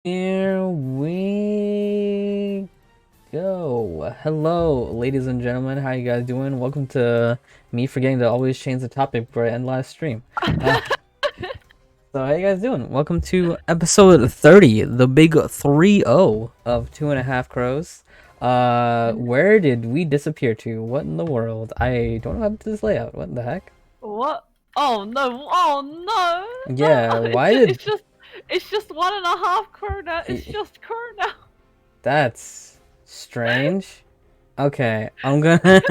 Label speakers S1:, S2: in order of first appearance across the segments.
S1: Here we go. Hello, ladies and gentlemen. How you guys doing? Welcome to me forgetting to always change the topic before I end live stream. So how you guys doing? Welcome to episode 30, the big 3-0 of 2.5 Crows. Where did we disappear to? What in the world? I don't know how to do this layout. What the heck?
S2: What? Oh no! Oh no!
S1: Yeah,
S2: No!
S1: why did...
S2: It's just 1.5 krona. It's just krona.
S1: That's strange. Okay, I'm gonna...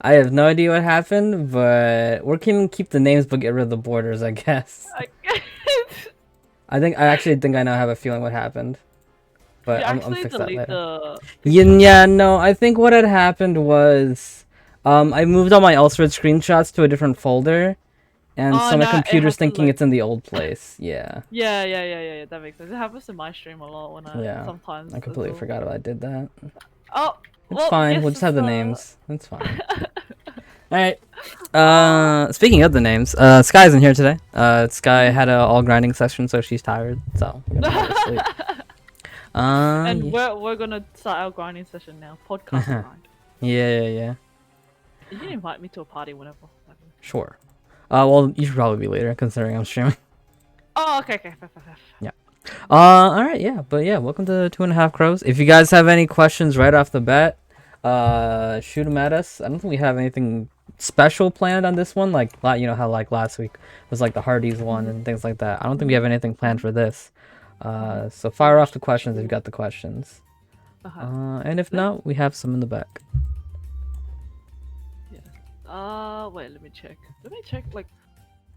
S1: I have no idea what happened, but we can keep the names but get rid of the borders, I guess.
S2: I guess.
S1: I actually think I now have a feeling what happened.
S2: Did you
S1: But I'm
S2: actually
S1: fix that
S2: delete
S1: later.
S2: the?
S1: Yeah, no, I think what had happened was I moved all my Elsred screenshots to a different folder, and
S2: Oh
S1: so my
S2: no! It
S1: computer's
S2: happened
S1: thinking
S2: like.
S1: it's in the old place. Yeah.
S2: Yeah. That makes sense. It happens to my stream a lot when I
S1: Yeah.
S2: sometimes
S1: I
S2: as
S1: completely
S2: well.
S1: forgot I did that.
S2: Oh
S1: It's
S2: well,
S1: fine. We'll
S2: yes,
S1: just have
S2: it's
S1: the names. It's fine. Alright.
S2: Oh.
S1: Speaking of the names, Sky's in here today. Sky had a all grinding session, so she's tired. So we're gonna let her sleep.
S2: And
S1: Yeah.
S2: we're gonna start our grinding session now. Podcast grind.
S1: Yeah.
S2: You can invite me to a party whenever.
S1: Sure. Well, you should probably be later, considering I'm streaming.
S2: Oh, okay. Fair.
S1: Yeah. Alright, yeah. But yeah, welcome to 2.5 Crows. If you guys have any questions right off the bat, shoot them at us. I don't think we have anything special planned on this one, like you know how like last week was like the Hardee's one and things like that. I don't think we have anything planned for this. So fire off the questions if you got the questions. And if not, we have some in the back.
S2: Yeah. Wait, let me check. Like,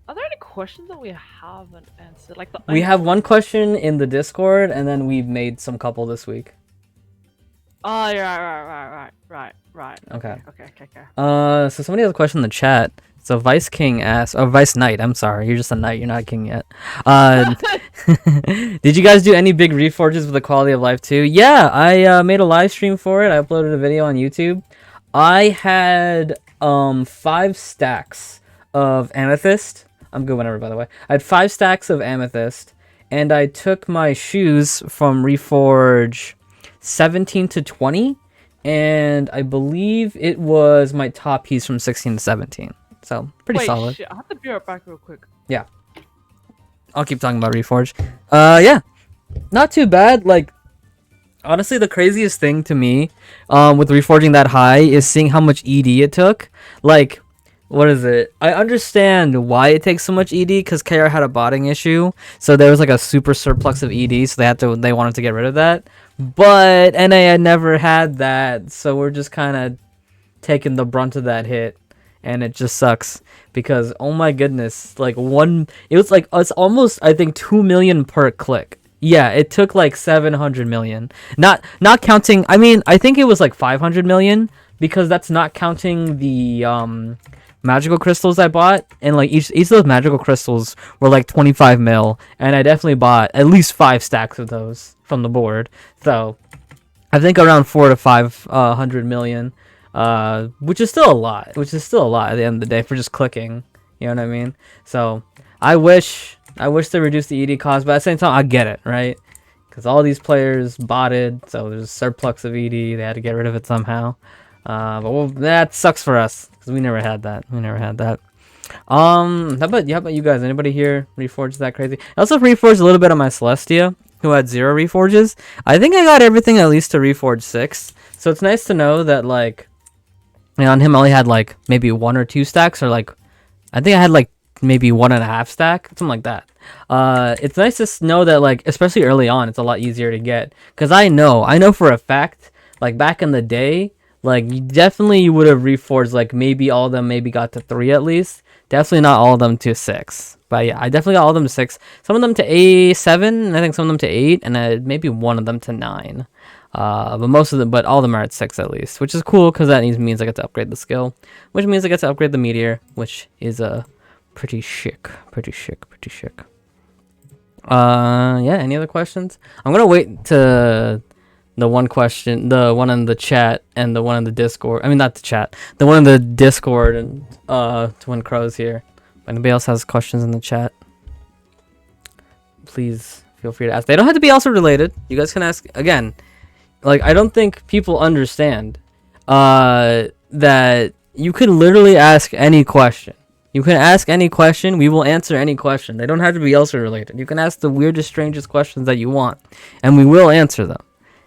S2: are there any questions that we haven't answered? Like
S1: We have one question in the Discord, and then we've made some couple this week.
S2: Oh, right.
S1: Okay.
S2: Okay.
S1: So somebody has a question in the chat. So Vice King asks, oh, Vice Knight, I'm sorry, you're just a knight, you're not a king yet. Did you guys do any big reforges with the quality of life too? Yeah, I made a live stream for it. I uploaded a video on YouTube. I had 5 stacks of amethyst. I'm good whenever, by the way. I had 5 stacks of amethyst, and I took my shoes from Reforge 17 to 20, and I believe it was my top piece from 16 to 17. So pretty solid.
S2: Shit, I have to be right back real quick.
S1: Yeah. I'll keep talking about Reforge. Yeah. Not too bad. Like, honestly, the craziest thing to me with reforging that high is seeing how much ED it took. Like, what is it? I understand why it takes so much ED because KR had a botting issue, so there was like a super surplus of ED, so they wanted to get rid of that. But NA had never had that, so we're just kind of taking the brunt of that hit, and it just sucks because oh my goodness, like it's almost I think 2 million per click. Yeah, it took like 700 million. Not counting. I mean, I think it was like 500 million because that's not counting the magical crystals I bought, and like each of those magical crystals were like 25 mil, and I definitely bought at least 5 stacks of those from the board. So I think around 4 to 500 million, which is still a lot. Which is still a lot at the end of the day for just clicking. You know what I mean? So I wish they reduced the ED cost, but at the same time I get it, right? Because all these players botted, so there's a surplus of ED. They had to get rid of it somehow. But well, that sucks for us because we never had that. How about you guys? Anybody here reforged that crazy? I also reforged a little bit on my Celestia, who had 0 reforges. I think I got everything at least to reforge 6. So it's nice to know that like, you know, on him I only had like maybe 1 or 2 stacks, or like I think I had like maybe 1.5 stack, something like that. It's nice to know that like, especially early on, it's a lot easier to get because I know for a fact, like back in the day, like you would have reforged like maybe all of them maybe got to 3 at least. Definitely not all of them to 6. But yeah, I definitely got all of them to 6. Some of them to A7, and I think some of them to 8, and maybe one of them to 9. But all of them are at 6 at least, which is cool because that means I get to upgrade the skill, which means I get to upgrade the meteor, which is pretty chic. Yeah. Any other questions? I'm gonna wait to the one in the chat and the one in the Discord. I mean, not the chat. The one in the Discord and Twin Crows here. If anybody else has questions in the chat, please feel free to ask. They don't have to be also related. You guys can ask again. Like, I don't think people understand that you can literally ask any question. You can ask any question. We will answer any question. They don't have to be also related. You can ask the weirdest, strangest questions that you want, and we will answer them.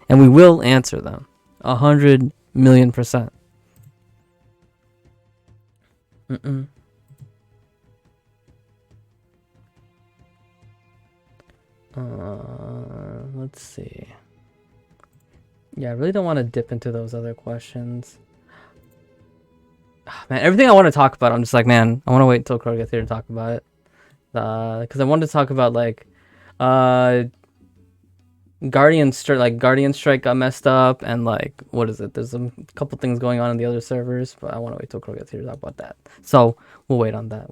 S1: And we will answer them 100,000,000%. Let's see. Yeah, I really don't want to dip into those other questions. Man, everything I want to talk about, I'm just like, man, I want to wait until Crow gets here to talk about it. Because I wanted to talk about, like, Guardian Strike got messed up, and, like, what is it? There's a couple things going on in the other servers, but I want to wait till Crow gets here to talk about that. So, we'll wait on that.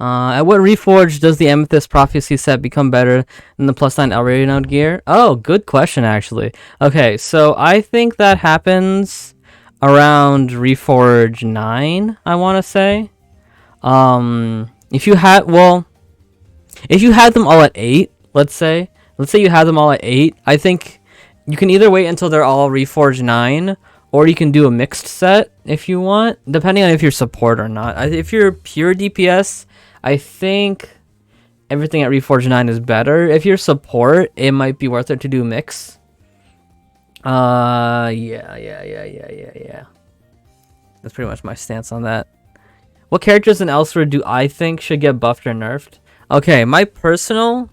S1: At what Reforge does the Amethyst Prophecy set become better than the +9 Elrianode Gear? Oh, good question, actually. Okay, so I think that happens around Reforge 9, I want to say. If you had them all at 8, let's say you had them all at 8, I think you can either wait until they're all Reforge 9, or you can do a mixed set if you want, depending on if you're support or not. If you're pure DPS, I think everything at Reforge 9 is better. If you're support, it might be worth it to do mix. Yeah. That's pretty much my stance on that. What characters in Elsewhere do I think should get buffed or nerfed? Okay, my personal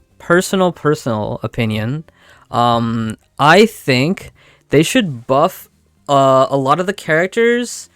S1: opinion. I think they should buff a lot of the characters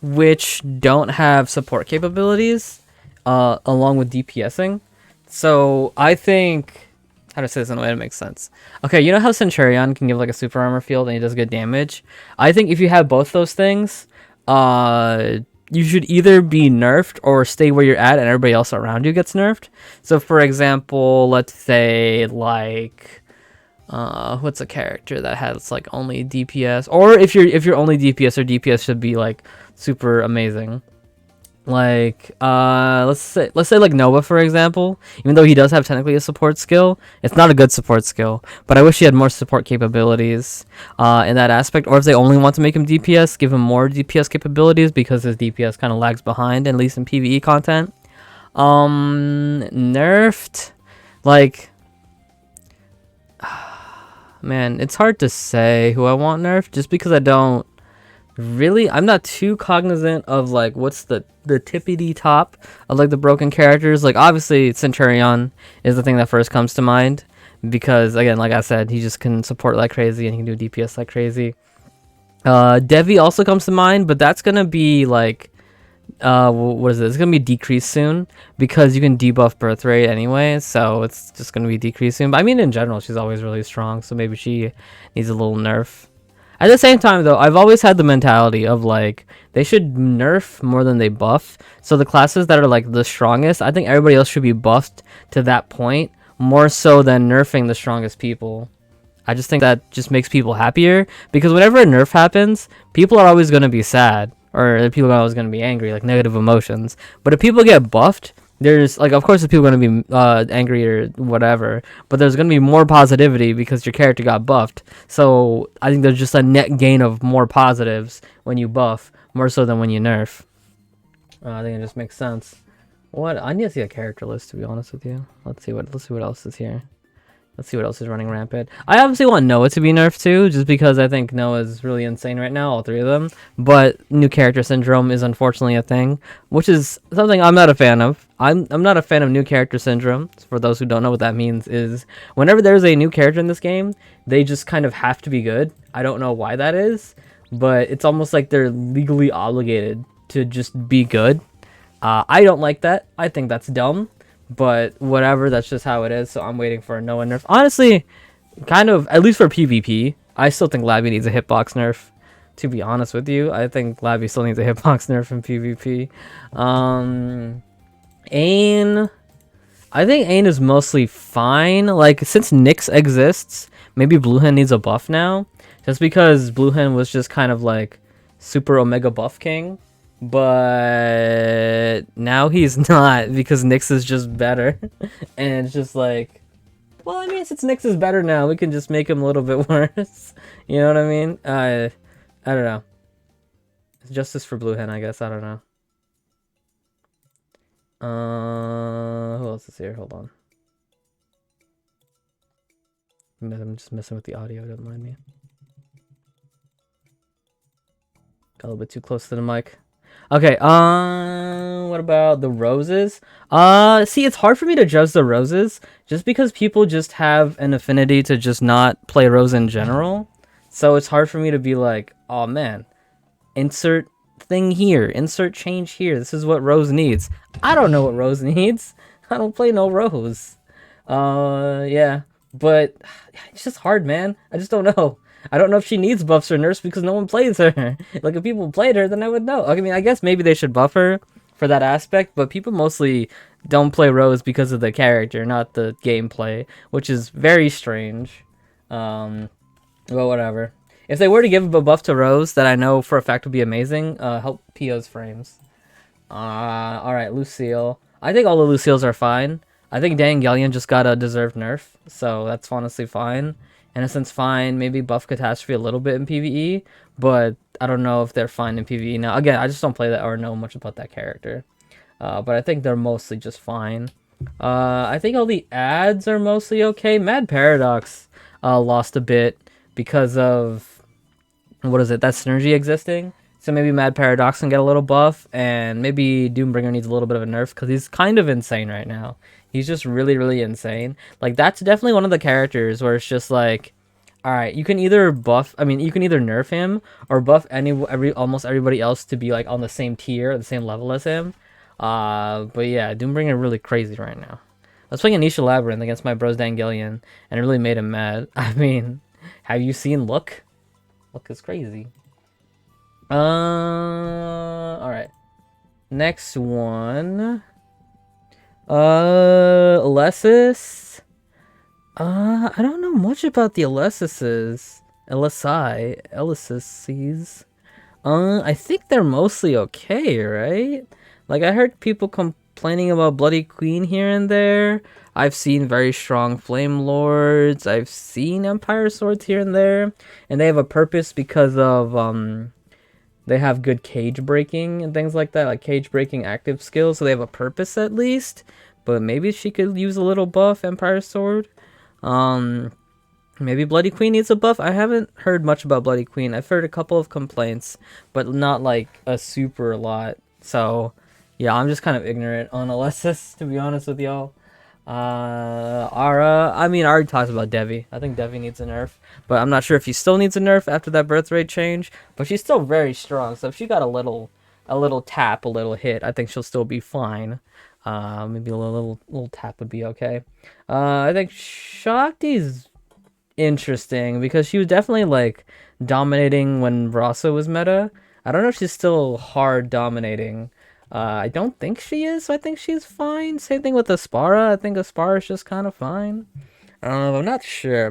S1: which don't have support capabilities. Along with DPSing. So I think, how to say this in a way that makes sense. Okay, you know how Centurion can give like a super armor field and he does good damage? I think if you have both those things, you should either be nerfed or stay where you're at and everybody else around you gets nerfed. So for example, let's say like what's a character that has like only DPS, or if you're only DPS, or DPS should be like super amazing. Like let's say like Nova, for example. Even though he does have technically a support skill, it's not a good support skill, but I wish he had more support capabilities in that aspect. Or if they only want to make him DPS, give him more DPS capabilities, because his DPS kind of lags behind, at least in PvE content. Nerfed, like, man, it's hard to say who I want nerfed, just because I'm not too cognizant of like what's the tippity top of like the broken characters. Like obviously Centurion is the thing that first comes to mind, because again, like I said, he just can support like crazy and he can do DPS like crazy. Devi also comes to mind, but that's gonna be like what is it? It's gonna be decreased soon, because you can debuff birth rate anyway, so it's just gonna be decreased soon. But I mean, in general, she's always really strong, so maybe she needs a little nerf. At the same time, though, I've always had the mentality of, like, they should nerf more than they buff. So the classes that are, like, the strongest, I think everybody else should be buffed to that point, more so than nerfing the strongest people. I just think that just makes people happier, because whenever a nerf happens, people are always going to be sad, or people are always going to be angry, like, negative emotions. But if people get buffed, there's, like, of course, the people are going to be angry or whatever, but there's going to be more positivity because your character got buffed. So I think there's just a net gain of more positives when you buff, more so than when you nerf. I think it just makes sense. What? I need to see a character list, to be honest with you. Let's see what else is here. Let's see what else is running rampant. I obviously want Noah to be nerfed too, just because I think Noah is really insane right now, all three of them. But new character syndrome is unfortunately a thing, which is something I'm not a fan of. I'm not a fan of new character syndrome. For those who don't know what that means, is whenever there's a new character in this game, they just kind of have to be good. I don't know why that is, but it's almost like they're legally obligated to just be good. I don't like that. I think that's dumb. But whatever, that's just how it is. So I'm waiting for a Noah nerf. Honestly, kind of, at least for PvP, I still think Labby needs a hitbox nerf. To be honest with you, I think Labby still needs a hitbox nerf in PvP. Ain, I think Ain is mostly fine. Like, since Nyx exists, maybe Bluehen needs a buff now. Just because Bluehen was just kind of like super Omega buff king. but now he's not because Nyx is just better. And it's just like, well, I mean, since Nyx is better now, we can just make him a little bit worse. You know what I mean? I don't know. Justice for Blue Hen, I guess. I don't know. Who else is here? Hold on. I'm just messing with the audio. Don't mind me. Got a little bit too close to the mic. Okay. What about the roses? See, it's hard for me to judge the roses just because people just have an affinity to just not play rose in general. So it's hard for me to be like, oh man, insert thing here, insert change here. This is what Rose needs. I don't know what Rose needs. I don't play no Rose. Yeah, but it's just hard, man. I just don't know. I don't know if she needs buffs or nerfs because no one plays her. Like, if people played her, then I would know. I mean, I guess maybe they should buff her for that aspect, but people mostly don't play Rose because of the character, not the gameplay, which is very strange. Well, whatever. If they were to give a buff to Rose that I know for a fact would be amazing, help Pio's frames. Alright, Lucille. I think all the Lucille's are fine. I think Dangelion just got a deserved nerf, so that's honestly fine. Innocent's fine, maybe buff Catastrophe a little bit in PvE, but I don't know if they're fine in PvE. Now, again, I just don't play that or know much about that character. But I think they're mostly just fine. I think all the ads are mostly okay. Mad Paradox lost a bit because of, what is it, that synergy existing. So maybe Mad Paradox can get a little buff, and maybe Doombringer needs a little bit of a nerf because he's kind of insane right now. He's just really, really insane. Like, that's definitely one of the characters where it's just like, all right, you can either buff, I mean, you can either nerf him or buff almost everybody else to be like on the same tier, the same level as him. But yeah, Doombringer really crazy right now. I was playing Anisha Labyrinth against my bros Dangelion, and it really made him mad. I mean, have you seen Look? Look is crazy. Alright. Next one. Alessis. I don't know much about the Alessises. Alessises. I think they're mostly okay, right? Like, I heard people complaining about Bloody Queen here and there. I've seen very strong Flame Lords. I've seen Empire Swords here and there. And they have a purpose because of, they have good cage breaking and things like that. Like, cage breaking active skills. So they have a purpose at least. But maybe she could use a little buff, Empire Sword. Maybe Bloody Queen needs a buff. I haven't heard much about Bloody Queen. I've heard a couple of complaints, but not like a super lot. So, yeah, I'm just kind of ignorant on Alessis, to be honest with y'all. Ara, I mean, I already talked about Devi. I think Devi needs a nerf, but I'm not sure if he still needs a nerf after that birth rate change. But she's still very strong, so if she got a little tap, a little hit, I think she'll still be fine. Maybe a little tap would be okay. I think Shakti's interesting because she was definitely like dominating when Rasa was meta. I don't know if she's still hard dominating. I don't think she is, so I think she's fine. Same thing with Aspara. I think Aspara's just kind of fine. I'm not sure.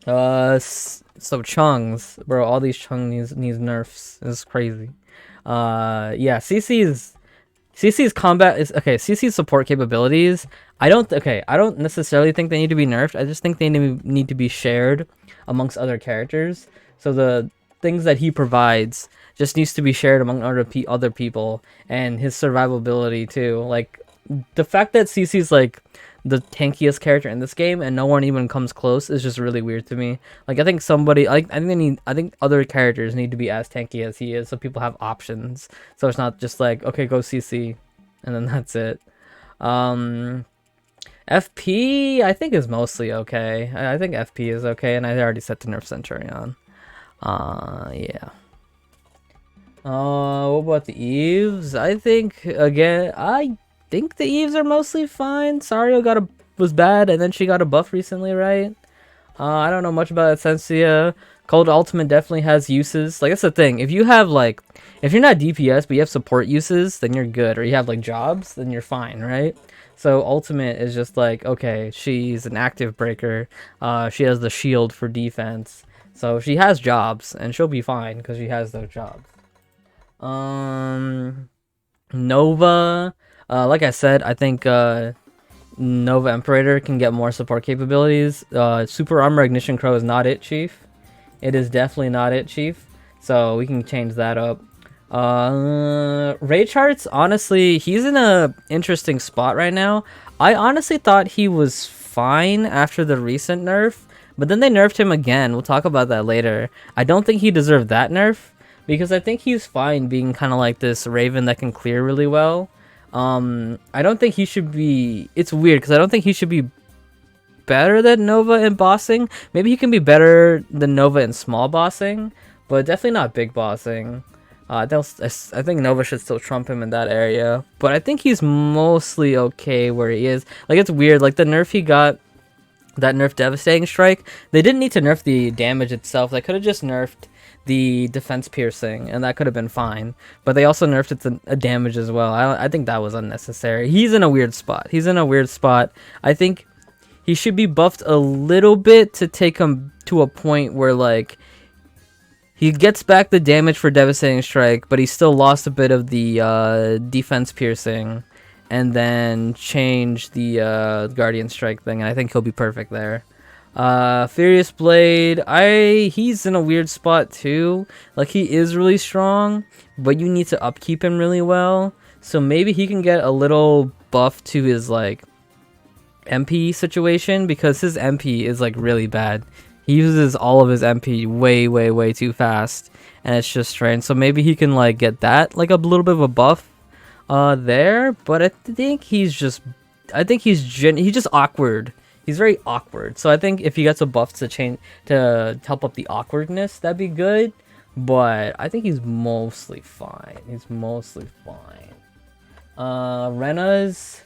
S1: So Chung's, bro, all these Chung needs nerfs. This is crazy. Yeah, CC's combat is okay. CC's support capabilities, I don't necessarily think they need to be nerfed. I just think they need to be shared amongst other characters. So the things that he provides just needs to be shared among other people, and his survivability too. Like, the fact that CC's like the tankiest character in this game and no one even comes close is just really weird to me. Like, I think I think other characters need to be as tanky as he is, so people have options. So it's not just like, okay, go CC and then that's it. FP I think is mostly okay. I think FP is okay, and I already set to nerf Centurion. Yeah. What about the Eves? I think the Eves are mostly fine. Sario was bad, and then she got a buff recently, right? I don't know much about Essentia. Cold Ultimate definitely has uses. Like, that's the thing. If you're not DPS, but you have support uses, then you're good. Or you have, like, jobs, then you're fine, right? So Ultimate is just like, okay, she's an active breaker. She has the shield for defense. So she has jobs, and she'll be fine because she has those jobs. Nova, like I said, I think Nova Imperator can get more support capabilities. Super Armor Ignition Crow is not it, Chief. It is definitely not it, Chief. So we can change that up. Ray Charts, honestly, he's in a interesting spot right now. I honestly thought he was fine after the recent nerf, but then they nerfed him again. We'll talk about that later. I don't think he deserved that nerf, because I think he's fine being kind of like this Raven that can clear really well. I don't think he should be... It's weird, because I don't think he should be better than Nova in bossing. Maybe he can be better than Nova in small bossing, but definitely not big bossing. I think Nova should still trump him in that area, but I think he's mostly okay where he is. Like, it's weird, like the nerf he got, that nerf Devastating Strike, they didn't need to nerf the damage itself. They could have just nerfed the defense piercing, and that could have been fine. But they also nerfed its a damage as well. I think that was unnecessary. He's in a weird spot. I think he should be buffed a little bit to take him to a point where, like, he gets back the damage for Devastating Strike, but he still lost a bit of the defense piercing, and then change the Guardian Strike thing. And I think he'll be perfect there. Furious Blade, he's in a weird spot too. Like, he is really strong, but you need to upkeep him really well. So maybe he can get a little buff to his, like, MP situation, because his MP is, like, really bad. He uses all of his MP way too fast, and it's just strange. So maybe he can, like, get that, like, a little bit of a buff there. But I think he's just awkward. He's very awkward. So I think if he gets a buff to help up the awkwardness, that'd be good. But I think he's mostly fine. Rena's,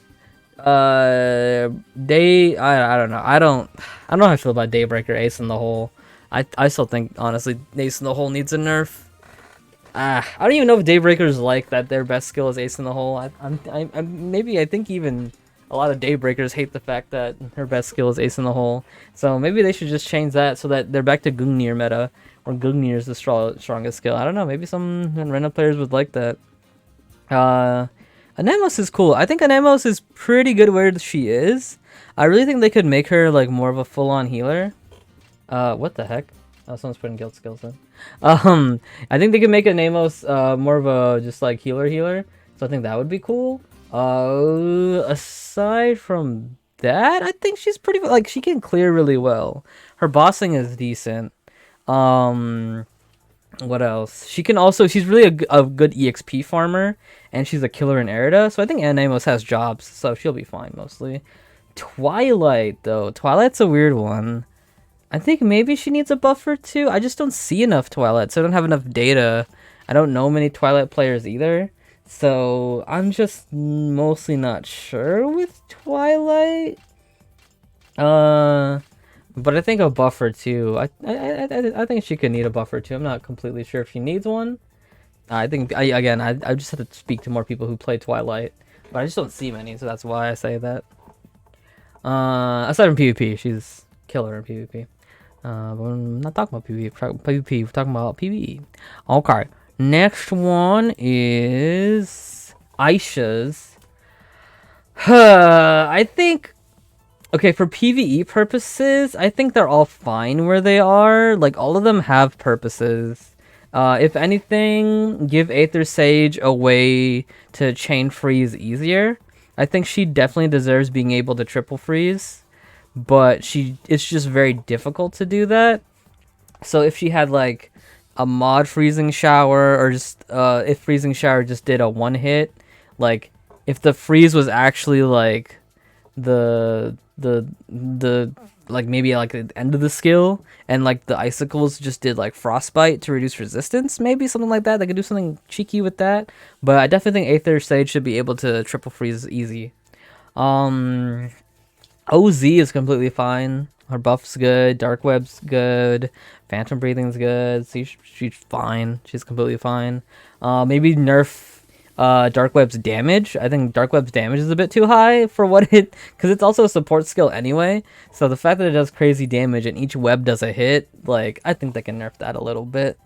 S1: I don't know. I don't know how I feel about Daybreaker Ace in the Hole. I still think, honestly, Ace in the Hole needs a nerf. I don't even know if Daybreakers like that their best skill is Ace in the Hole. I think even a lot of Daybreakers hate the fact that her best skill is Ace in the Hole. So maybe they should just change that so that they're back to Gungnir meta, where Gungnir is the strongest skill. I don't know. Maybe some Rena players would like that. Anemos is cool. I think Anemos is pretty good where she is. I really think they could make her, like, more of a full-on healer. What the heck? Oh, someone's putting guild skills in. I think they could make Anemos more of a just, like, healer. So I think that would be cool. Aside from that, I think she's pretty, like, she can clear really well. Her bossing is decent. What else? She's really a good EXP farmer, and she's a killer in Erida, so I think Anemos has jobs, so she'll be fine mostly. Twilight, though. Twilight's a weird one. I think maybe she needs a buffer too. I just don't see enough Twilight, so I don't have enough data. I don't know many Twilight players either, so I'm just mostly not sure with Twilight. But I think a buffer too. I think she could need a buffer too. I'm not completely sure if she needs one. I think I just have to speak to more people who play Twilight, but I just don't see many, so that's why I say that. Aside from PvP, she's killer in PvP. But we're not talking about PvP. We're talking about PvE. Okay, next one is Aisha's. I think. Okay, for PvE purposes, I think they're all fine where they are. Like, all of them have purposes. If anything, give Aether Sage a way to chain freeze easier. I think she definitely deserves being able to triple freeze, but it's just very difficult to do that. So if she had, like, a mod freezing shower, or just if freezing shower just did a one hit, like, if the freeze was actually, like, the like, maybe like the end of the skill, and like the icicles just did like frostbite to reduce resistance, maybe something like that. They could do something cheeky with that. But I definitely think Aether Sage should be able to triple freeze easy. OZ is completely fine. Her buff's good, Dark Web's good, Phantom Breathing's good. She's fine. She's completely fine. Maybe nerf Dark Web's damage. I think Dark Web's damage is a bit too high for what it, because it's also a support skill anyway. So the fact that it does crazy damage and each web does a hit, like, I think they can nerf that a little bit.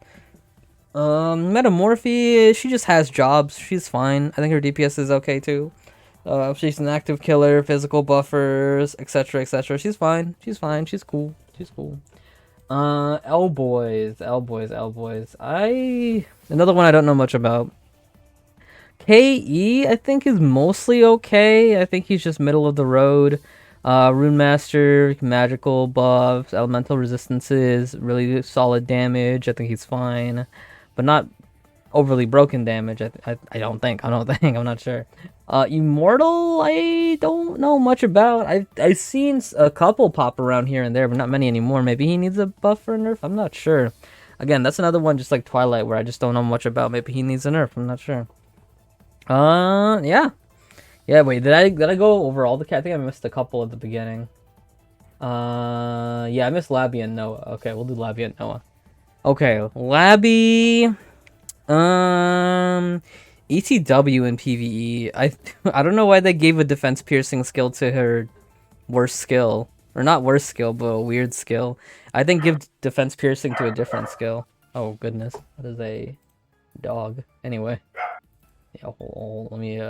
S1: Metamorphy, she just has jobs. She's fine. I think her DPS is okay too. She's an active killer, physical buffers, etc., etc. She's fine. She's fine. She's cool. She's cool. L-Boys. Another one I don't know much about. KE, I think, is mostly okay. I think he's just middle of the road. Rune Master, magical buffs, elemental resistances, really solid damage. I think he's fine, but not overly broken damage. I don't think. I'm not sure. Immortal, I don't know much about. I've seen a couple pop around here and there, but not many anymore. Maybe he needs a buff or a nerf. I'm not sure. Again, that's another one just like Twilight where I just don't know much about. Maybe he needs a nerf. I'm not sure. Yeah. Yeah, wait, did I go over all the I think I missed a couple at the beginning. Yeah, I missed Labby and Noah. Okay, we'll do Labby and Noah. Okay, Labby. ETW and PvE. I don't know why they gave a defense piercing skill to her worst skill. Or not worst skill, but a weird skill. I think give defense piercing to a different skill. Oh goodness, that is a dog. Anyway. Yeah, let me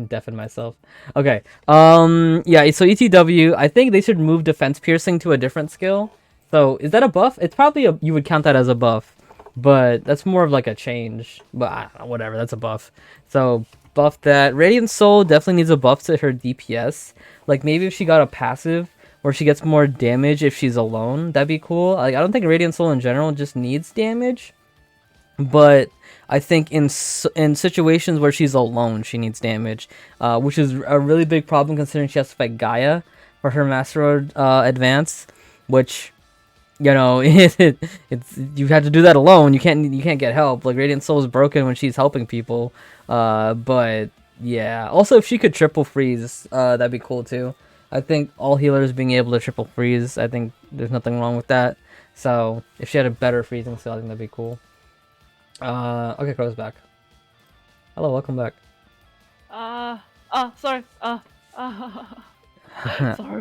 S1: deafen myself. Okay. Yeah, so ETW, I think they should move defense piercing to a different skill. So, is that a buff? It's probably you would count that as a buff. But that's more of like a change. But I don't know, whatever, that's a buff. So, buff that. Radiant Soul definitely needs a buff to her DPS. Like, maybe if she got a passive where she gets more damage if she's alone, that'd be cool. Like, I don't think Radiant Soul in general just needs damage. But I think in situations where she's alone, she needs damage. Which is a really big problem considering she has to fight Gaia for her Master advance. Which... You know, it's you have to do that alone. You can't get help. Like Radiant Soul is broken when she's helping people. But yeah. Also, if she could triple freeze, that'd be cool too. I think all healers being able to triple freeze, I think there's nothing wrong with that. So if she had a better freezing skill, I think that'd be cool. Okay, Crow's back. Hello, welcome back.
S2: Sorry. Sorry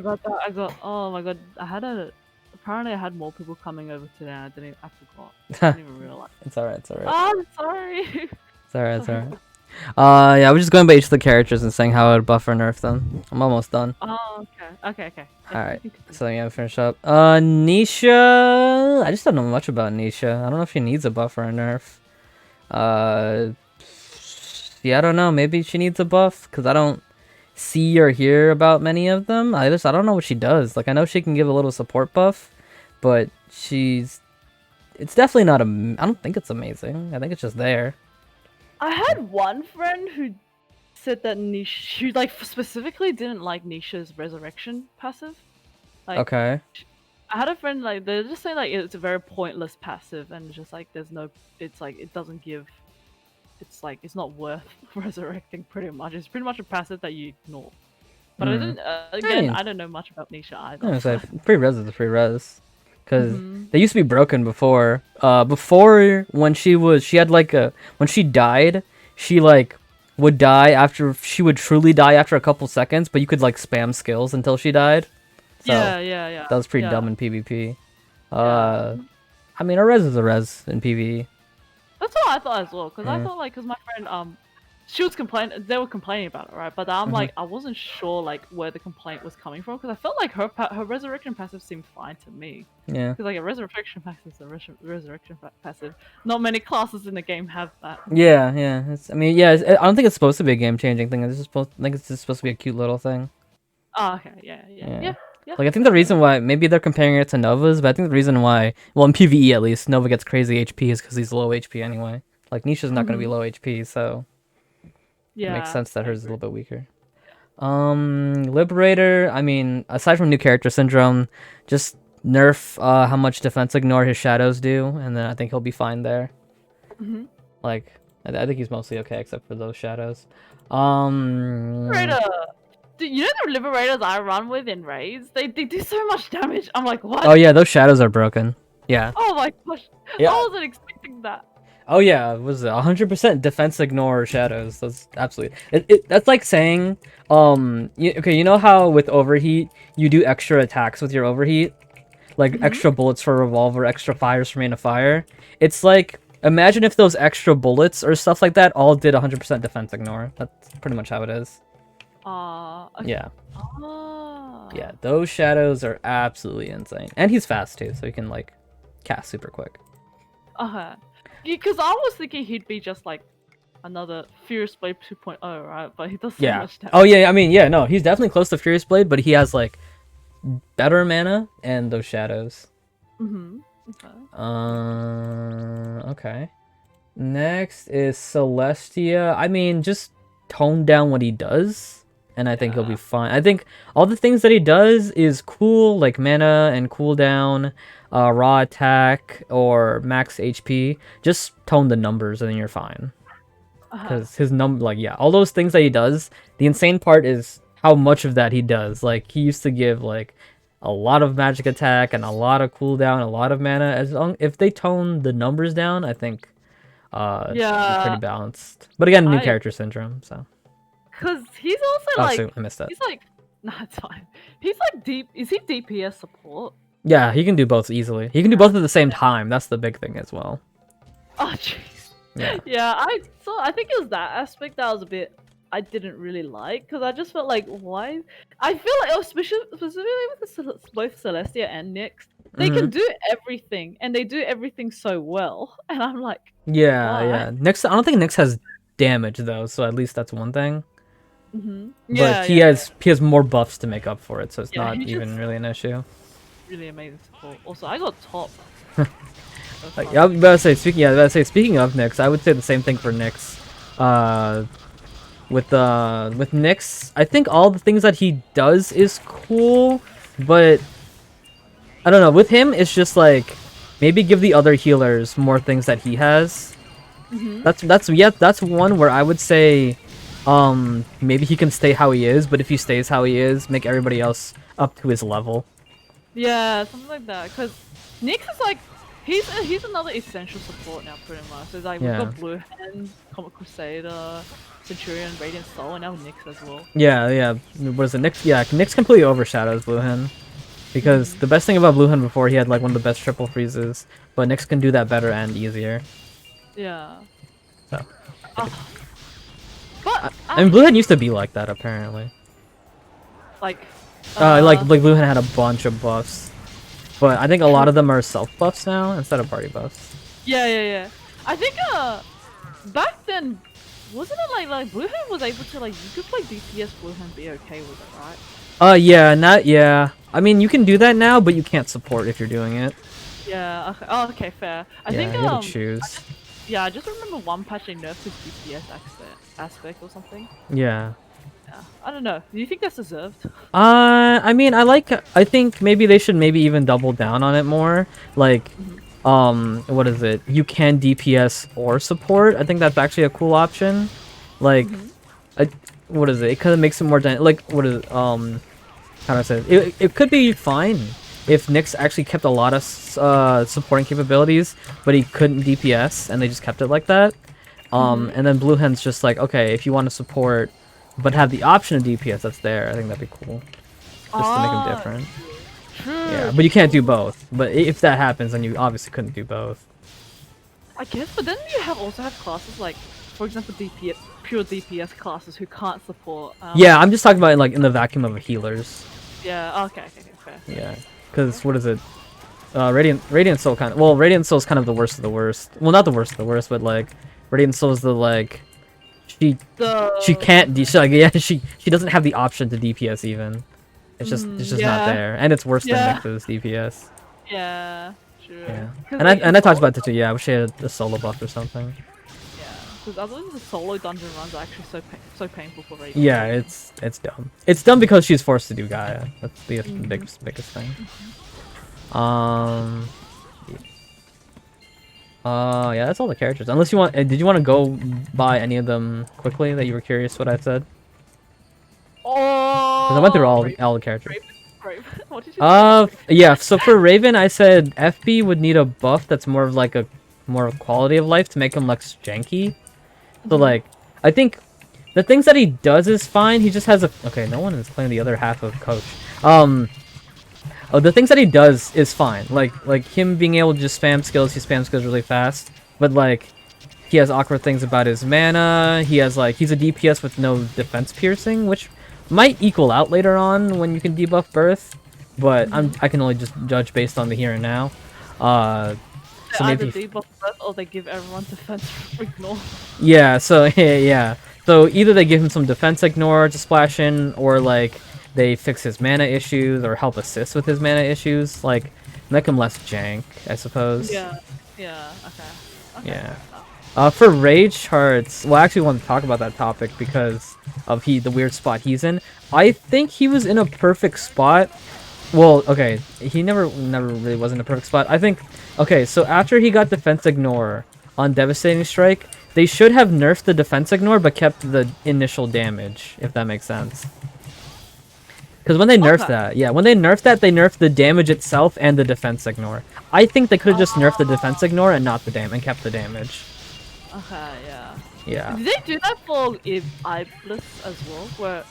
S2: about that. Oh my god, apparently I had more people coming over today and I forgot. I didn't even realize.
S1: It's alright, it's alright.
S2: Oh, I'm sorry.
S1: It's alright, it's alright. Yeah, we're just going by each of the characters and saying how I would buff or nerf them. I'm almost done.
S2: Oh, okay.
S1: Alright, so yeah, finish up. Nisha... I just don't know much about Nisha. I don't know if she needs a buff or a nerf. Yeah, I don't know. Maybe she needs a buff, because I don't see or hear about many of them. I don't know what she does. Like, I know she can give a little support buff, but it's definitely not I don't think it's amazing. I think it's just there.
S2: I had one friend who said that she like specifically didn't like Nisha's resurrection passive. Like,
S1: okay.
S2: I had a friend like they're just saying like it's a very pointless passive and just like it's like it doesn't give. It's like it's not worth resurrecting pretty much. It's pretty much a passive that you ignore. But I didn't. I don't know much about Nisha either.
S1: I say free res is a free res, because they used to be broken before. Before when she had like when she died, she like would die after she would truly die after a couple seconds, but you could like spam skills until she died. So
S2: yeah.
S1: That was pretty dumb in PvP. I mean, a res is a res in PvE.
S2: That's what I thought as well, because I thought like, because my friend she was they were complaining about it, right? But I'm like, I wasn't sure like where the complaint was coming from, because I felt like her resurrection passive seemed fine to me.
S1: Yeah.
S2: Because like a resurrection passive is a resurrection passive. Not many classes in the game have that.
S1: Yeah. I don't think it's supposed to be a game-changing thing. I think it's just supposed to be a cute little thing.
S2: Oh, okay. Yeah.
S1: Like, I think the reason why, maybe they're comparing it to Nova's, but I think the reason why, well, in PvE at least, Nova gets crazy HP is because he's low HP anyway. Like, Nisha's not going to be low HP, so it makes sense that hers is a little bit weaker. Liberator, I mean, aside from new character syndrome, just nerf how much defense ignore his shadows do, and then I think he'll be fine there. Like, I think he's mostly okay except for those shadows.
S2: Liberator! Dude, you know the Liberators I run with in raids? They do so much damage. I'm like, what?
S1: Oh yeah, those shadows are broken. Yeah.
S2: Oh my gosh.
S1: Yeah.
S2: I wasn't expecting that.
S1: Oh yeah, was it 100% defense ignore shadows? That's absolutely. That's like saying, okay, you know how with overheat you do extra attacks with your overheat, like
S2: Mm-hmm.
S1: extra bullets for revolver, extra fires for main of fire. It's like imagine if those extra bullets or stuff like that all did 100% defense ignore. That's pretty much how it is.
S2: Okay.
S1: Yeah, yeah,
S2: Ah.
S1: those shadows are absolutely insane, and he's fast too, so he can like cast super quick.
S2: Okay. Because I was thinking he'd be just like another Furious Blade 2.0, right? But he does so
S1: Yeah.
S2: much damage.
S1: Oh yeah, I mean, yeah, no, he's definitely close to Furious Blade, but he has like better mana and those shadows.
S2: Mm-hmm. Okay.
S1: Okay. Next is Celestia. I mean, just tone down what he does, and I think he'll be
S2: Yeah.
S1: fine. I think all the things that he does is cool, like mana and cooldown, raw attack, or max HP. Just tone the numbers, and then you're fine. Because his like, yeah, all those things that he does, the insane part is how much of that he does. Like, he used to give, like, a lot of magic attack and a lot of cooldown, a lot of mana. If they tone the numbers down, I think it'd be pretty
S2: Yeah.
S1: balanced. But again, new
S2: I
S1: character syndrome, so.
S2: Because he's also
S1: Oh,
S2: like
S1: so I missed that.
S2: he's like nah, it's fine. He's like deep. Is he DPS support?
S1: Yeah, he can do both easily. He can do both at the same time. That's the big thing as well.
S2: Oh jeez.
S1: Yeah.
S2: Yeah, I think it was that aspect that was a bit I didn't really like because I just felt like why I feel like specifically with both Celestia and Nyx, they
S1: Mm-hmm.
S2: can do everything and they do everything so well, and I'm like,
S1: Yeah,
S2: why?
S1: yeah. Nyx, I don't think Nyx has damage though, so at least that's one thing.
S2: Mm-hmm.
S1: But
S2: Yeah,
S1: he
S2: yeah, yeah.
S1: has more buffs to make up for it, so it's
S2: Yeah,
S1: not
S2: he just
S1: even really an issue.
S2: really amazing support. Also, I got top. So
S1: Like,
S2: fun.
S1: I was about to say speaking of Nyx, I would say the same thing for Nyx. With Nyx, I think all the things that he does is cool, but I don't know. With him, it's just like maybe give the other healers more things that he has.
S2: Mm-hmm.
S1: That's one where I would say, maybe he can stay how he is, but if he stays how he is, make everybody else up to his level.
S2: Yeah, something like that. Because Nyx is like, he's another essential support now, pretty much. So it's like we've
S1: Yeah.
S2: got Blue Hand, Comet Crusader, Centurion, Radiant Soul, and now Nyx as well.
S1: Yeah, yeah. What is it? Nyx? Yeah, Nyx completely overshadows Blue Hen. Because the best thing about Blue Hen before, he had like one of the best triple freezes, but Nyx can do that better and easier.
S2: Yeah.
S1: So,
S2: Ah, but
S1: I mean, Blue Hen used to be like that apparently.
S2: like,
S1: Like Blue Hen had a bunch of buffs, but I think a lot of them are self buffs now instead of party buffs.
S2: yeah. I think back then, wasn't it like Blue Hand was able to like you could play DPS Blue Hand be okay with it, right?
S1: Yeah. I mean, you can do that now, but you can't support if you're doing it.
S2: Yeah. Okay. Oh, okay. Fair. I
S1: Yeah,
S2: think
S1: you gotta choose.
S2: yeah, I just remember one patch they nerfed his DPS aspect or something.
S1: Yeah.
S2: Yeah, I don't know. Do you think that's deserved?
S1: I mean, I think maybe they should maybe even double down on it more. Like, what is it? You can DPS or support. I think that's actually a cool option. Like, what is it? It kind of makes it more like, what is it? How do I say it? It could be fine if Nyx actually kept a lot of supporting capabilities, but he couldn't DPS, and they just kept it like that. And then Blue Hen's just like, okay, if you want to support, but have the option of DPS that's there, I think that'd be cool. Just to make them different.
S2: True.
S1: Yeah, but you can't do both. But if that happens, then you obviously couldn't do both.
S2: I guess, but then you also have classes like, for example, DPS, pure DPS classes who can't support.
S1: Yeah, I'm just talking about like in the vacuum of healers.
S2: Yeah. Okay. Fair.
S1: Yeah, because what is it? Radiant Soul kind of. Well, Radiant Soul is kind of the worst of the worst. Well, not the worst of the worst, but like Radiant Soul is the like she can't she doesn't have the option to DPS even. It's just not there, and it's worse than Nyx's DPS.
S2: Yeah. True.
S1: Yeah,
S2: Like,
S1: and I talked about it too. Yeah, I wish she had a solo buff or something.
S2: Yeah, because otherwise the solo dungeon runs are actually so painful for Radiant.
S1: Yeah, it's dumb. It's dumb because she's forced to do Gaia. That's the biggest thing. Yeah, that's all the characters. Unless you want, did you want to go by any of them quickly that you were curious what I said?
S2: Oh.
S1: Because I went through all the characters.
S2: Raven. What did you say?
S1: Yeah. So for Raven, I said FB would need a buff that's more of like a more quality of life to make him less janky. So like, I think the things that he does is fine. He just has a okay. No one is playing the other half of Coach. Oh, the things that he does is fine. Like him being able to just spam skills. He spams skills really fast. But like, he has awkward things about his mana. He has like he's a DPS with no defense piercing, which might equal out later on when you can debuff Birth. But I can only just judge based on the here and now.
S2: They
S1: So
S2: either
S1: maybe
S2: debuff Birth or they give everyone defense ignore.
S1: yeah. So yeah. So either they give him some defense ignore to splash in, or like they fix his mana issues or help assist with his mana issues, like make him less jank, I suppose.
S2: Yeah. Yeah. Okay.
S1: Yeah. For rage charts, well, I actually want to talk about that topic because of the weird spot he's in. I think he was in a perfect spot. Well, okay, he never really was in a perfect spot. I think, okay, so after he got defense ignore on Devastating Strike, they should have nerfed the defense ignore but kept the initial damage, if that makes sense. Because when they nerfed that, yeah, when they nerfed that, they nerfed the damage itself and the defense ignore. I think they could have just nerfed the defense ignore and not the damage, and kept the damage.
S2: Okay. Yeah.
S1: Yeah.
S2: Did they do that for Iblis as well? Where?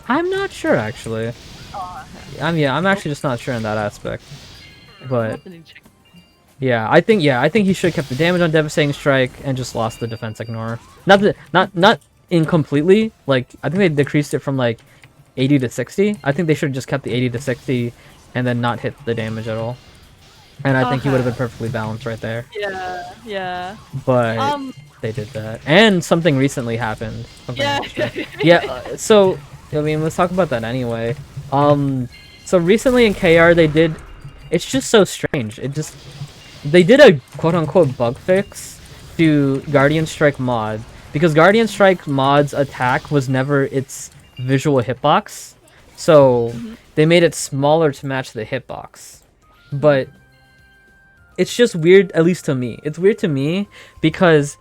S1: I'm not sure actually.
S2: Oh, okay.
S1: I'm actually just not sure in that aspect. But
S2: Happening check.
S1: yeah, I think he should have kept the damage on Devastating Strike and just lost the defense ignore. Not incompletely. Like I think they decreased it from like 80 to 60. I think they should have just kept the 80 to 60 and then not hit the damage at all. And I think he would have been perfectly balanced right there.
S2: Yeah. Yeah.
S1: But they did that. And something recently happened.
S2: Yeah.
S1: Yeah, so I mean, let's talk about that anyway. So recently in KR they did, it's just so strange. They did a quote-unquote bug fix to Guardian Strike mod because Guardian Strike mod's attack was never its visual hitbox. So they made it smaller to match the hitbox. But it's just weird, at least to me. It's weird to me because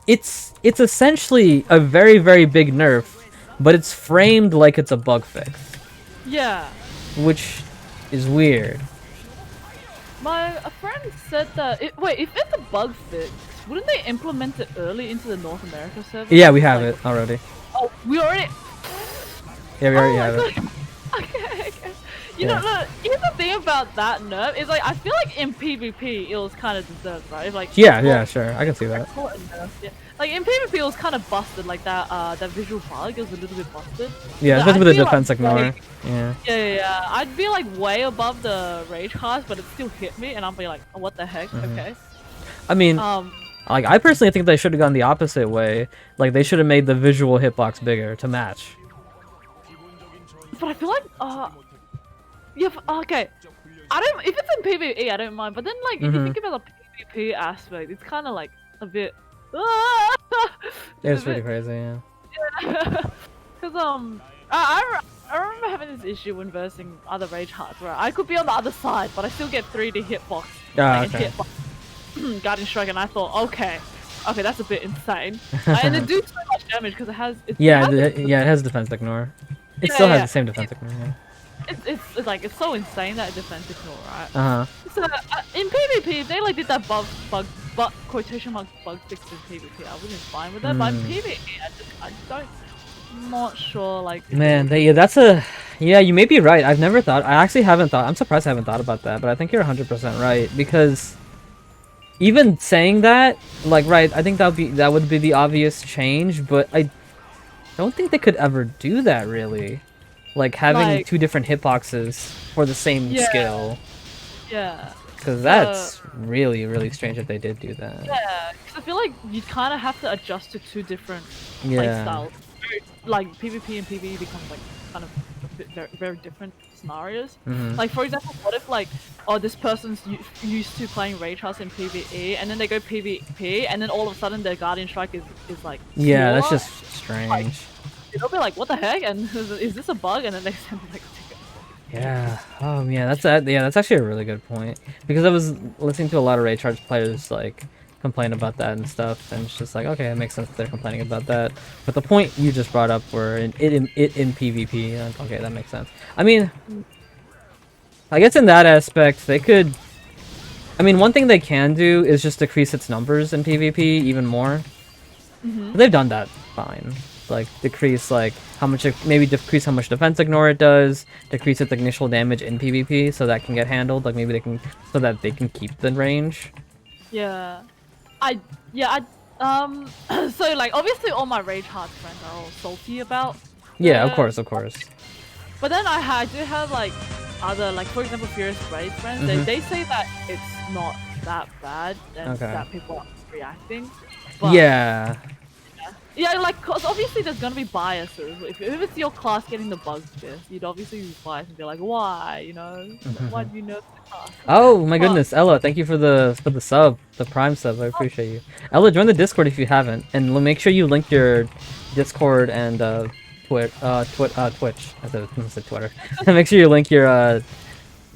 S1: it's essentially a very, very big nerf, but it's framed like it's a bug fix.
S2: Yeah.
S1: Which is weird.
S2: A friend said that wait, if it's a bug fix, wouldn't they implement it early into the North America server?
S1: Yeah, we have it already.
S2: Oh, we already.
S1: Yeah, we already have it.
S2: Okay. You know, look, here's the thing about that nerf is like I feel like in PvP it was kind of deserved, right? Like
S1: Yeah, sure, I can see that.
S2: Yeah. Like in PvP it was kind of busted, like that visual bug was a little bit busted.
S1: Yeah,
S2: But
S1: especially with the
S2: I'd be,
S1: defense
S2: like,
S1: ignore.
S2: way-
S1: Yeah.
S2: Yeah. I'd be like way above the rage cast, but it still hit me, and I'd be like, oh, what the heck? Okay.
S1: I mean, like I personally think they should have gone the opposite way. Like they should have made the visual hitbox bigger to match.
S2: But I feel like yeah, okay. If it's in PvE, I don't mind. But then, like, if you think about the PvP aspect, it's kind of like a bit.
S1: It's pretty crazy, yeah.
S2: Because I remember having this issue when versing other rage hearts, where I could be on the other side, but I still get 3D hitbox.
S1: Okay.
S2: Guardian Strike, and I thought, okay, that's a bit insane. And it do so much damage because it has.
S1: It has defense ignore. It still has the same defense ignore. Yeah.
S2: It's like it's so insane that defense ignore, right?
S1: Uh huh.
S2: So in PvP, if they like did that quotation mark bug fix in PvP, I would be fine with that. But in PvE, I'm not sure. Like
S1: man, you may be right. I actually haven't thought. I'm surprised I haven't thought about that, but I think you're 100% right because even saying that, like, right, I think that would be the obvious change, but I don't think they could ever do that really. Like having two different hitboxes for the same skill.
S2: Yeah.
S1: Because that's really, really strange if they did do that.
S2: Yeah, because I feel like you kind of have to adjust to two different playstyles. Like PvP and PvE becomes like kind of very, very different scenarios. Like for example, what if like, this person's used to playing Rage House in PvE, and then they go PvP, and then all of a sudden their Guardian Strike is like
S1: yeah, that's
S2: smaller?
S1: just strange.
S2: They'll be like, what the heck? And is this a bug? And then they send like a ticket.
S1: Yeah. Oh yeah, that's actually a really good point. Because I was listening to a lot of Rage Charge players like complain about that and stuff, and it's just like, okay, it makes sense that they're complaining about that. But the point you just brought up were in PvP, okay, that makes sense. I mean, I guess in that aspect they could. I mean, one thing they can do is just decrease its numbers in PvP even more. They've done that fine. Like decrease like how much, maybe decrease how much defense ignore it does, decrease its initial damage in PvP, so that can get handled. Like maybe they can, so that they can keep the range.
S2: Yeah, so like obviously all my Rage Heart friends are all salty about.
S1: Yeah,
S2: the-
S1: of course.
S2: But then I do have like other, like for example Furious Rage friends. They say that it's not that bad and
S1: Okay.
S2: that people are reacting. But
S1: Yeah.
S2: yeah, like, cause obviously there's gonna be biases. If it's your class getting the bug fist, you'd obviously be biased and be like, why, you know? Why do you nerf the class?
S1: Oh my
S2: But-
S1: goodness, Ella, thank you for the sub, the Prime sub. I appreciate you. Ella, join the Discord if you haven't, and make sure you link your Discord and Twitch. I said Twitter. Make sure you link your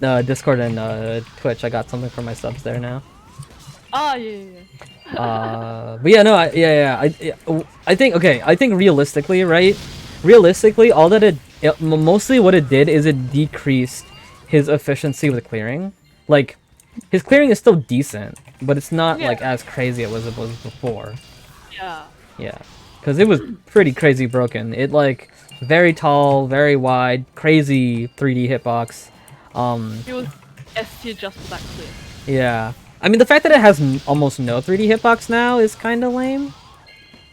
S1: Discord and Twitch. I got something for my subs there now.
S2: Oh yeah.
S1: But yeah, no, I think, okay, I think realistically, right? Realistically, all that mostly what it did is it decreased his efficiency with clearing. Like, his clearing is still decent, but it's not like as crazy as it was before.
S2: Yeah.
S1: Yeah, because it was pretty crazy broken. It like very tall, very wide, crazy 3D hitbox.
S2: It was S tier just for that clip.
S1: Yeah. I mean, the fact that it has almost no 3D hitbox now is kind of lame.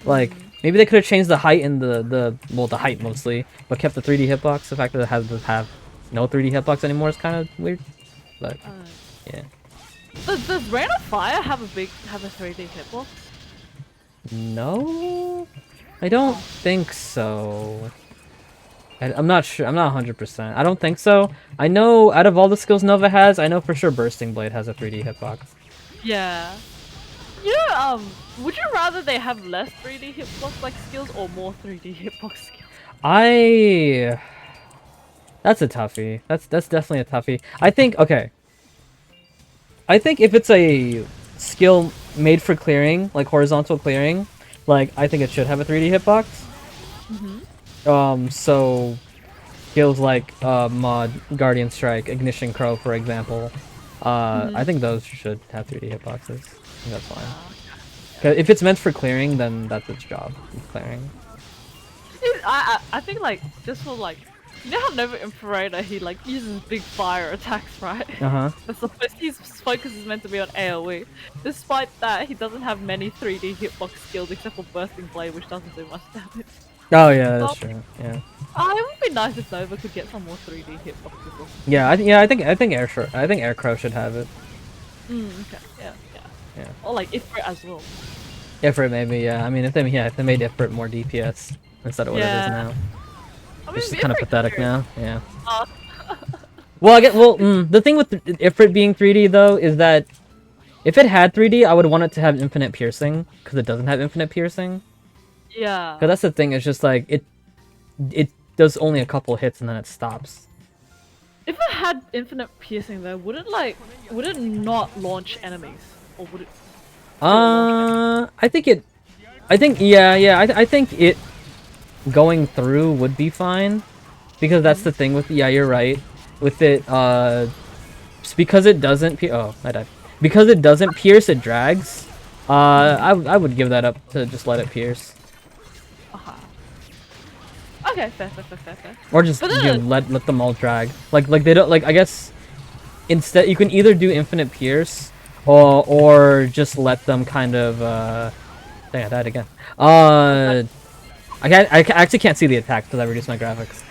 S1: Like, maybe they could have changed the height and the height mostly, but kept the 3D hitbox. The fact that it has to have no 3D hitbox anymore is kind of weird. But yeah.
S2: Does Rain of Fire have a 3D hitbox?
S1: No, I don't think so. I'm not sure. I'm not 100%. I don't think so. I know out of all the skills Nova has, I know for sure Bursting Blade has a 3D hitbox.
S2: Yeah. You know, would you rather they have less 3D hitbox like skills or more 3D hitbox skills?
S1: That's a toughie. That's definitely a toughie. I think, okay. I think if it's a skill made for clearing, like horizontal clearing, like I think it should have a 3D hitbox. So skills like Mod, Guardian Strike, Ignition Crow, for example, I think those should have 3D hitboxes. I think that's fine. 'Cause if it's meant for clearing, then that's its job, clearing.
S2: I think like just for like, you know how Nova Imperator he like uses big fire attacks, right? His focus is meant to be on AoE. Despite that, he doesn't have many 3D hitbox skills except for Bursting Blade, which doesn't do much damage.
S1: Oh yeah, that's true. Yeah.
S2: It would be nice if Nova could get some more 3D hitboxes.
S1: Yeah, I think Air Crow should have it.
S2: Okay.
S1: Yeah.
S2: Or like Ifrit as well.
S1: Ifrit maybe, yeah. I mean, if they made Ifrit more DPS instead of what it is now.
S2: I mean,
S1: Which is kind of pathetic now. Yeah.
S2: Uh,
S1: Well, the thing with Ifrit being 3D though is that if it had 3D, I would want it to have infinite piercing because it doesn't have infinite piercing.
S2: yeah.
S1: Because that's the thing. It's just like it does only a couple hits and then it stops.
S2: If it had infinite piercing though, would it not launch enemies? Or would it?
S1: I think it going through would be fine because that's the thing with you're right with it just because it doesn't I died. Because it doesn't pierce, it drags. I would give that up to just let it pierce.
S2: Okay, fair.
S1: Or just let them all drag. Like they don't like, I guess instead you can either do infinite pierce or just let them kind of dang, I died again. I actually can't see the attack because I reduced my graphics.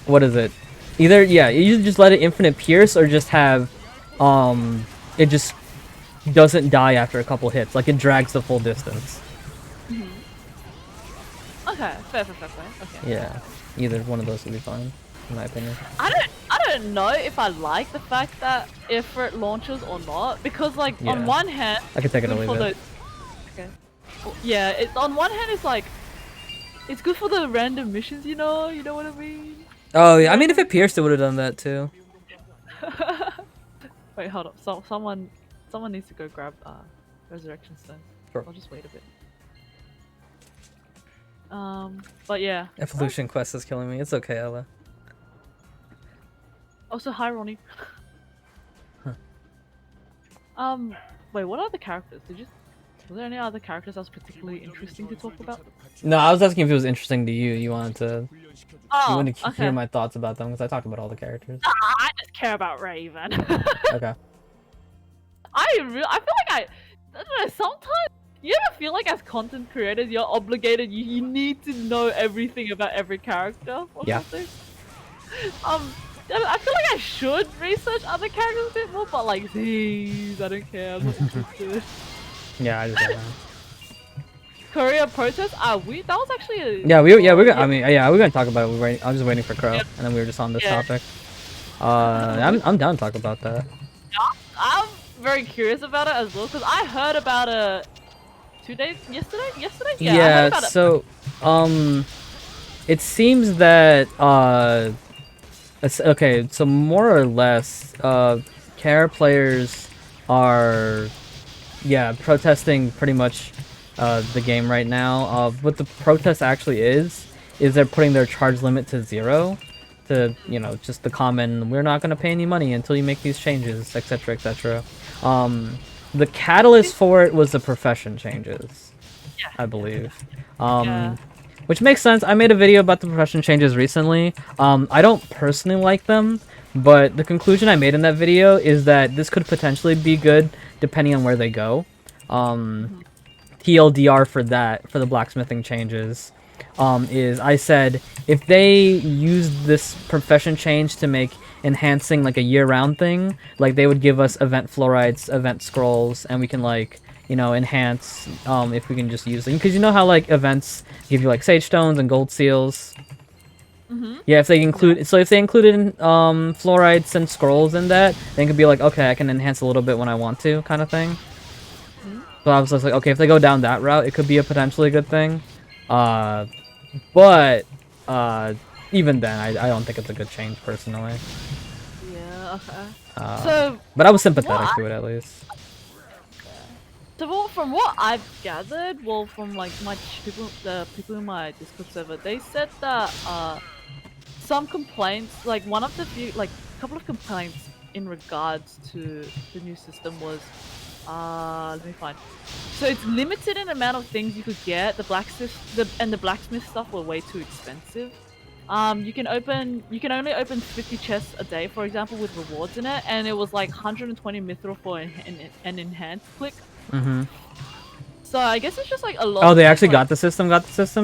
S1: What is it? Either you just let it infinite pierce or just have it just doesn't die after a couple hits. Like it drags the full distance.
S2: Okay, fair. Okay.
S1: Yeah, either one of those would be fine, in my opinion.
S2: I don't know if I like the fact that Ifrit launches or not, because like on one hand,
S1: I can take it or leave it.
S2: Okay. Yeah, it's on one hand it's like it's good for the random missions, you know what I mean?
S1: Oh yeah, I mean if it pierced, it would have done that too.
S2: Wait, hold up. Someone needs to go grab resurrection stone.
S1: Sure.
S2: I'll just wait a bit. But yeah.
S1: Evolution Quest is killing me. It's okay, Ella.
S2: Also, hi Ronnie. Wait, what other characters? Was there any other characters that was particularly interesting to talk about?
S1: No, I was asking if it was interesting to you. You wanted to. You
S2: Oh,
S1: wanted to hear
S2: okay.
S1: my thoughts about them because I talked about all the characters.
S2: I just care about Raven.
S1: Okay.
S2: I feel like I don't know. Sometimes you ever feel like as content creators, you're obligated. You need to know everything about every character or
S1: Yeah.
S2: something. I feel like I should research other characters a bit more, but like these, I don't care. I'm not interested.
S1: Yeah, I just don't know.
S2: Korea protest? That was actually a...
S1: Yeah, we're gonna. I mean, yeah, we're gonna talk about it. I was just waiting for Crow, and then we were just on this topic. I'm down to talk about that.
S2: I'm very curious about it as well because I heard about it 2 days yesterday. Yeah. I heard about
S1: so it seems that okay. So more or less, care players are protesting pretty much the game right now. What the protest actually is they're putting their charge limit to 0. To, you know, just the common, we're not going to pay any money until you make these changes, etc, etc. The catalyst for it was the profession changes, I believe. Which makes sense. I made a video about the profession changes recently. I don't personally like them, but the conclusion I made in that video is that this could potentially be good depending on where they go. TLDR for that, for the blacksmithing changes, is I said if they use this profession change to make enhancing like a year-round thing, like they would give us event fluorides, event scrolls, and we can like, you know, enhance if we can just use them, because you know how like events give you like sage stones and gold seals. Yeah, if they included fluorides and scrolls in that, then it could be like, okay, I can enhance a little bit when I want to, kind of thing. So I was just like, okay, if they go down that route, it could be a potentially good thing. But even then, I don't think it's a good change personally.
S2: Yeah. Okay.
S1: So, but I was sympathetic to it at least.
S2: So from what I've gathered, well, from like the people in my Discord server, they said that some complaints, like one of the few, like a couple of complaints in regards to the new system was, let me find. So it's limited in the amount of things you could get. The blacksmith stuff were way too expensive. You can only open 50 chests a day, for example, with rewards in it, and it was like 120 mithril for an enhanced click. So I guess it's just like a lot.
S1: Oh, they actually got the system.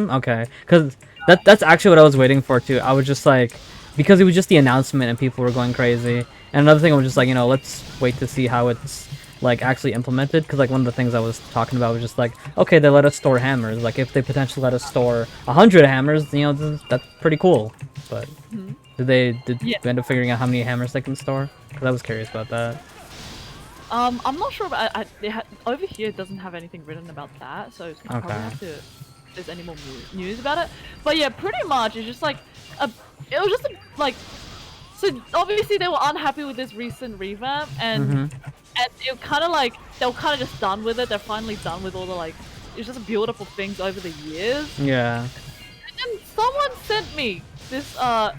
S1: Okay, because that's actually what I was waiting for too. I was just like, because it was just the announcement and people were going crazy. And another thing, I was just like, you know, let's wait to see how it's like actually implemented, because like one of the things I was talking about was just like, okay, they let us store hammers. Like if they potentially let us store 100 hammers, you know, that's pretty cool. But did you end up figuring out how many hammers they can store? Because I was curious about that.
S2: I'm not sure, but over here it doesn't have anything written about that, so it's probably have to. If there's any more news about it, but yeah, pretty much it's just like it was just like, so obviously they were unhappy with this recent revamp, and it kind of like they were kind of just done with it. They're finally done with all the like, it's just beautiful things over the years.
S1: Yeah.
S2: And then someone sent me this a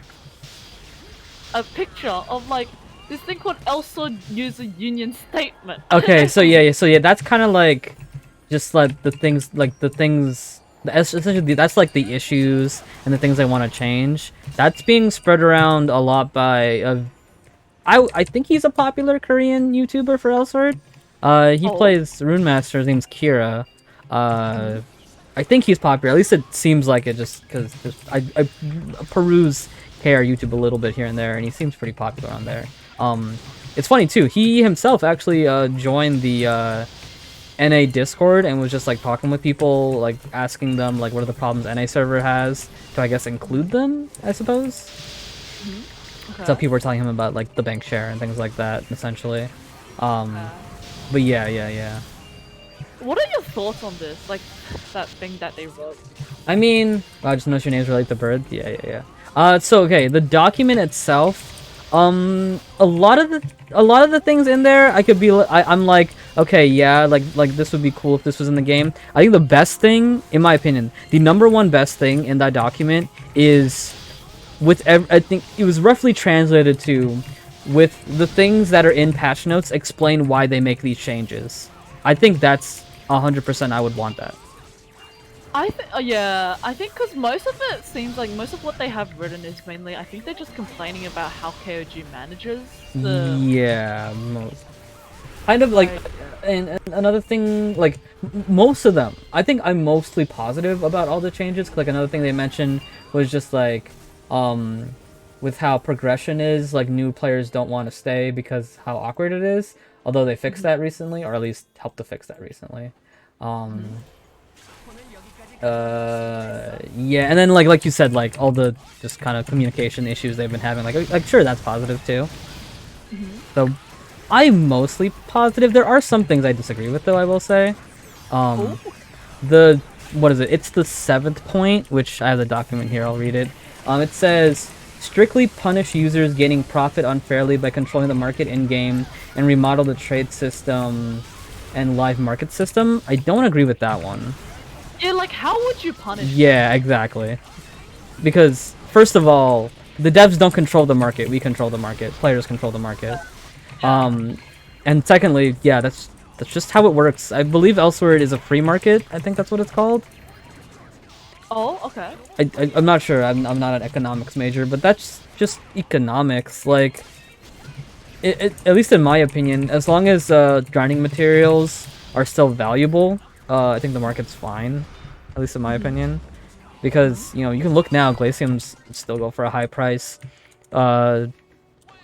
S2: picture of like this thing called Elsword User Union Statement.
S1: Okay, so yeah, that's kind of like, just like the things, essentially that's like the issues and the things I want to change. That's being spread around a lot by I think he's a popular Korean YouTuber for Elsword. He plays Rune Master. His name's Kira. I think he's popular. At least it seems like it, just because I peruse KR YouTube a little bit here and there, and he seems pretty popular on there. It's funny too. He himself actually joined the NA Discord and was just like talking with people, like asking them like what are the problems NA server has to, I guess, include them, I suppose. Okay. So people were telling him about like the bank share and things like that, essentially. But yeah.
S2: What are your thoughts on this? Like that thing that they wrote?
S1: I mean, I just noticed your names relate to Bird. Yeah. So okay, the document itself. A lot of the things in there, I could be, I'm like, okay, yeah, like this would be cool if this was in the game. I think the best thing, in my opinion, the #1 best thing in that document is, I think it was roughly translated to, with the things that are in patch notes, explain why they make these changes. I think that's 100% I would want that.
S2: Yeah, I think because most of it seems like most of what they have written is mainly, I think they're just complaining about how KOG manages the
S1: Yeah, kind of like,
S2: like,
S1: and another thing, like most of them, I think I'm mostly positive about all the changes. 'Cause, like another thing they mentioned was just like, with how progression is, like new players don't want to stay because how awkward it is. Although they fixed that recently, or at least helped to fix that recently. Um, yeah, and then like you said, like all the just kind of communication issues they've been having, like sure that's positive too. So I'm mostly positive. There are some things I disagree with, though, I will say.
S2: oh,
S1: The what is it? It's the 7th point, which I have the document here. I'll read it. It says strictly punish users gaining profit unfairly by controlling the market in game and remodel the trade system and live market system. I don't agree with that one.
S2: yeah, like how would you punish them?
S1: Yeah, exactly. Because first of all, the devs don't control the market. We control the market. Players control the market. And secondly, yeah, that's just how it works. I believe Elsewhere is a free market. I think that's what it's called.
S2: Oh, okay.
S1: I'm not sure. I'm not an economics major, but that's just economics. Like, at least in my opinion, as long as grinding materials are still valuable, I think the market's fine. At least in my opinion, because you know you can look now, glaciums still go for a high price.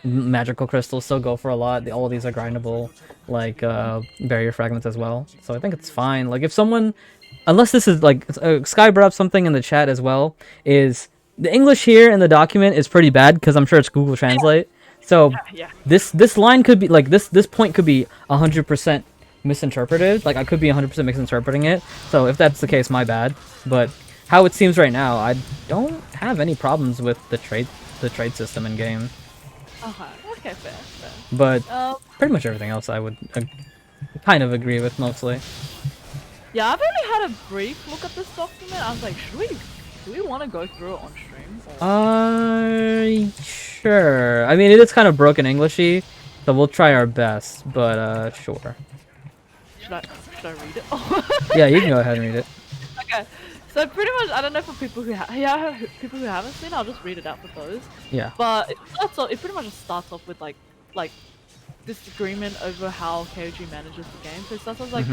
S1: Magical crystals still go for a lot. All of these are grindable, like barrier fragments as well. So I think it's fine. Like if someone, unless this is like Sky brought up something in the chat as well, is the English here in the document is pretty bad because I'm sure it's Google Translate. So
S2: Yeah.
S1: this line could be like this point could be 100% misinterpreted. Like I could be 100% misinterpreting it. So if that's the case, my bad. But how it seems right now, I don't have any problems with the trade system in game.
S2: Okay, fair.
S1: But pretty much everything else I would kind of agree with mostly.
S2: Yeah, I've only had a brief look at this document. I was like, do we want to go through it on stream?
S1: Sure. I mean, it is kind of broken Englishy, so we'll try our best. But sure.
S2: Should I read it?
S1: Yeah, you can go ahead and read it.
S2: Okay. So pretty much, I don't know for people who people who haven't seen, I'll just read it out for those.
S1: Yeah.
S2: But it pretty much starts off with like disagreement over how KOG manages the game. So it starts off like,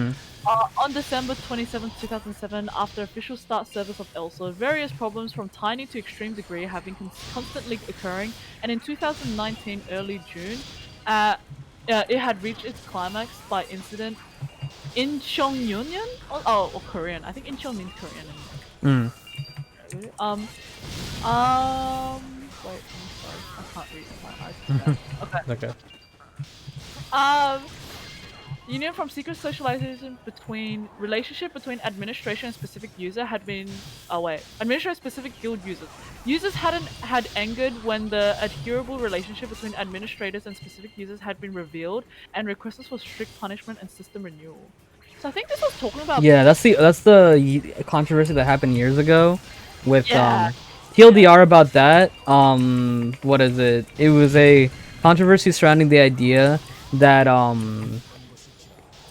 S2: on December 27, 2007, after official start service of ELSO, various problems from tiny to extreme degree have been constantly occurring, and in 2019, early June, it had reached its climax by incident Incheongyunyan? Or Korean. I think Incheon means Korean. Wait, I'm sorry. I can't read my eyes. Okay.
S1: Okay.
S2: Union from secret socialization relationship between administration and specific user had been administration and specific guild users. Users had angered when the adherable relationship between administrators and specific users had been revealed and requested for strict punishment and system renewal. So I think this was talking about
S1: that's the controversy that happened years ago with
S2: Yeah.
S1: TLDR about that. What is it? It was a controversy surrounding the idea that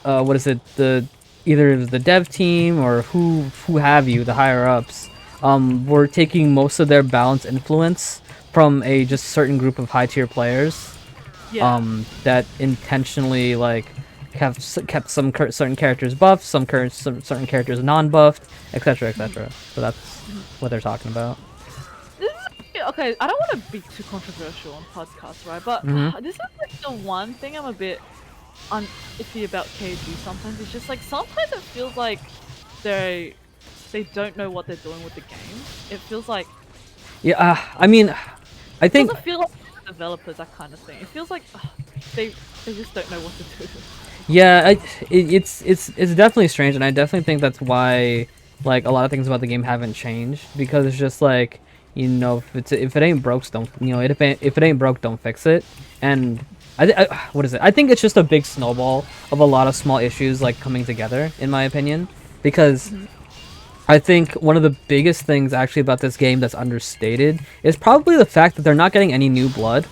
S1: what is it? Either it was the dev team or who have you, the higher ups, were taking most of their balance influence from a just certain group of high tier players. That intentionally like kept some certain characters buffed, some certain characters non-buffed, etc., etc. So that's what they're talking about.
S2: Okay, I don't want to be too controversial on podcasts, right? But this is like the one thing I'm a bit iffy about KG. Sometimes it's just like sometimes it feels like they don't know what they're doing with the game. It feels like
S1: I mean, I think
S2: it doesn't feel like the developers, that kind of thing. It feels like they just don't know what to do.
S1: Yeah, it's definitely strange, and I definitely think that's why like a lot of things about the game haven't changed, because it's just like, you know, if it ain't broke, don't, you know, if it ain't broke, don't fix it. And what is it? I think it's just a big snowball of a lot of small issues like coming together, in my opinion, because I think one of the biggest things actually about this game that's understated is probably the fact that they're not getting any new blood.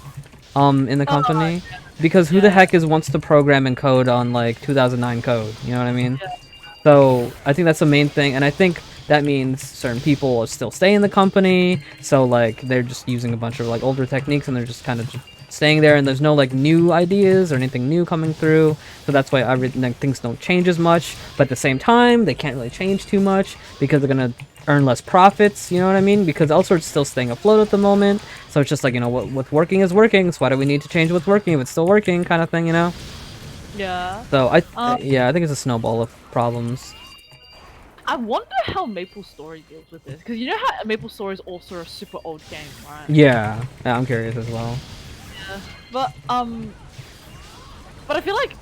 S1: in the company, because who the
S2: Yeah.
S1: heck wants to program and code on like 2009 code? You know what I mean?
S2: Yeah.
S1: So I think that's the main thing, and I think that means certain people will still stay in the company. So like they're just using a bunch of like older techniques, and they're just kind of just staying there, and there's no like new ideas or anything new coming through. So that's why like, things don't change as much. But at the same time, they can't really change too much because they're gonna earn less profits. You know what I mean? Because Elsword's still staying afloat at the moment. So it's just like, you know, what's working is working. So why do we need to change what's working if it's still working, kind of thing, you know?
S2: Yeah.
S1: So
S2: Um,
S1: yeah, I think it's a snowball of problems.
S2: I wonder how Maple Story deals with this, because you know how Maple Story is also a super old game, right?
S1: Yeah, I'm curious as well.
S2: Yeah. But I feel like,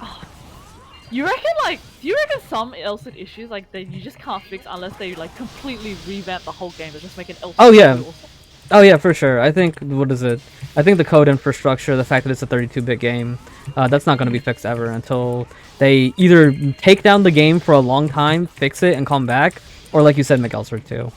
S2: you reckon like, do you reckon some Elcid issues like that you just can't fix unless they like completely revamp the whole game and just make an Elcid
S1: Oh yeah,
S2: 2 or something?
S1: oh yeah, for sure. I think what is it? I think the code infrastructure, the fact that it's a 32-bit game, that's not going to be fixed ever until they either take down the game for a long time, fix it, and come back, or like you said, make Elsword 2,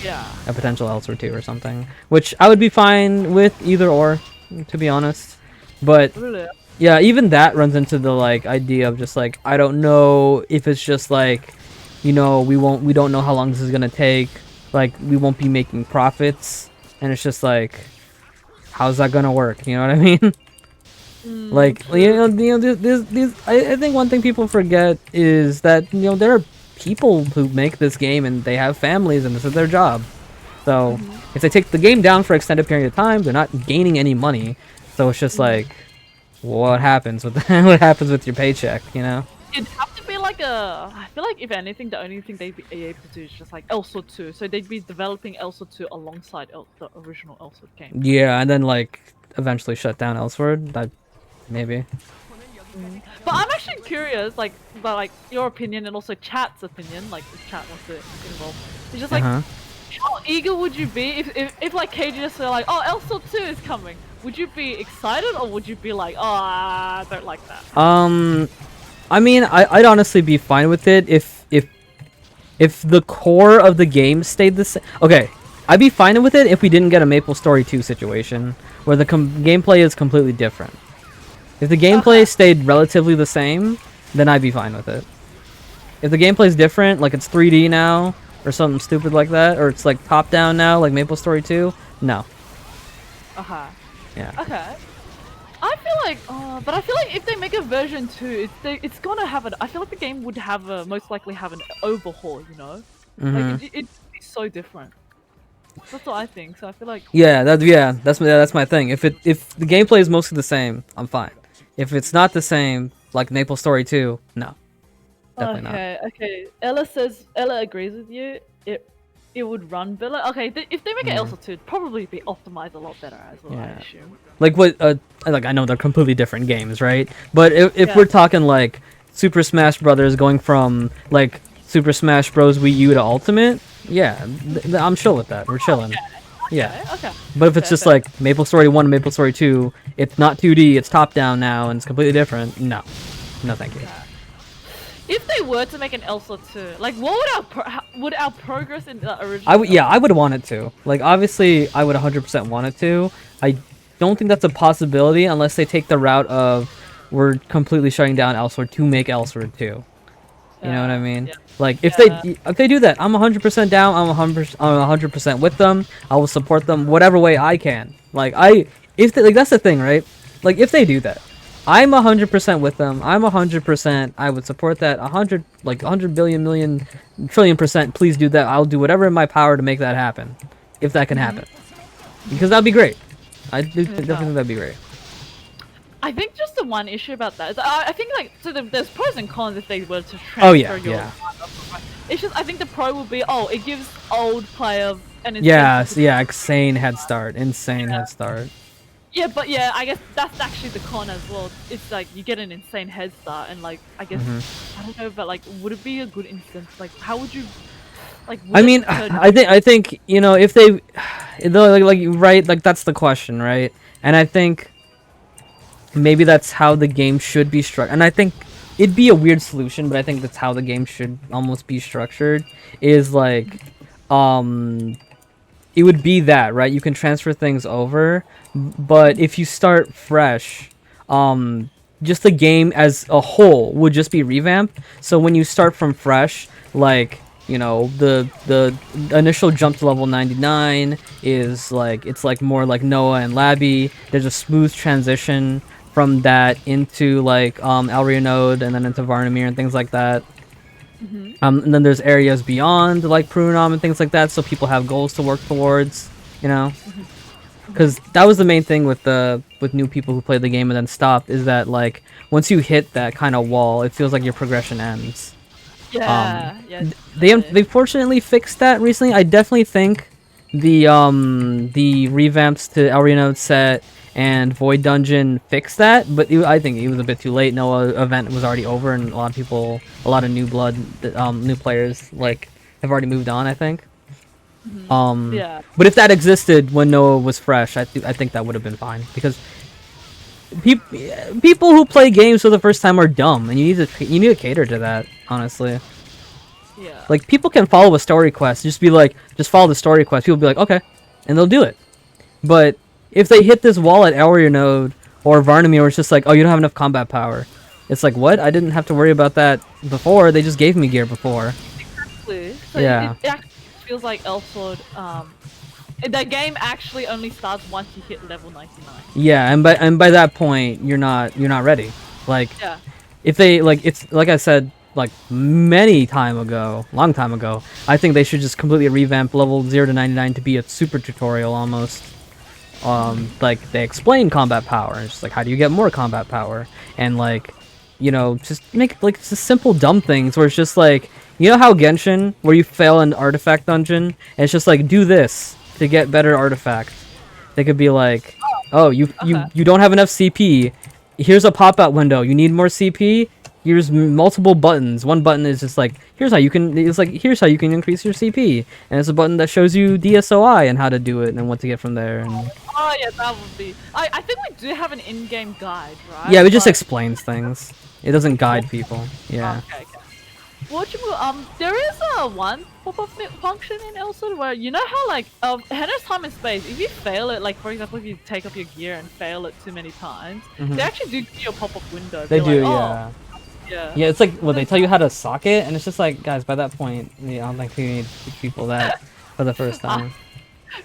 S2: Yeah.
S1: a potential Elsword 2 or something. Which I would be fine with either or, to be honest. But
S2: Really?
S1: yeah, even that runs into the like idea of just like, I don't know if it's just like, you know, we don't know how long this is gonna take, like we won't be making profits, and it's just like, how's that gonna work? You know what I mean? Like, I think one thing people forget is that, you know, there are people who make this game and they have families and this is their job. So if they take the game down for extended period of time, they're not gaining any money. So it's just like, what happens with what happens with your paycheck, you know?
S2: It'd have to be like a. I feel like if anything, the only thing they'd be able to do is just like Elsa 2. So they'd be developing Elsa 2 alongside the original Elsa game.
S1: Yeah, and then like eventually shut down Elsword. That maybe.
S2: But I'm actually curious, like, about like your opinion and also chat's opinion, like if chat wants to involve. It's just like,
S1: Uh-huh.
S2: how eager would you be if like KGS were like, oh, Elsa 2 is coming? Would you be excited or would you be like, oh, I don't like that?
S1: I mean, I'd honestly be fine with it if the core of the game stayed the same. Okay, I'd be fine with it if we didn't get a Maple Story 2 situation where the gameplay is completely different. If the gameplay stayed relatively the same, then I'd be fine with it. If the gameplay is different, like it's 3D now, or something stupid like that, or it's like top-down now, like Maple Story 2, no. Yeah.
S2: Okay. I feel like, but I feel like if they make a version 2, it's gonna have an. I feel like the game would have a most likely have an overhaul. You know, like it'd be so different. That's what I think. So I feel like.
S1: Yeah, that's my thing. If the gameplay is mostly the same, I'm fine. If it's not the same, like Maple Story 2, no, definitely not.
S2: Okay. Ella agrees with you. It would run better. Okay, if they make an Elsa 2, it'd probably be optimized a lot better as well. I
S1: Yeah.
S2: assume.
S1: Like what? Like I know they're completely different games, right? But if
S2: Yeah.
S1: we're talking like Super Smash Brothers going from like Super Smash Bros. Wii U to Ultimate, yeah, I'm chill with that. We're chilling. Yeah.
S2: Okay.
S1: But if it's just
S2: fair.
S1: like Maple Story 1 and Maple Story 2, it's not 2D, it's top down now, and it's completely different. No, no, thank you.
S2: If they were to make an Elsa 2, like what would our progress in the original?
S1: Yeah, I would want it to. Like obviously, I would 100% want it to. I don't think that's a possibility unless they take the route of we're completely shutting down Elsword to make Elsword 2. You know what I mean?
S2: Yeah.
S1: Like if they do that, I'm 100% down. I'm 100% with them. I will support them whatever way I can. Like if they, like that's the thing, right? Like if they do that, I'm 100% with them. I'm 100%. I would support that 100 billion million trillion percent. Please do that. I'll do whatever in my power to make that happen, if that can happen, because that'd be great. I do definitely think that'd be great.
S2: I think just the one issue about that is I think like so there's pros and cons if they were to transfer
S1: Oh yeah,
S2: your.
S1: yeah.
S2: It's just I think the pro will be it gives old players an
S1: Yeah,
S2: incentive to-
S1: yeah. Insane head start. Insane head start.
S2: Yeah, but yeah, I guess that's actually the con as well. It's like you get an insane head start, and like I guess I don't know, but like would it be a good instance? Like how would you? Like
S1: I mean, I think you know if they, like right, like that's the question, right? And I think maybe that's how the game should be structured. And I think it'd be a weird solution, but I think that's how the game should almost be structured. Is like, it would be that, right? You can transfer things over, but if you start fresh, just the game as a whole would just be revamped. So when you start from fresh, like, you know, the initial jump to level 99 is like, it's like more like Noah and Labby. There's a smooth transition from that into like Elrianode and then into Varnamir and things like that. And then there's areas beyond like Prunom and things like that, so people have goals to work towards, you know. Because that was the main thing with new people who played the game and then stopped, is that like once you hit that kind of wall, it feels like your progression ends.
S2: Yeah, yeah.
S1: They fortunately fixed that recently. I definitely think the revamps to Elrianode set and Void Dungeon fixed that, but I think it was a bit too late. Noah event was already over, and a lot of people, a lot of new blood, new players like have already moved on, I think.
S2: Yeah.
S1: But if that existed when Noah was fresh, I think that would have been fine, because people who play games for the first time are dumb, and you need to cater to that, honestly.
S2: Yeah.
S1: Like, people can follow a story quest, just follow the story quest. People be like, okay, and they'll do it. But if they hit this wall at Elrianode or Varnamir, where it's just like, oh, you don't have enough combat power, it's like, what? I didn't have to worry about that before. They just gave me gear before.
S2: Exactly. So
S1: Yeah.
S2: it actually feels like Elsword, the game actually only starts once you hit level 99.
S1: Yeah, and by that point, you're not ready. Like,
S2: Yeah.
S1: if they, like, it's like I said, like, long time ago, I think they should just completely revamp level 0 to 99 to be a super tutorial almost. Like, they explain combat power. It's just like, how do you get more combat power? And like, you know, just make like just simple dumb things where it's just like, you know how Genshin, where you fail an artifact dungeon, and it's just like, do this to get better artifact. They could be like, oh, you don't have enough CP. Here's a pop-out window. You need more CP. Here's multiple buttons. One button is just like, here's how you can increase your CP, and it's a button that shows you DSOI and how to do it and what to get from there. And
S2: Oh yeah, that would be. I think we do have an in-game guide, right?
S1: yeah, it just explains things. It doesn't guide people. Yeah.
S2: Okay. There is one pop-up function in Elsword where, you know how like Henna's time and space, if you fail it, like for example if you take off your gear and fail it too many times, they actually do give you a pop-up window.
S1: They
S2: Be
S1: do,
S2: like,
S1: yeah.
S2: Yeah.
S1: Yeah, it's like, well, they tell you how to sock it, and it's just like, guys, by that point, I don't think we need to teach people that for the first time.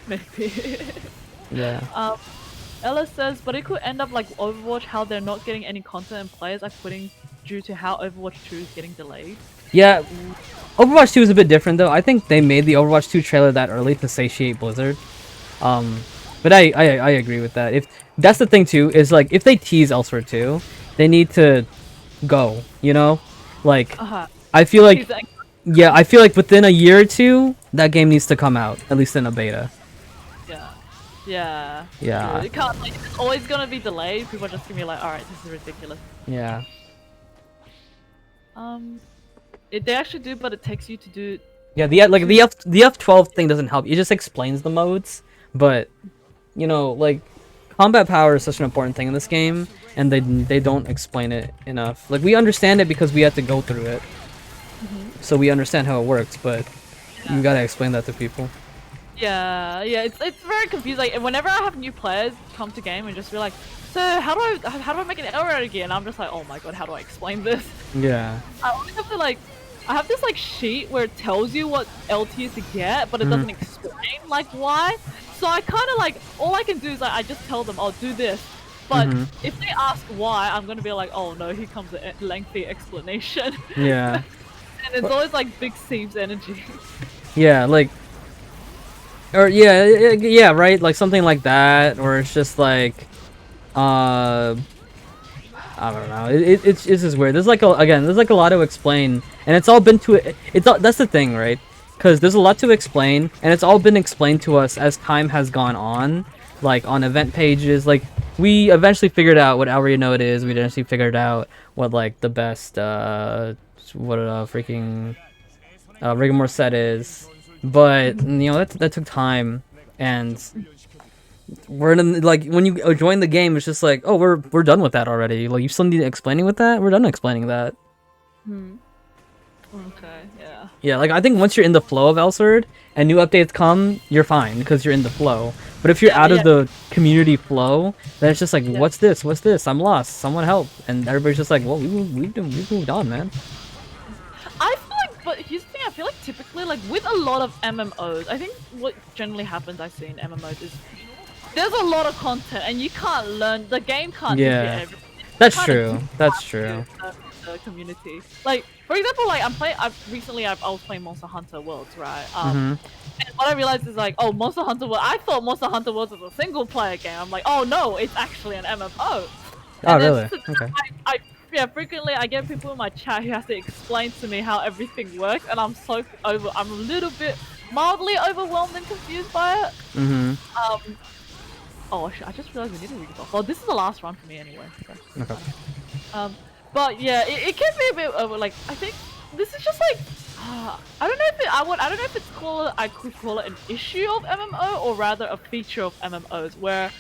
S2: Maybe.
S1: Yeah.
S2: Ella says, but it could end up like Overwatch, how they're not getting any content and players are quitting due to how Overwatch 2 is getting delayed.
S1: Yeah, Overwatch 2 is a bit different though. I think they made the Overwatch 2 trailer that early to satiate Blizzard. But I agree with that. If that's the thing too, is like, if they tease Elsewhere 2, they need to go, you know? Like, I feel like, yeah, I feel like within a year or two, that game needs to come out, at least in a beta.
S2: Yeah.
S1: Yeah.
S2: It can't, like, it's always gonna be delayed. People are just gonna be like, alright, this is ridiculous.
S1: Yeah.
S2: They actually do, but it takes you to do.
S1: Yeah, the F12 thing doesn't help. It just explains the modes, but you know, like, combat power is such an important thing in this game, and they don't explain it enough. Like, we understand it because we had to go through it, so we understand how it works, but you gotta explain that to people.
S2: Yeah, it's very confusing. Like, whenever I have new players come to game and just be like, so how do I make an Elrianode Gear? And I'm just like, oh my god, how do I explain this?
S1: Yeah.
S2: I always have to like, I have this like sheet where it tells you what LT is to get, but it doesn't explain like why. So I kind of like, all I can do is like, I just tell them, oh, do this. But if they ask why, I'm gonna be like, oh no, here comes a lengthy explanation.
S1: Yeah.
S2: And it's always like big Steve's energy.
S1: Yeah, like, or yeah, right, like something like that, or it's just like, I don't know. It's just weird. There's like there's like a lot to explain, and it's all been that's the thing, right? Because there's a lot to explain, and it's all been explained to us as time has gone on, like on event pages. Like, we eventually figured out what Elrianode is. We eventually figured out what like the best freaking Rigmore set is, but you know, that took time, and we're in, like, when you join the game, it's just like, oh, we're done with that already. Like, you still need explaining with that? We're done explaining that.
S2: Okay, yeah.
S1: Yeah, like, I think once you're in the flow of Elsword, and new updates come, you're fine because you're in the flow. But if you're
S2: Yeah,
S1: out of
S2: yeah.
S1: the community flow, then it's just like,
S2: Yeah.
S1: what's this? What's this? I'm lost. Someone help! And everybody's just like, well, we've moved on, man.
S2: I feel like, but here's the thing. I feel like typically, like with a lot of MMOs, I think what generally happens I see in MMOs is there's a lot of content, and you can't learn. The game can't teach you
S1: Yeah,
S2: everything.
S1: that's
S2: Kind
S1: true.
S2: of
S1: That's true.
S2: the community. Like for example, like I was playing Monster Hunter Worlds, right?
S1: Mhm.
S2: And what I realized is like, oh, Monster Hunter World. I thought Monster Hunter Worlds was a single player game. I'm like, oh no, it's actually an MMO.
S1: Oh,
S2: And then
S1: really? Okay.
S2: yeah, frequently I get people in my chat who have to explain to me how everything works, and I'm a little bit mildly overwhelmed and confused by it.
S1: Mhm.
S2: Oh, I just realized we need to read this off. Well, this is the last run for me anyway. So.
S1: Okay.
S2: But yeah, it can be a bit over. Like I think this is just like I don't know if I don't know if I could call it an issue of MMO or rather a feature of MMOs where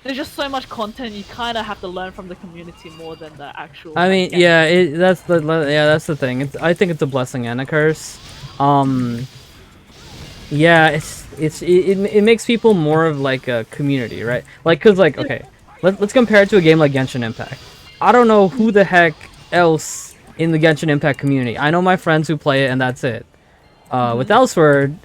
S2: there's just so much content you kind of have to learn from the community more than the actual.
S1: I
S2: like,
S1: mean,
S2: game.
S1: yeah, that's the thing. I think it's a blessing and a curse. Yeah, it makes people more of like a community, right? Like, cause like, okay, let's compare it to a game like Genshin Impact. I don't know who the heck else in the Genshin Impact community. I know my friends who play it, and that's it. With Elsword,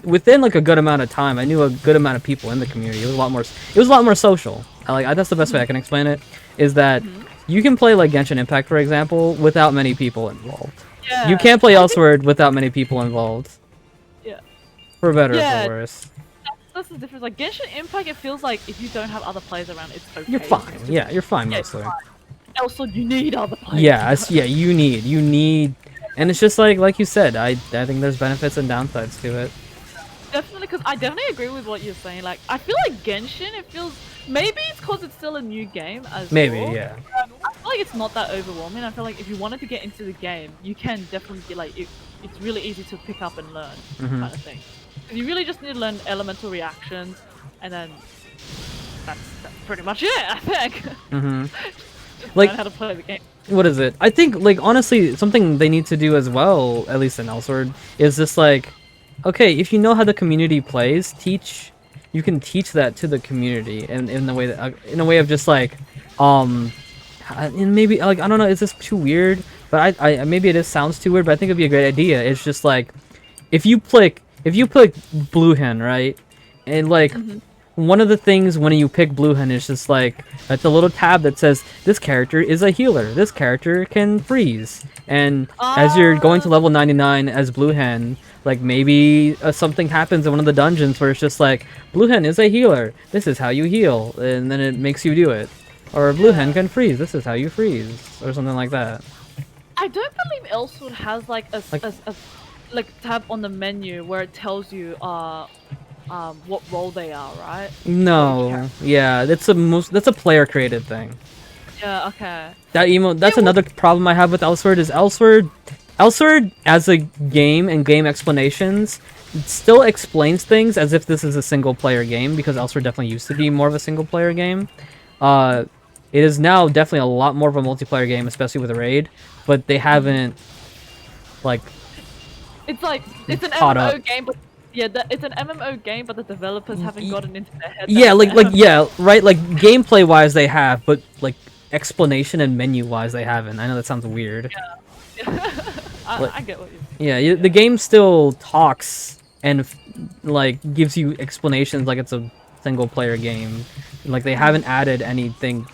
S1: within like a good amount of time, I knew a good amount of people in the community. It was a lot more. It was a lot more social. That's the best way I can explain it. Is that you can play like Genshin Impact, for example, without many people involved.
S2: Yeah.
S1: You can't play Elsword without many people involved.
S2: Yeah.
S1: For better or
S2: Yeah.
S1: for worse.
S2: That's the difference. Like Genshin Impact, it feels like if you don't have other players around, it's okay.
S1: You're fine. Yeah, you're fine
S2: Yeah,
S1: mostly.
S2: Also, you need other players.
S1: Yeah, you need, and it's just like you said. I think there's benefits and downsides to it.
S2: Definitely, because I definitely agree with what you're saying. Like, I feel like Genshin, it feels maybe it's because it's still a new game as
S1: Maybe,
S2: well.
S1: yeah.
S2: I feel like it's not that overwhelming. I feel like if you wanted to get into the game, you can definitely get like it's really easy to pick up and learn kind of thing. 'Cause you really just need to learn elemental reactions, and then that's pretty much it. I think. Just
S1: Like-
S2: learn how to play the game.
S1: What is it? I think like honestly, something they need to do as well, at least in Elsword, is just like, okay, if you know how the community plays, you can teach that to the community, and in a way of just like, and maybe like I don't know, is this too weird? But I maybe it sounds too weird, but I think it'd be a great idea. It's just like, if you pick Blue Hen, right, and like. One of the things when you pick Blue Hen is just like it's a little tab that says this character is a healer. This character can freeze. And as you're going to level 99 as Blue Hen, like maybe something happens in one of the dungeons where it's just like Blue Hen is a healer. This is how you heal, and then it makes you do it. Or Blue Hen can freeze. This is how you freeze, or something like that.
S2: I don't believe Elswood has like a tab on the menu where it tells you what role they are, right?
S1: No, yeah, that's a player created thing.
S2: Yeah, okay.
S1: That's another problem I have with Elsword is Elsword as a game and game explanations still explains things as if this is a single player game because Elsword definitely used to be more of a single player game. It is now definitely a lot more of a multiplayer game, especially with Raid, but they haven't like
S2: it's an
S1: caught
S2: MMO
S1: up.
S2: game, but yeah, it's an MMO game, but the developers haven't gotten into their head.
S1: Yeah, yeah, right. Like gameplay wise, they have, but like explanation and menu wise, they haven't. I know that sounds weird.
S2: Yeah. I get what you mean.
S1: Yeah, the game still talks and like gives you explanations like it's a single player game. Like they haven't added anything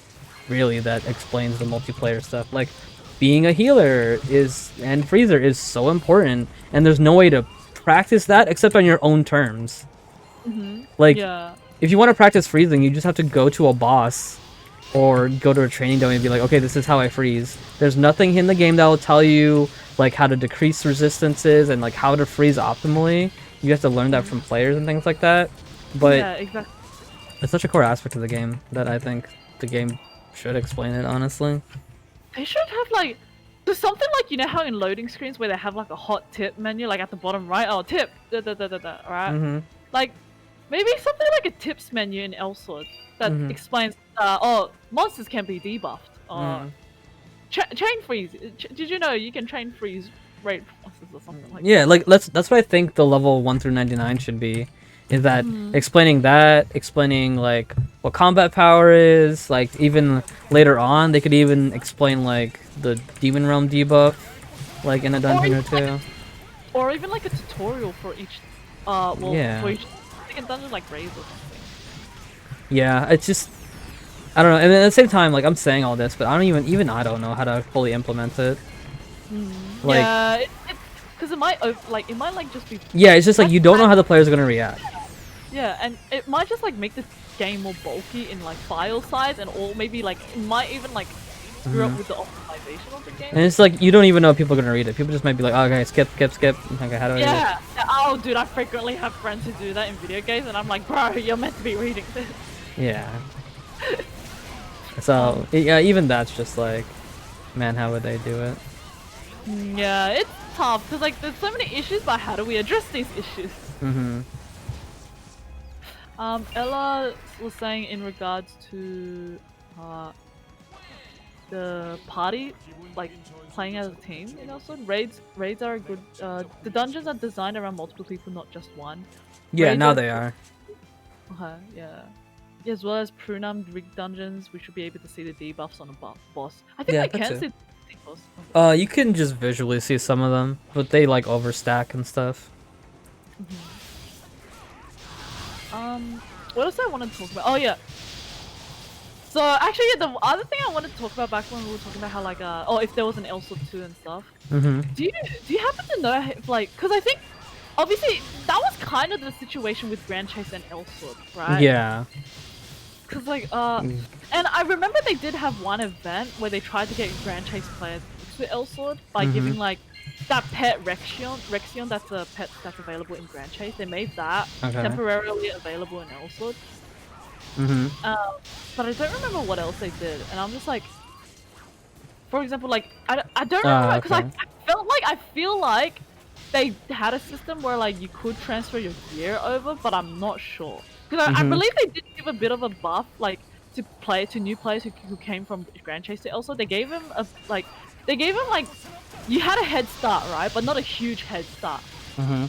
S1: really that explains the multiplayer stuff. Like being a healer and freezer is so important, and there's no way to practice that except on your own terms. Like
S2: Yeah.
S1: if you want to practice freezing, you just have to go to a boss or go to a training dummy and be like, okay, this is how I freeze. There's nothing in the game that will tell you like how to decrease resistances and like how to freeze optimally. You have to learn that from players and things like that. But
S2: Yeah, exactly.
S1: it's such a core aspect of the game that I think the game should explain it, honestly.
S2: They should have like there's something like, you know how in loading screens where they have like a hot tip menu like at the bottom right, oh tip right? Like maybe something like a tips menu in Elsword that explains monsters can be debuffed or chain freeze. Did you know you can chain freeze raid monsters? or something like
S1: Yeah,
S2: that.
S1: like that's what I think the level 1 through 99 should be. Is that
S2: Mhm.
S1: explaining like what combat power is, like even later on they could even explain like the demon realm debuff, like in a
S2: Or
S1: dungeon or
S2: even like
S1: two.
S2: or even like a tutorial for each well for
S1: Yeah.
S2: each second dungeon like raise or something.
S1: Yeah, it's just I don't know. And at the same time, like I'm saying all this, but I don't even I don't know how to fully implement it. Like
S2: Yeah, it's because it might it might like just be
S1: yeah, it's just like
S2: might
S1: you don't know how the players are gonna react.
S2: yeah, and it might just like make the game more bulky in like file size and or maybe like it might even like screw up with the optimization of the game.
S1: And it's like you don't even know if people are gonna read it. People just might be like, oh, okay, skip, skip, skip. Okay, how do I read it?
S2: Yeah. Oh, dude, I frequently have friends who do that in video games, and I'm like, bro, you're meant to be reading this.
S1: Yeah. So yeah, even that's just like, man, how would they do it?
S2: Yeah, it's tough because like there's so many issues, but how do we address these issues?
S1: Mm-hmm.
S2: Ella was saying in regards to the party, like playing as a team, and also raids are a good. The dungeons are designed around multiple people, not just one.
S1: Yeah,
S2: Raids
S1: now
S2: are
S1: they are.
S2: okay, yeah. As well as Prunam rigged dungeons, we should be able to see the debuffs on a boss. I think
S1: Yeah,
S2: we
S1: that's
S2: can
S1: it.
S2: see the debuffs.
S1: You can just visually see some of them, but they like overstack and stuff.
S2: What else I want to talk about? Oh yeah. So actually, yeah, the other thing I wanted to talk about back when we were talking about how like oh if there was an Elsword 2 and stuff.
S1: Mm-hmm.
S2: Do you happen to know if like because I think obviously that was kind of the situation with Grand Chase and Elsword, right?
S1: Yeah.
S2: Because like and I remember they did have one event where they tried to get Grand Chase players to Elsword by giving like that pet Rexion that's a pet that's available in Grand Chase. They made that
S1: Okay.
S2: temporarily available in Elsword.
S1: Mm-hmm.
S2: But I don't remember what else they did, and I'm just like, for example, like I don't remember because
S1: Okay.
S2: I feel like they had a system where like you could transfer your gear over, but I'm not sure because I believe they did give a bit of a buff like to new players who came from Grand Chase to Elsa. They gave him like you had a head start, right, but not a huge head start.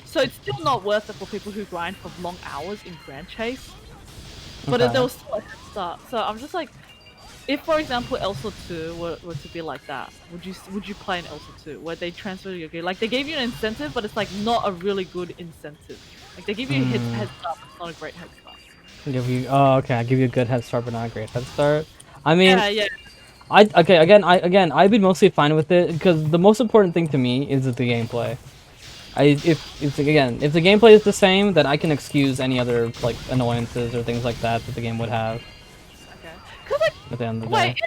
S2: So it's still not worth it for people who grind for long hours in Grand Chase. But there was still a head start. So I'm just like, if for example Elsa 2 were to be like that, would you play an Elsa 2 where they transfer your gear? Like they gave you an incentive, but it's like not a really good incentive. Like they give you a head start, but it's not a great head start.
S1: Okay. I give you a good head start, but not a great head start. I mean,
S2: Yeah.
S1: I'd be mostly fine with it because the most important thing to me is the gameplay. If the gameplay is the same, then I can excuse any other like annoyances or things like that that the game would have.
S2: Okay. Cause like,
S1: At the end of the
S2: wait,
S1: day.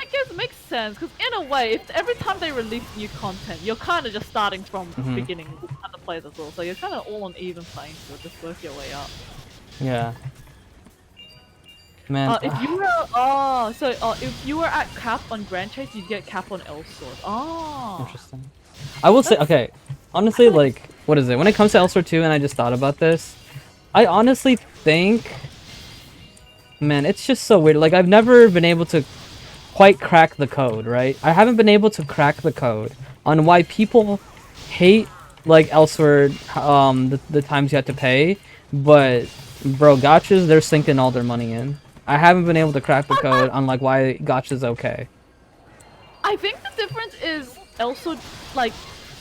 S2: I guess it makes sense. Cause in a way, if every time they release new content, you're kind of just starting from the beginning with other players as well. So you're kind of all on even playing field, just work your way up.
S1: Yeah. Man.
S2: If you were if you were at cap on Grand Chase, you'd get cap on Elsword. Oh.
S1: Interesting. I will say, okay, honestly, like, what is it? When it comes to Elsword 2, and I just thought about this, I honestly think, man, it's just so weird. Like, I've never been able to quite crack the code, right? I haven't been able to crack the code on why people hate, like, Elsword, the times you have to pay, but, bro, gachas, they're sinking all their money in. I haven't been able to crack the code on, like, why gacha's okay.
S2: I think the difference is also like,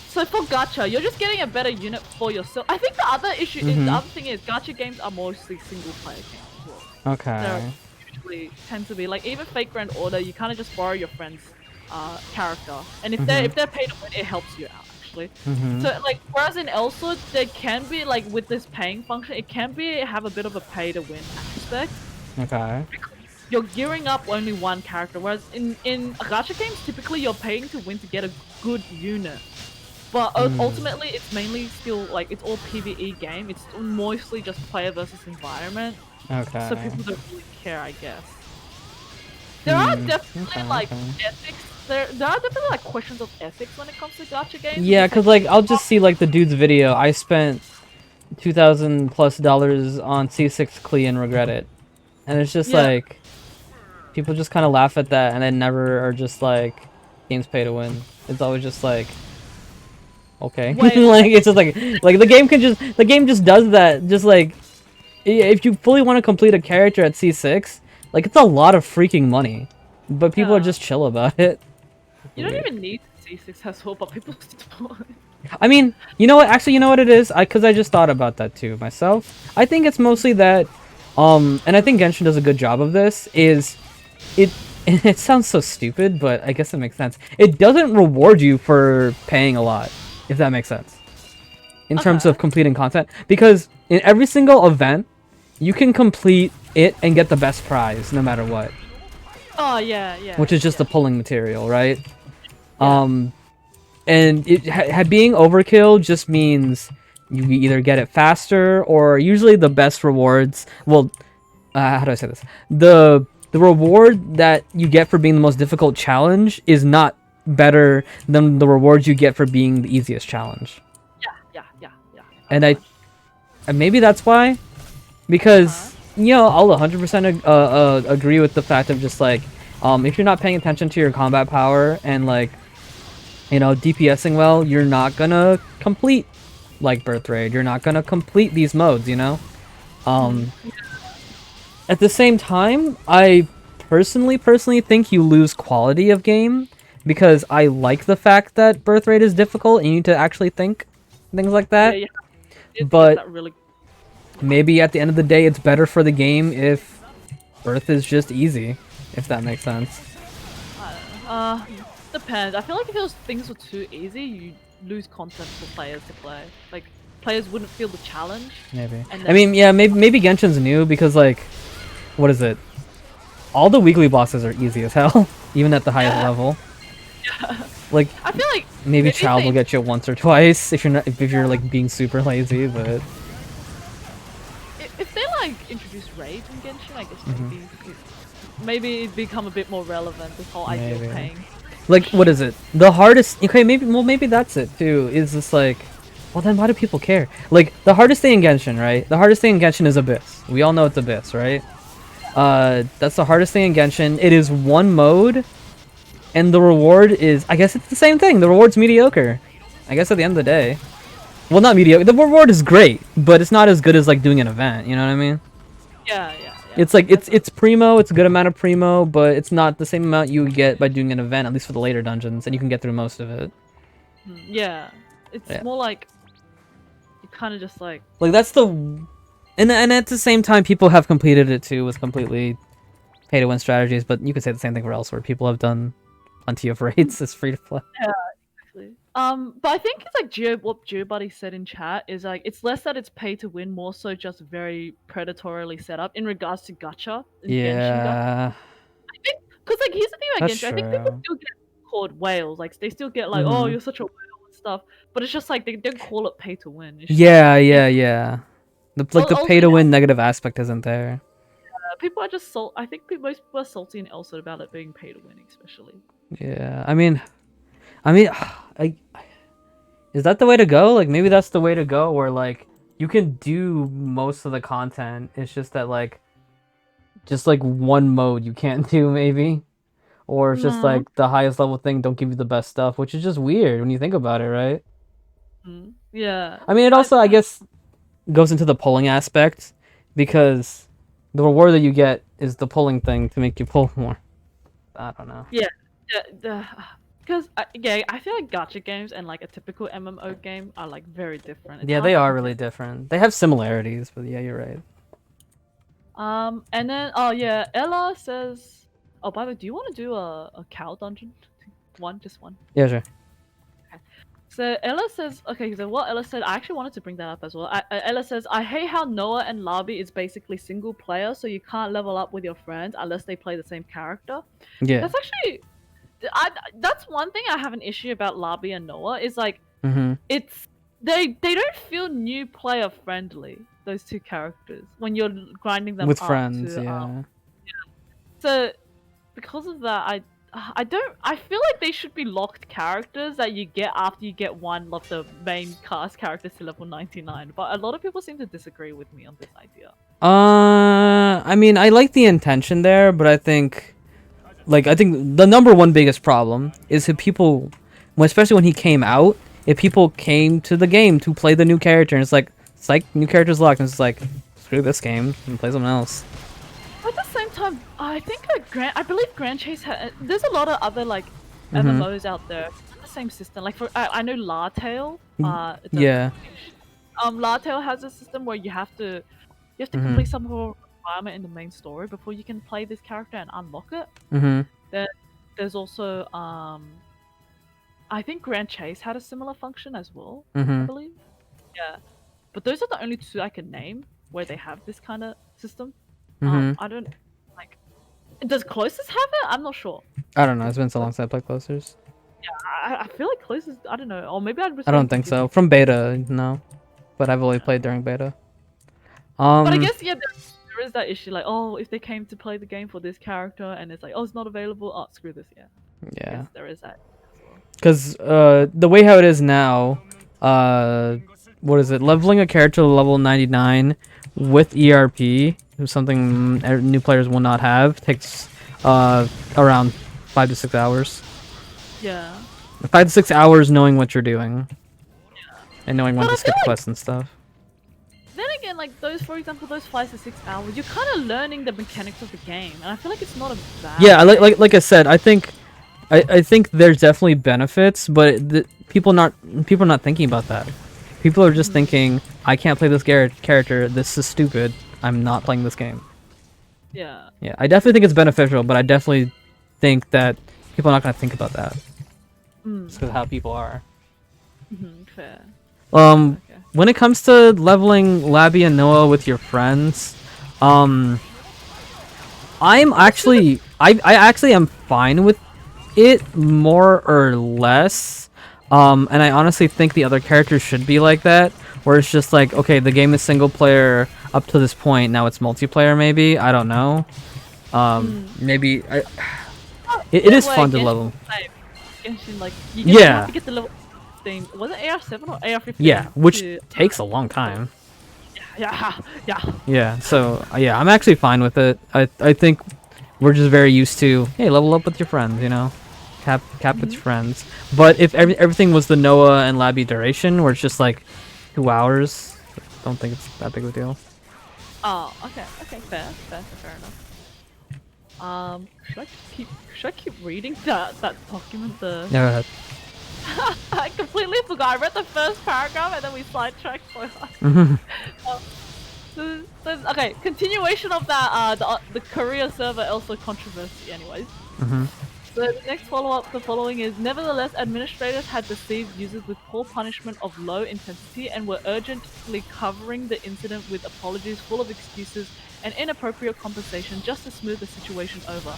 S2: so for gacha, you're just getting a better unit for yourself. I think the other issue is the other thing is gacha games are mostly single player games as well.
S1: Okay.
S2: They usually tend to be like even Fake Grand Order. You kind of just borrow your friend's character, and if they're paid to win, it helps you out actually. So like, whereas in Elsword, there can be like with this paying function, it can be have a bit of a pay to win aspect.
S1: Okay.
S2: You're gearing up only one character, whereas in gacha games, typically you're paying to win to get a good unit. But ultimately, it's mainly still like it's all PvE game. It's mostly just player versus environment.
S1: Okay.
S2: So people don't really care, I guess. There are definitely like ethics. There are definitely like questions of ethics when it comes to gacha games.
S1: Yeah, cause like I'll just see like the dude's video. I spent $2,000+ on C6 Klee and regret it, and it's just like people just kind of laugh at that, and then never are just like games pay to win. It's always just like, okay.
S2: Wait.
S1: Like it's just like the game just does that. Just like if you fully want to complete a character at C6, like it's a lot of freaking money, but people are
S2: Yeah.
S1: just chill about it.
S2: You don't
S1: Weird.
S2: even need C6 as well, but people still.
S1: I mean, you know what? Actually, you know what it is? Because I just thought about that too myself. I think it's mostly that, and I think Genshin does a good job of this. Is it? It sounds so stupid, but I guess it makes sense. It doesn't reward you for paying a lot, if that makes sense. In terms of completing content, because in every single event, you can complete it and get the best prize, no matter what.
S2: Oh yeah, yeah.
S1: Which is just
S2: yeah.
S1: the pulling material, right?
S2: Yeah.
S1: And being overkill just means you either get it faster or usually the best rewards. Well, how do I say this? The reward that you get for being the most difficult challenge is not better than the rewards you get for being the easiest challenge.
S2: Yeah.
S1: And and maybe that's why, because you know, I'll 100% agree with the fact of just like, if you're not paying attention to your combat power and like, you know, DPSing well, you're not gonna complete like Birth Rate. You're not gonna complete these modes, you know. At the same time, I personally think you lose quality of game because I like the fact that Birth Rate is difficult and you need to actually think things like that.
S2: Yeah. It's
S1: But
S2: that really.
S1: maybe at the end of the day, it's better for the game if Birth is just easy, if that makes sense.
S2: Depends. I feel like if those things were too easy, you lose content for players to play. Like players wouldn't feel the challenge.
S1: Maybe.
S2: And
S1: I mean, yeah, maybe Genshin's new because like, what is it? All the weekly bosses are easy as hell, even at the highest level.
S2: Yeah.
S1: Like,
S2: I feel like
S1: maybe Child will get you once or twice if you're not if you're like being super lazy, but
S2: if they like introduce rage in Genshin, I guess maybe it'd become a bit more relevant. This whole idea of paying.
S1: Like, what is it? The hardest. Okay, maybe that's it too. Is this like, well then why do people care? Like the hardest thing in Genshin, right? The hardest thing in Genshin is Abyss. We all know it's Abyss, right? That's the hardest thing in Genshin. It is one mode, and the reward is, I guess it's the same thing. The reward's mediocre. I guess at the end of the day. Well, not mediocre. The reward is great, but it's not as good as like doing an event. You know what I mean?
S2: Yeah.
S1: It's like it's primo. It's a good amount of primo, but it's not the same amount you would get by doing an event, at least for the later dungeons, and you can get through most of it.
S2: Yeah. It's more like you kind of just like
S1: that's the, and at the same time, people have completed it too with completely pay to win strategies. But you could say the same thing for elsewhere. People have done plenty of raids as free to play.
S2: Yeah, exactly. But I think it's like what GeoBuddy said in chat is like it's less that it's pay to win, more so just very predatorily set up in regards to gacha.
S1: Yeah.
S2: I think because like here's the thing about Genshin, I think people still get called whales. Like they still get like, oh, you're such a whale and stuff. But it's just like they don't call it pay to win.
S1: Yeah. The pay to win negative aspect isn't there.
S2: People are just I think most people are salty and Elsa about it being pay to win, especially.
S1: Yeah, I mean, is that the way to go? Like, maybe that's the way to go, where like you can do most of the content. It's just that like, just like one mode you can't do maybe, or it's just like the highest level thing don't give you the best stuff, which is just weird when you think about it, right?
S2: Yeah.
S1: I mean, it also I guess goes into the pulling aspect because the reward that you get is the pulling thing to make you pull more. I don't know.
S2: Yeah. Because I feel like gacha games and like a typical MMO game are like very different.
S1: Yeah, they are really different. They have similarities, but yeah, you're right.
S2: And then Ella says, oh, by the way, do you want to do a cow dungeon? Just one.
S1: Yeah, sure.
S2: So Ella says, okay, so what Ella said, I actually wanted to bring that up as well. Ella says, I hate how Noah and Labi is basically single player, so you can't level up with your friends unless they play the same character.
S1: Yeah.
S2: That's actually, that's one thing I have an issue about Labi and Noah, is like, it's, they don't feel new player friendly, those two characters, when you're grinding them
S1: with
S2: up
S1: friends,
S2: to,
S1: yeah.
S2: So, because of that, I feel like they should be locked characters that you get after you get one of the main cast characters to level 99, but a lot of people seem to disagree with me on this idea.
S1: I mean, I like the intention there, but I think the number one biggest problem is that people, especially when he came out, if people came to the game to play the new character, and it's like new character's locked, and it's like screw this game and play something else.
S2: At the same time, I think I believe Grand Chase there's a lot of other like MMOs out there. It's the same system. Like I know Lartail.
S1: Yeah.
S2: Lartail has a system where you have to complete some sort of requirement in the main story before you can play this character and unlock it. Then there's also I think Grand Chase had a similar function as well. I believe. Yeah, but those are the only two I can name where they have this kind of system. I don't like. Does Closest have it? I'm not sure.
S1: I don't know. It's been so long since I played Closers.
S2: Yeah, I feel like Closest. I don't know, or maybe
S1: I don't think so. From beta, no. But I've only played during beta.
S2: But I guess yeah, there is that issue. Like, oh, if they came to play the game for this character and it's like, oh, it's not available. Oh, screw this. Yeah.
S1: Yeah.
S2: There is that.
S1: Because the way how it is now, what is it? Leveling a character to level 99 with ERP, something new players will not have, takes around 5 to 6 hours.
S2: Yeah.
S1: 5 to 6 hours knowing what you're doing. Yeah. And knowing when to skip quests and stuff.
S2: Then again, like those, for example, those 5 to 6 hours, you're kind of learning the mechanics of the game, and I feel like it's not a bad.
S1: Yeah, like I said, I think there's definitely benefits, but people are not thinking about that. People are just thinking, I can't play this character. This is stupid. I'm not playing this game.
S2: Yeah.
S1: Yeah, I definitely think it's beneficial, but I definitely think that people are not gonna think about that. Just because of how people are.
S2: Fair.
S1: Okay. When it comes to leveling Labby and Noah with your friends, I actually am fine with it more or less. And I honestly think the other characters should be like that, where it's just like, okay, the game is single player up to this point, now it's multiplayer maybe, I don't know. Maybe it is fun to level.
S2: Genshin, like, you have to get the level 15. Was it AR7 or AR15?
S1: Yeah, which takes a long time. Yeah, so yeah, I'm actually fine with it. I think we're just very used to, hey, level up with your friends, you know? Cap with your friends. But if everything was the Noah and Labby duration, where it's just like 2 hours, I don't think it's that big of a deal.
S2: Oh, okay, fair enough. Should I keep reading that document?
S1: No, go ahead.
S2: I completely forgot. I read the first paragraph and then we sidetracked so hard. Okay, continuation of that the Korea server also controversy anyways. So the next the following is, nevertheless, administrators had deceived users with poor punishment of low intensity and were urgently covering the incident with apologies full of excuses and inappropriate compensation just to smooth the situation over.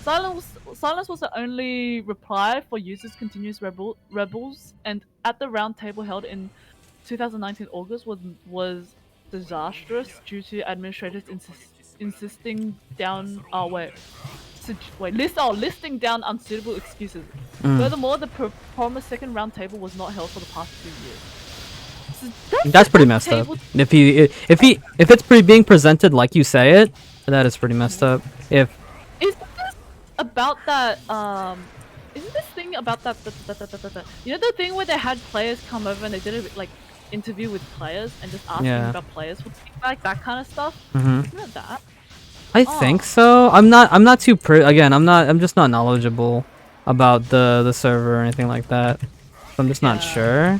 S2: Silence was the only reply for users' continuous rebels, and at the round table held in 2019 August was disastrous due to administrators listing down unsuitable excuses. Furthermore, the promised second round table was not held for the past 2 years. So
S1: that's pretty messed up. If it's being presented like you say it, that is pretty messed up. Isn't this
S2: thing about that you know, the thing where they had players come over and they did a like interview with players and just asking about players with feedback, that kind of stuff? Isn't it that?
S1: I think so. I'm not too I'm just not knowledgeable about the server or anything like that. So I'm just not sure.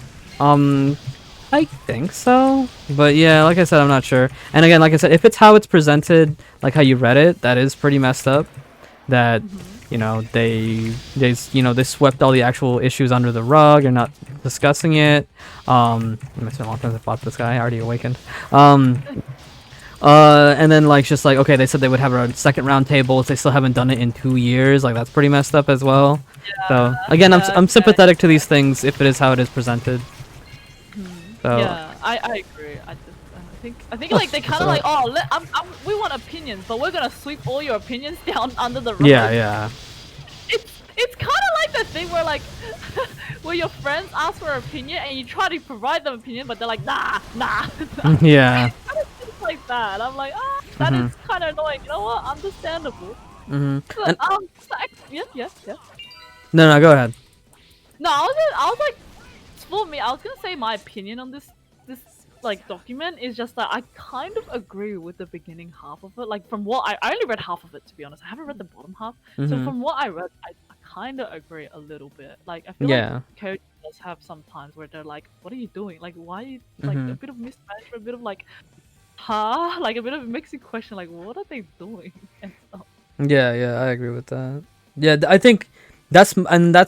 S1: I think so. But yeah, like I said, I'm not sure. And again, like I said, if it's how it's presented, like how you read it, that is pretty messed up. That you know, they swept all the actual issues under the rug and not discussing it. It's been a long time since I fought this guy. I already awakened. And then like just like, okay, they said they would have a second round table. They still haven't done it in 2 years. Like that's pretty messed up as well. So again, I'm sympathetic to these things if it is how it is presented. So
S2: yeah, I agree. I think like they kind of like, oh, we want opinions, but we're gonna sweep all your opinions down under the rug.
S1: Yeah.
S2: It's kind of like the thing where like where your friends ask for an opinion and you try to provide them opinion, but they're like, nah.
S1: Yeah.
S2: It's like that. I'm like, that is kind of annoying. You know what? Understandable. But, yeah.
S1: No, go ahead.
S2: No, I was like, for me, I was gonna say my opinion on this like document is just that I kind of agree with the beginning half of it. Like from what I only read half of it, to be honest. I haven't read the bottom half. So
S1: Mm-hmm.
S2: from what I read, I kind of agree a little bit. Like I feel
S1: Yeah.
S2: like code does have some times where they're like, "What are you doing? Like why?" Are you, like
S1: Mm-hmm.
S2: a bit of mismanagement, a bit of like, "Huh?" Like a bit of a mixing question. Like what are they doing? And stuff.
S1: Yeah, yeah, I agree with that. Yeah, I think that's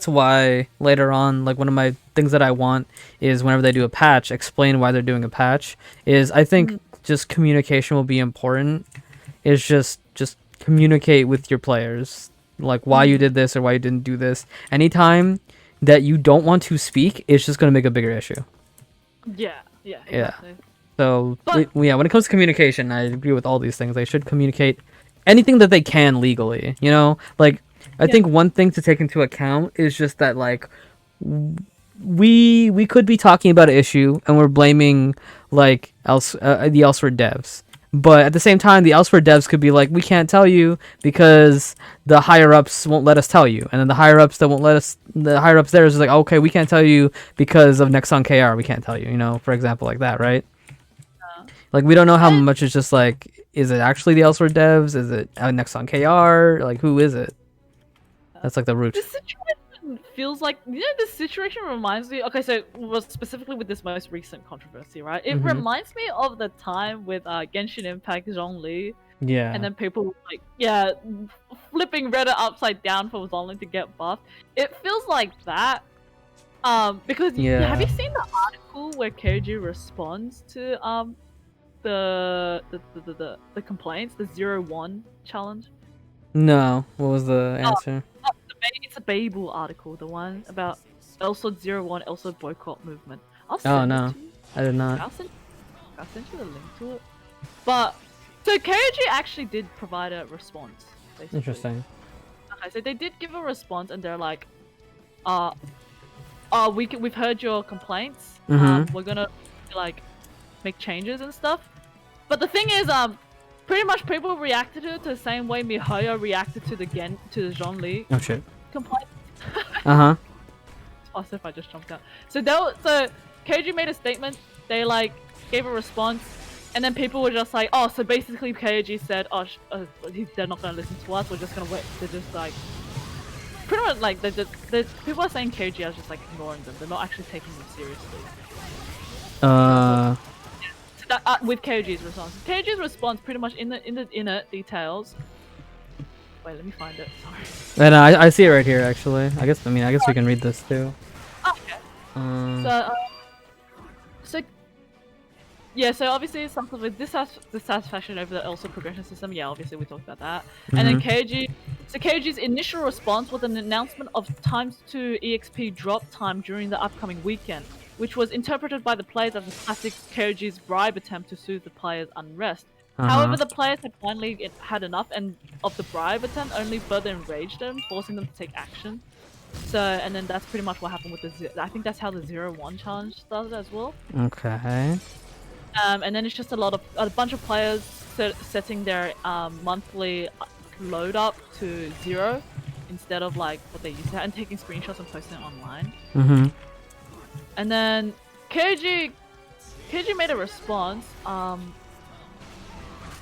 S1: why later on, like one of my things that I want is whenever they do a patch, explain why they're doing a patch. Is I think just communication will be important. Is just communicate with your players, like why you did this or why you didn't do this. Anytime that you don't want to speak, it's just gonna make a bigger issue.
S2: Yeah, yeah,
S1: Yeah.
S2: exactly.
S1: So
S2: But
S1: yeah, when it comes to communication, I agree with all these things. They should communicate anything that they can legally. You know, like I
S2: yeah,
S1: think one thing to take into account is just that like we could be talking about an issue and we're blaming like the Elsewhere devs. But at the same time, the Elsewhere devs could be like, we can't tell you because the higher ups won't let us tell you, and then the higher ups that won't let us, the higher ups there is like, okay, we can't tell you because of Nexon KR, we can't tell you, you know, for example, like that, right? Like we don't know how
S2: and
S1: much it's just like, is it actually the Elsewhere devs? Is it Nexon KR? Like who is it? That's like the root.
S2: this situation feels like this situation reminds me. Okay, so was specifically with this most recent controversy, right? It
S1: Mm-hmm.
S2: reminds me of the time with Genshin Impact Zhongli, and
S1: Yeah.
S2: then people were like, yeah, flipping Reddit upside down for Zhongli to get buffed. It feels like that. Because have
S1: Yeah.
S2: you seen the article where Keiji responds to the complaints, the 0-1 challenge?
S1: No. What was the answer?
S2: It's a Babel article, the one about Elsword 0-1 Elsword boycott movement. I'll
S1: Oh
S2: send it
S1: no,
S2: to you.
S1: I did not.
S2: I'll send you the link to it. But so Keiji actually did provide a response, basically.
S1: Interesting.
S2: Okay, so they did give a response, and they're like, we've heard your complaints.
S1: Mm-hmm.
S2: We're gonna like make changes and stuff. But the thing is, pretty much people reacted to it the same way Mihoyo reacted to the Zhongli
S1: Oh shit.
S2: complaint.
S1: Uh-huh.
S2: As if I just jumped out. So Keiji made a statement. They like gave a response, and then people were just like, "Oh, so basically Keiji said, they're not gonna listen to us. We're just gonna wait." They're just like, pretty much like people are saying Keiji is just like ignoring them. They're not actually taking them seriously. With Keiji's response. Keiji's response pretty much in the inner details. Wait, let me find it. Sorry.
S1: And I see it right here actually. I guess we can read this too.
S2: Okay. So yeah, so obviously something with dissatisfaction over the Elsa progression system. Yeah, obviously we talked about that. And then Keiji's initial response was an announcement of ×2 EXP drop time during the upcoming weekend, which was interpreted by the players as a classic Keiji's bribe attempt to soothe the players' unrest. However, the players had finally had enough and of the bribe attempt only further enraged them, forcing them to take action. So, and then that's pretty much what happened with I think that's how the 0-1 challenge started as well.
S1: Okay.
S2: And then it's just a bunch of players setting their monthly load up to 0 instead of like what they used to, and taking screenshots and posting it online.
S1: Mm-hmm.
S2: And then Keiji made a response.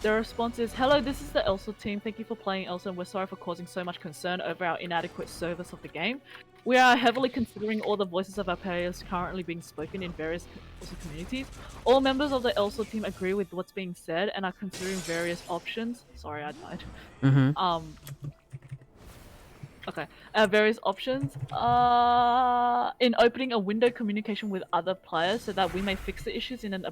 S2: The response is, "Hello, this is the Elsa team. Thank you for playing Elsa, and we're sorry for causing so much concern over our inadequate service of the game. We are heavily considering all the voices of our players currently being spoken in various Elsa communities. All members of the Elsa team agree with what's being said and are considering various options." Sorry, I died. Okay. Various options in opening a window communication with other players so that we may fix the issues in an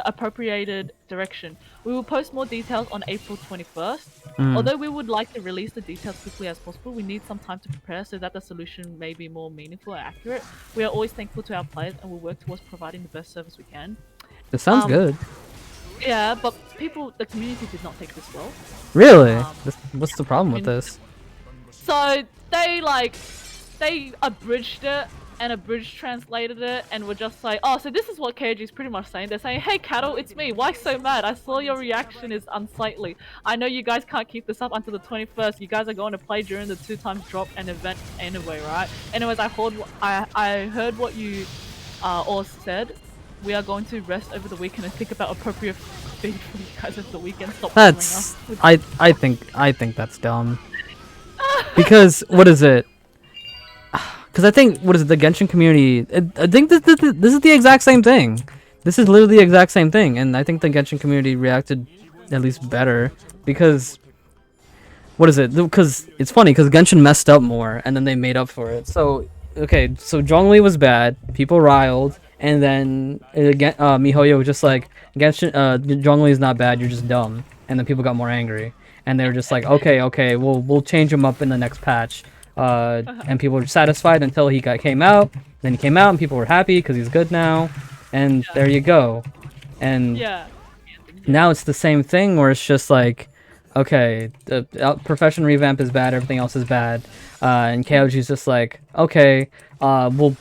S2: appropriated direction. We will post more details on April 21st. Although we would like to release the details quickly as possible, we need some time to prepare so that the solution may be more meaningful and accurate. We are always thankful to our players and will work towards providing the best service we can.
S1: This sounds good.
S2: Yeah, but the community did not take this well.
S1: Really? What's the problem with this?
S2: So they abridged it and a British translated it, and we're just like, oh, so this is what KG's pretty much saying. They're saying, hey, Cattle, it's me. Why so mad? I saw your reaction is unsightly. I know you guys can't keep this up until the 21st. You guys are going to play during the 2x drop and event anyway, right? Anyways, I heard what you all said. We are going to rest over the weekend and think about appropriate feed for you guys over the weekend. Stop bothering
S1: That's
S2: us.
S1: I think that's dumb. Because what is it? Because I think what is it? The Genshin community. I think this is the exact same thing. This is literally the exact same thing, and I think the Genshin community reacted at least better because what is it? Because it's funny because Genshin messed up more, and then they made up for it. So okay, so Zhongli was bad. People riled, and then again, MiHoYo was just like Genshin. Zhongli is not bad. You're just dumb, and then people got more angry, and they were just like, okay, we'll change him up in the next patch. And people were satisfied until he came out. Then he came out, and people were happy because he's good now. And there you go. And now it's the same thing where it's just like, okay, the profession revamp is bad, everything else is bad, and KOG's just like, okay, we'll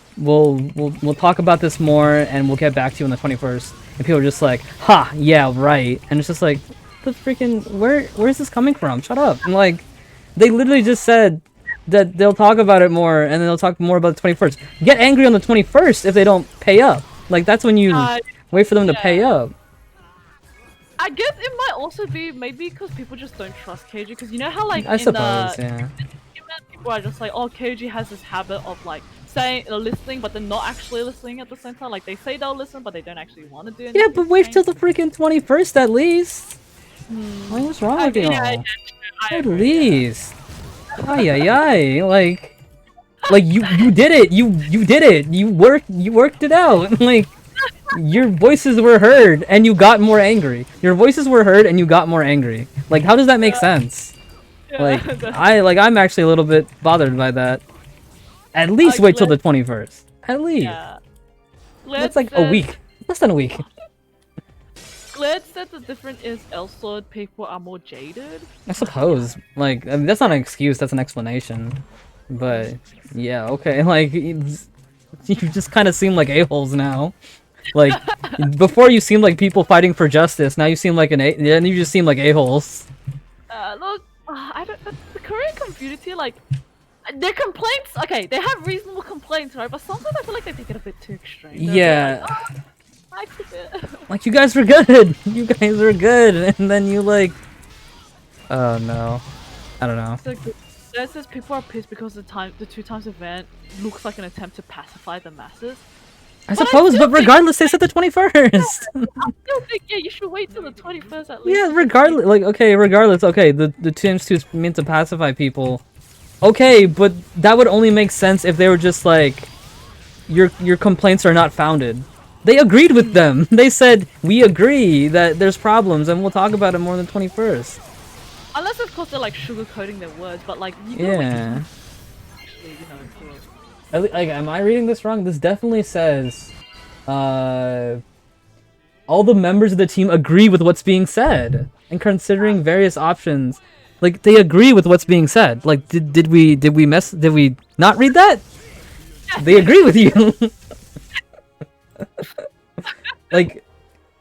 S1: talk about this more, and we'll get back to you on the 21st. And people are just like, ha, yeah, right. And it's just like, the freaking where is this coming from? Shut up. And like, they literally just said that they'll talk about it more, and then they'll talk more about the 21st. Get angry on the 21st if they don't pay up. Like, that's when you wait for them to pay up.
S2: I guess it might also be maybe because people just don't trust KG, because you know how like
S1: I suppose,
S2: people are just like, oh, KG has this habit of like saying listening, but they're not actually listening at the same time. Like they say they'll listen, but they don't actually want to do anything.
S1: Yeah, but wait till the freaking 21st at least. Like, what's wrong with you? At least. Ay, like you did it. You did it. You worked it out. Like, your voices were heard and you got more angry. Your voices were heard and you got more angry. Like, how does that make sense? Like, I'm actually a little bit bothered by that. At least wait till the 21st. At least. That's like a week. Less than a week.
S2: Glad said the difference is Elsword people are more jaded.
S1: I suppose. Like, I mean, that's not an excuse, that's an explanation. But, yeah, okay. Like, you just kind of seem like a-holes now. Like, before you seemed like people fighting for justice, now you seem like then you just seem like a-holes.
S2: Look, I don't. The Korean community, like, their complaints. Okay, they have reasonable complaints, right? But sometimes I feel like they take it a bit too extreme.
S1: Yeah.
S2: Like,
S1: like, you guys were good. You guys were good, and then you like. Oh no, I don't know.
S2: So, there's this people are pissed because the 2x event looks like an attempt to pacify the masses.
S1: I suppose, but regardless, they said the 21st.
S2: I still think, yeah, you should wait till the 21st at least.
S1: Yeah, regardless, like, okay, regardless, okay, the 2 is meant to pacify people. Okay, but that would only make sense if they were just like, your complaints are not founded. They agreed with them. They said, we agree that there's problems and we'll talk about it more than 21st.
S2: Unless, of course, they're like sugarcoating their words, but like, you know,
S1: yeah.
S2: Actually, you know,
S1: Like, am I reading this wrong? This definitely says, all the members of the team agree with what's being said, and considering various options, like they agree with what's being said. Like, did we not read that? They agree with you. Like,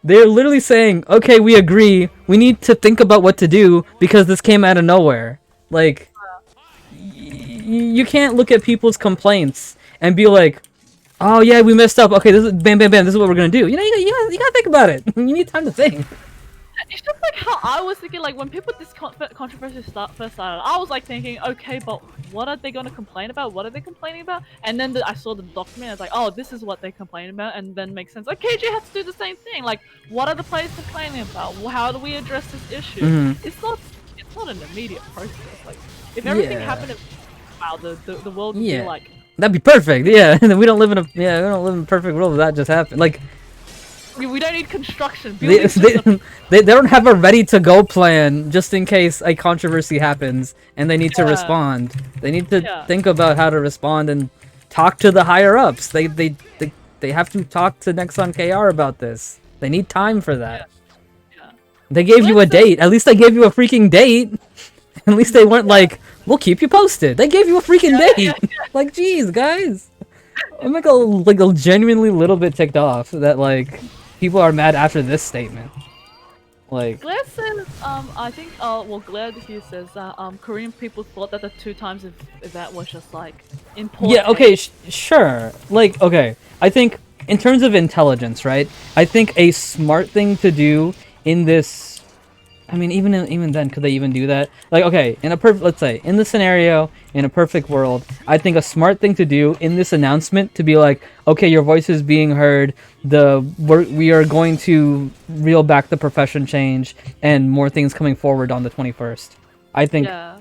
S1: they're literally saying, okay, we agree. We need to think about what to do because this came out of nowhere. Like. You can't look at people's complaints and be like, oh yeah, we messed up. Okay, this is bam, bam, bam. This is what we're gonna do. You know, you gotta think about it. You need time to think.
S2: It's just like how I was thinking. Like when people this controversy first started, I was like thinking, okay, but what are they gonna complain about? What are they complaining about? And then I saw the document. I was like, oh, this is what they complain about, and then makes sense. Like KJ has to do the same thing. Like, what are the players complaining about? How do we address this issue? It's not an immediate process. Like if everything happened. Wow, the world would be like.
S1: That'd be perfect. Yeah, we don't live in a perfect world where that just happened. Like,
S2: we don't need construction.
S1: They don't have a ready to go plan just in case a controversy happens and they need to respond. They need to think about how to respond and talk to the higher ups. They have to talk to Nexon KR about this. They need time for that. They gave you a date. At least they gave you a freaking date. At least they weren't like, we'll keep you posted. They gave you a freaking date. Like, geez, guys. I'm like a genuinely little bit ticked off that like people are mad after this statement. Like,
S2: Glad says, I think, well, Glad here says that, Korean people thought that the 2 times event was just like in poor
S1: yeah, okay,
S2: taste.
S1: sure. Like, okay, I think in terms of intelligence, right? I think a smart thing to do in this. I mean, even then, could they even do that? Like, okay, in a let's say in the scenario, in a perfect world, I think a smart thing to do in this announcement to be like, okay, your voice is being heard. We are going to reel back the profession change and more things coming forward on the 21st. I think
S2: Yeah.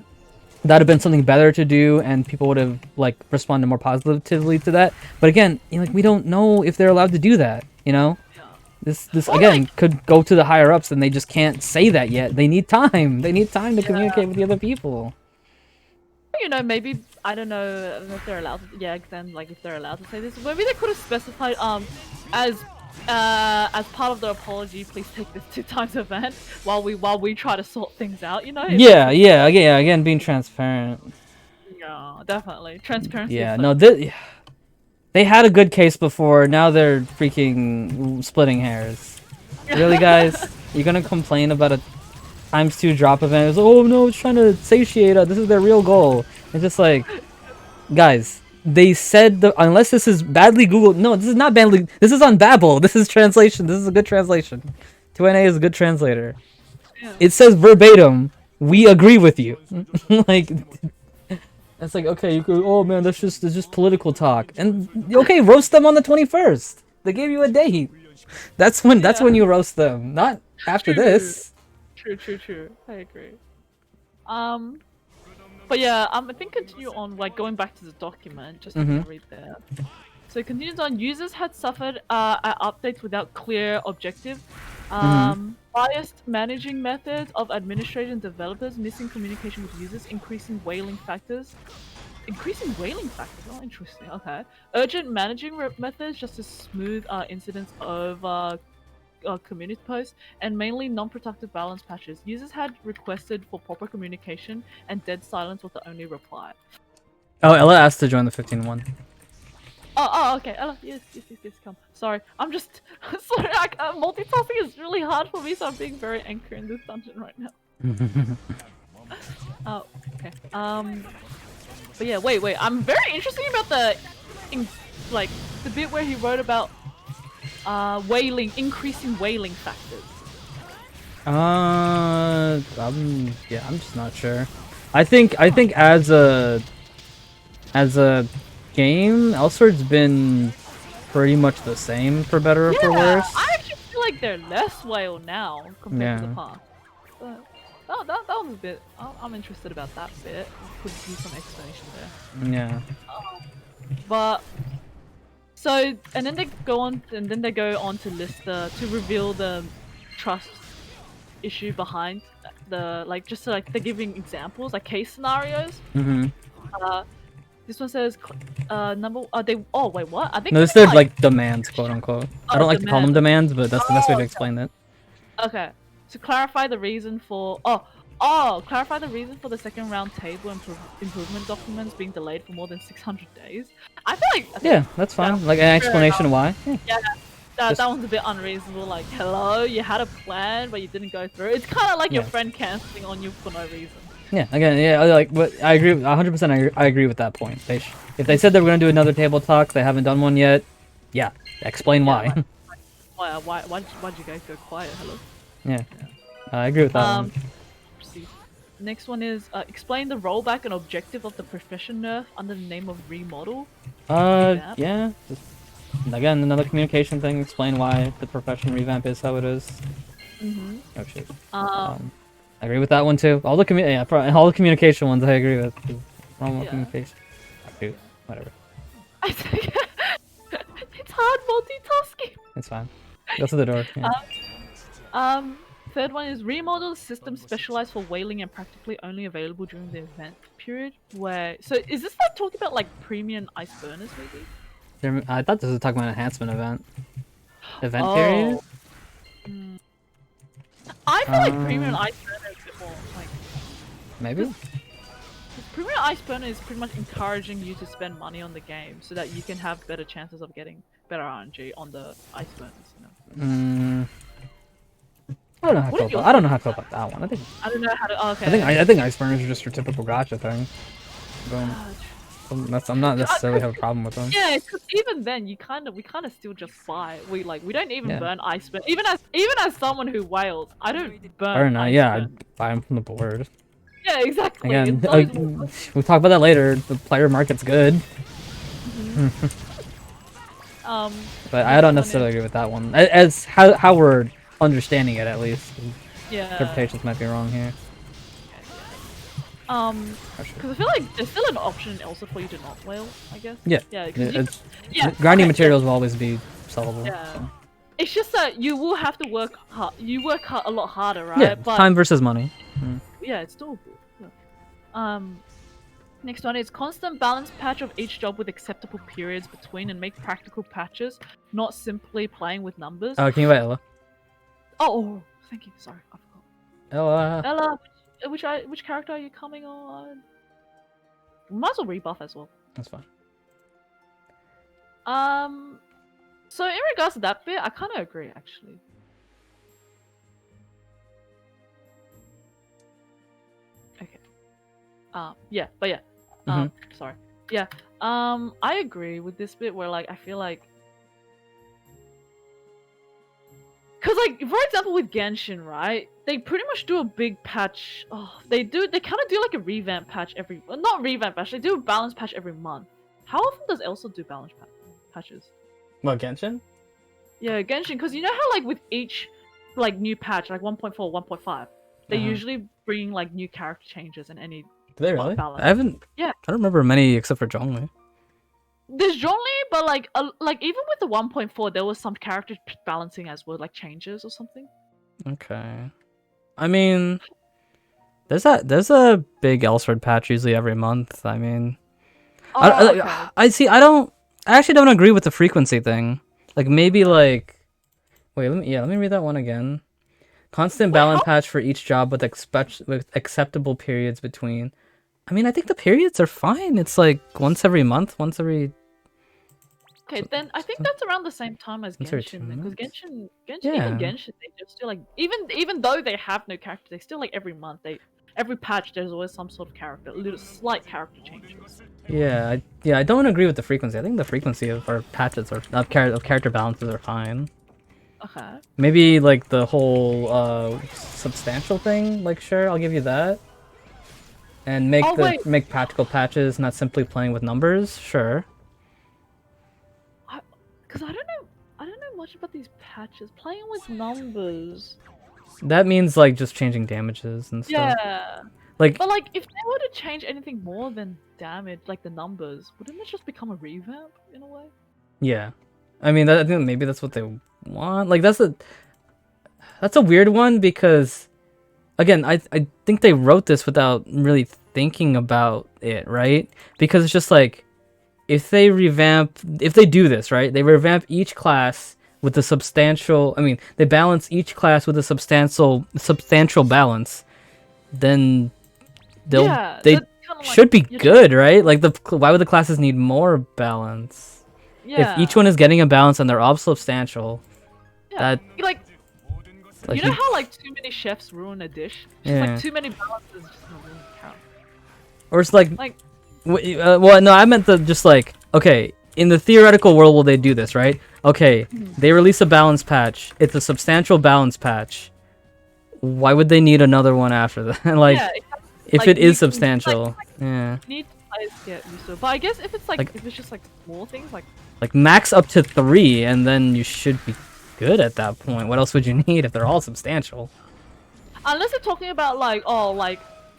S1: that'd have been something better to do, and people would have like responded more positively to that. But again, like we don't know if they're allowed to do that. You know.
S2: Yeah.
S1: This
S2: Or
S1: again
S2: like,
S1: could go to the higher ups, and they just can't say that yet. They need time. They need time to
S2: yeah,
S1: communicate with the other people.
S2: maybe I don't know if they're allowed. To, yeah, then like if they're allowed to say this, maybe they could have specified as as part of the apology, please take this 2 times event while we try to sort things out. If that's
S1: Yeah,
S2: what.
S1: yeah. Again, being transparent.
S2: Yeah, definitely transparency is
S1: Yeah,
S2: so
S1: no,
S2: important.
S1: they had a good case before. Now they're freaking splitting hairs. Really, guys? You're gonna complain about a ×2 drop event? It's, oh no, it's trying to satiate us. This is their real goal. It's just like, guys, they said unless this is badly Googled. No, this is not badly. This is on Babbel. This is translation. This is a good translation. 2&A is a good translator.
S2: Yeah.
S1: It says verbatim, "We agree with you." Like, it's like, okay, you could. Oh man, that's just political talk. And okay, roast them on the 21st. They gave you a date. That's when
S2: Yeah.
S1: you roast them, not after
S2: True.
S1: this.
S2: True. I agree. Um, but yeah, I think continue on like going back to the document just to
S1: Mhm.
S2: read there. So it continues on. Users had suffered updates without clear objective,
S1: Mhm.
S2: biased managing methods of administrators and developers, missing communication with users, increasing whaling factors. Increasing whaling factors. Oh, interesting. Okay. Urgent managing methods, just to smooth incidents of community posts, and mainly non-productive balance patches. Users had requested for proper communication, and dead silence was the only reply.
S1: Oh, Ella asked to join the 15-1.
S2: Okay. Ella, yes, come. Sorry, I'm just sorry. Multitasking is really hard for me, so I'm being very anchor in this dungeon right now. Oh, okay. But yeah, wait. I'm very interested about like the bit where he wrote about increasing whaling factors.
S1: Yeah, I'm just not sure. I think as a game, Elsword's been pretty much the same for better or
S2: Yeah,
S1: for
S2: I
S1: worse.
S2: actually feel like they're less whale now compared to the
S1: Yeah.
S2: past. But that was a bit. I'm interested about that bit. Could use some explanation there.
S1: Yeah.
S2: But so, and then they go on to list to reveal the trust issue behind the just so, like they're giving examples like case scenarios.
S1: Mhm.
S2: Uh, this one says number. They. Oh wait, what? I think
S1: No,
S2: they
S1: this
S2: mean
S1: is like demands, quote unquote. I
S2: oh,
S1: don't like to call them
S2: demand.
S1: demands, but that's the best way
S2: Oh,
S1: to explain it.
S2: okay. To clarify the reason for clarify the reason for the second round table improvement documents being delayed for more than 600 days. I feel like
S1: Yeah, that's
S2: that
S1: fine. Like an
S2: fair enough.
S1: explanation why. Yeah.
S2: Yeah, that
S1: Just
S2: one's a bit unreasonable. Like, hello, you had a plan, but you didn't go through. It's kind of like your
S1: yeah.
S2: friend canceling on you for no reason.
S1: Yeah, again, yeah, like, but I agree, 100%. I agree with that point. If they said they were gonna do another table talk, they haven't done one yet. Yeah, explain
S2: Yeah,
S1: why.
S2: why'd you guys go quiet? Hello.
S1: Yeah, I agree with that one.
S2: Proceed. Next one is explain the rollback and objective of the profession nerf under the name of remodel. Revamp.
S1: Yeah. Again, another communication thing. Explain why the profession revamp is how it is.
S2: Mhm.
S1: Oh shit.
S2: Um.
S1: I agree with that one too. All the all the communication ones I agree with. Normal
S2: Yeah.
S1: communication. Dude, whatever.
S2: I think it's hard multitasking.
S1: It's fine. Go to the door. Yeah.
S2: Third one is remodel system specialized for whaling and practically only available during the event period. So is this like talking about like premium ice burners maybe?
S1: I thought this was talking about enhancement event. Event
S2: Oh.
S1: period.
S2: I feel like premium ice burners is a bit more like
S1: Maybe.
S2: Premier Ice Burner is pretty much encouraging you to spend money on the game so that you can have better chances of getting better RNG on the Ice Burners. You know.
S1: I don't know how to feel about. I don't know how to feel about that one.
S2: I don't know how to. Oh, okay.
S1: I think ice burners are just your typical gacha thing. I'm not necessarily have a problem with them.
S2: Yeah, because even then, we kind of still just buy. We don't even burn ice burn. Even as someone who whales, I don't burn.
S1: I buy them from the board.
S2: Yeah, exactly.
S1: Again, we'll talk about that later. The player market's good. But I don't necessarily agree with that one. As how we're understanding it, at least.
S2: Yeah.
S1: Interpretations might be wrong here.
S2: Because I feel like there's still an option also for you to not whale, I guess.
S1: Yeah.
S2: Yeah.
S1: Grinding materials will always be sellable.
S2: Yeah. So. It's just that you will have to work hard. You work a lot harder, right?
S1: Yeah.
S2: But
S1: Time versus money.
S2: yeah, it's doable. Yeah. Next one is constant balance patch of each job with acceptable periods between and make practical patches, not simply playing with numbers.
S1: Can you wait, Ella?
S2: Oh, thank you. Sorry, I
S1: Ella.
S2: forgot. Ella, which character are you coming on? Might as well rebuff as well.
S1: That's fine.
S2: So in regards to that bit, I kind of agree actually. Okay. Sorry. Yeah. I agree with this bit where like I feel like. Cause like, for example, with Genshin, right? They pretty much do a big patch. Oh, they kind of do like a revamp patch not revamp patch. They do a balance patch every month. How often does Elsa do balance patches?
S1: What, Genshin?
S2: Yeah, Genshin. Cause you know how like with each like new patch, like 1.4, 1.5, they usually bring like new character changes and any.
S1: Do they really?
S2: Balance.
S1: I haven't.
S2: Yeah.
S1: I don't remember many except for Zhongli.
S2: There's Zhongli, but like even with the 1.4, there was some character balancing as well, like changes or something.
S1: Okay. I mean, there's a big Elsword patch usually every month. I mean,
S2: Okay.
S1: I actually don't agree with the frequency thing. Like maybe like, wait, let me read that one again. Constant balance patch for each job with acceptable periods between. I mean, I think the periods are fine. It's like once every month, once every.
S2: Okay, then I think that's around the same time as Genshin, because Genshin, even Genshin, they just still like even though they have no character, they still like every month every patch there's always some sort of character, little slight character changes.
S1: Yeah, I don't agree with the frequency. I think the frequency of our patches of character balances are fine.
S2: Okay.
S1: Maybe like the whole substantial thing, like sure, I'll give you that. And make practical patches, not simply playing with numbers, sure.
S2: Because I don't know much about these patches. Playing with numbers.
S1: That means like just changing damages and stuff.
S2: Yeah.
S1: Like,
S2: but like if they were to change anything more than damage, like the numbers, wouldn't it just become a revamp in a way?
S1: Yeah. I mean, I think maybe that's what they want. Like that's a weird one because, again, I think they wrote this without really thinking about it, right? Because it's just like, if they do this, right? They revamp each class with a substantial. I mean, they balance each class with a substantial balance. Then they should be good, right? Like why would the classes need more balance?
S2: Yeah.
S1: If each one is getting a balance and they're all substantial,
S2: like you know how like too many chefs ruin a dish? Just like too many balances just gonna ruin the count.
S1: Or it's like well, no, I meant just like, okay, in the theoretical world will they do this, right? Okay, they release a balance patch. It's a substantial balance patch. Why would they need another one after that? Like, if it is substantial,
S2: Need players to get used to it. But I guess if it's like if it's just like small things like
S1: max up to 3, and then you should be good at that point. What else would you need if they're all substantial?
S2: Unless they're talking about like,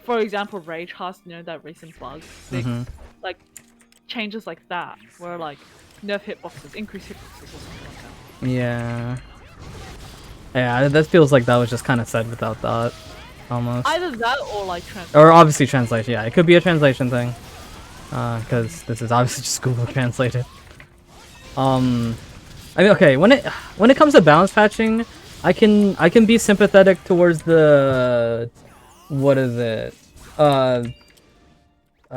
S2: for example, Rage Hearts, you know, that recent bug, like changes like that, where like nerf hitboxes, increase hitboxes, or something like that.
S1: Yeah, that feels like that was just kind of said without thought, almost.
S2: Either that or like
S1: or obviously translation. Yeah, it could be a translation thing, because this is obviously just Google translated. I mean, okay, when it comes to balance patching, I can be sympathetic towards the what is it?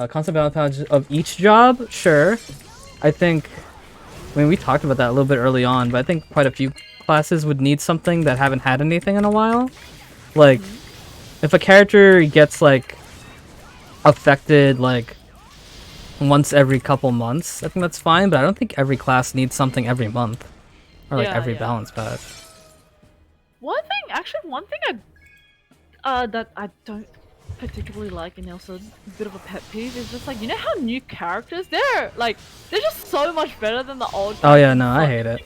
S1: constant balance patch of each job, sure. I think. I mean, we talked about that a little bit early on, but I think quite a few classes would need something that haven't had anything in a while. Like, if a character gets like affected like once every couple months, I think that's fine. But I don't think every class needs something every month or like every balance patch.
S2: One thing that I don't particularly like, and also it's a bit of a pet peeve, is just like, you know how new characters, they're just so much better than the old characters.
S1: Oh yeah, no, I hate it.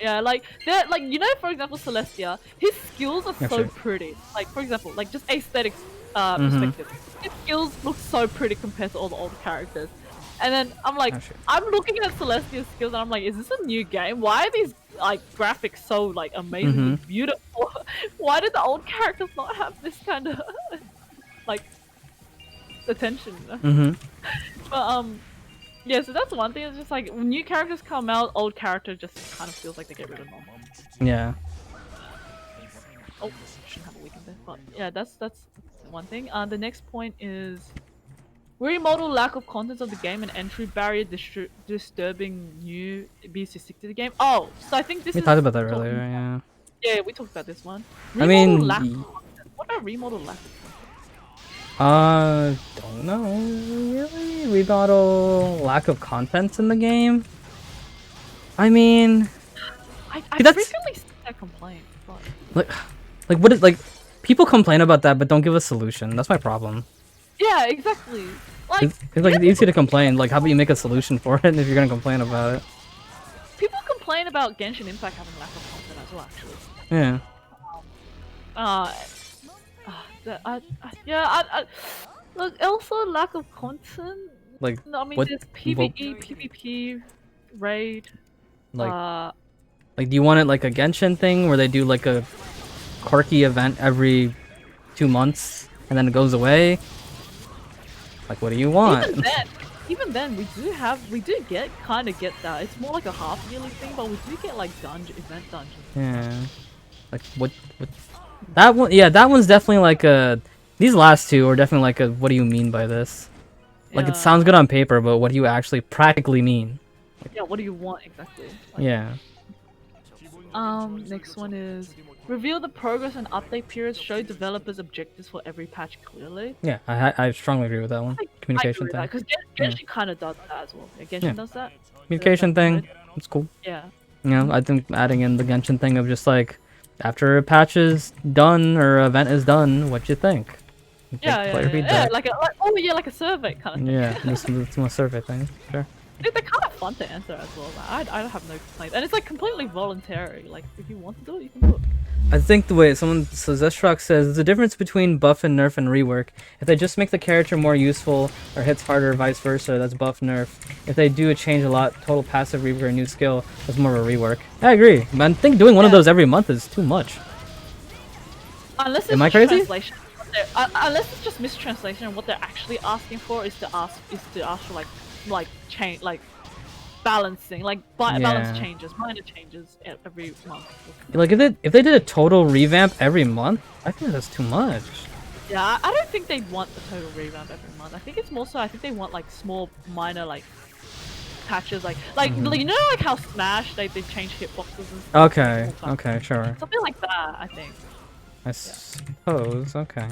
S2: Yeah, like they're like, you know, for example, Celestia, his skills are so
S1: Actually.
S2: pretty. Like, for example, like just aesthetics perspective, his skills look so pretty compared to all the older characters. And then I'm like, I'm looking at Celestia's skills and I'm like, is this a new game? Why are these like graphics so like amazingly beautiful? Why did the old characters not have this kind of like attention? But yeah, so that's one thing. It's just like when new characters come out, old character just kind of feels like they get rid of them.
S1: Yeah.
S2: Oh, shouldn't have a weekend there. But yeah, that's one thing. The next point is remodel lack of content of the game and entry barrier disturbing newbies to stick to the game. Oh, so I think this
S1: We
S2: is
S1: talked about that earlier, yeah.
S2: Yeah, we talked about this one.
S1: I mean,
S2: lack of content. What about remodel lack of content?
S1: Don't know, really? Remodel lack of content in the game? I mean...
S2: I
S1: that's...
S2: frequently see that complaint, but...
S1: Like, what is, like, people complain about that, but don't give a solution. That's my problem.
S2: Yeah, exactly. Like,
S1: it's easy to complain. Like, how about you make a solution for it if you're gonna complain about it?
S2: People complain about Genshin Impact having lack of content as well, actually.
S1: Yeah.
S2: Look, also lack of content.
S1: Like,
S2: no, I mean,
S1: what,
S2: there's PvE, PvP, raid.
S1: Like, do you want it like a Genshin thing where they do like a quirky event every 2 months and then it goes away? Like, what do you want?
S2: Even then, we do kind of get that. It's more like a half yearly thing, but we do get like event dungeons.
S1: Yeah. Like, what? That one, yeah, that one's definitely like a. These last two are definitely like a. What do you mean by this? Like, it sounds good on paper, but what do you actually practically mean?
S2: Like, yeah, what do you want exactly? Like,
S1: yeah.
S2: Next one is reveal the progress and update periods. Show developers objectives for every patch clearly.
S1: Yeah, I strongly agree with that one. Communication thing.
S2: Because Genshin kind of does that as well. Yeah, Genshin does that.
S1: Communication thing. It's cool.
S2: Yeah.
S1: You know, I think adding in the Genshin thing of just like, after a patch is done or an event is done, what you think?
S2: Yeah, like a survey kind of thing.
S1: Yeah, it's a survey thing. Sure.
S2: They're kind of fun to answer as well. Like, I don't have no complaints, and it's like completely voluntary. Like, if you want to do it, you can do it.
S1: I think the way Zestrock says, there's a difference between buff and nerf and rework. If they just make the character more useful or hits harder, vice versa, that's buff nerf. If they do a change a lot, total passive rework or a new skill, that's more of a rework. I agree, but I think doing one of those every month is too much.
S2: Unless it's
S1: Am I crazy?
S2: Translation. Unless it's just mistranslation, and what they're actually asking for is to ask for like change, like balancing, like balance changes, minor changes every month.
S1: Like if they did a total revamp every month, I think that's too much.
S2: Yeah, I don't think they want the total revamp every month. I think it's more so I think they want like small, minor like patches, like you know, like how Smash they change hitboxes and stuff.
S1: Okay, sure.
S2: Something like that, I think.
S1: I suppose. Okay.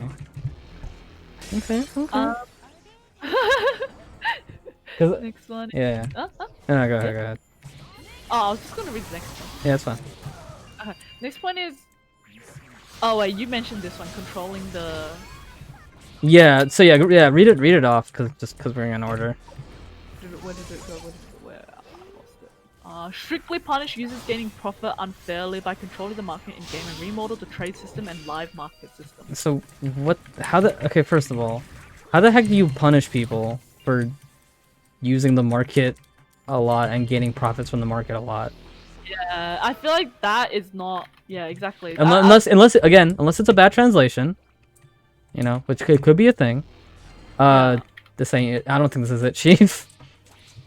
S1: Okay.
S2: Next one.
S1: Yeah.
S2: No,
S1: go ahead.
S2: Oh, I was just gonna read the next one.
S1: Yeah, it's fine.
S2: Next one is. Oh wait, you mentioned this one, controlling the.
S1: Yeah. So yeah. Read it off, because we're in order.
S2: Where did it go? Where? I lost it. Strictly punish users gaining profit unfairly by controlling the market in game and remodel the trade system and live market system.
S1: So what? Okay, first of all, how the heck do you punish people for using the market a lot and gaining profits from the market a lot?
S2: Yeah, I feel like that is not. Yeah, exactly.
S1: Unless it's a bad translation, you know, which could be a thing. This ain't. I don't think this is it, Chief.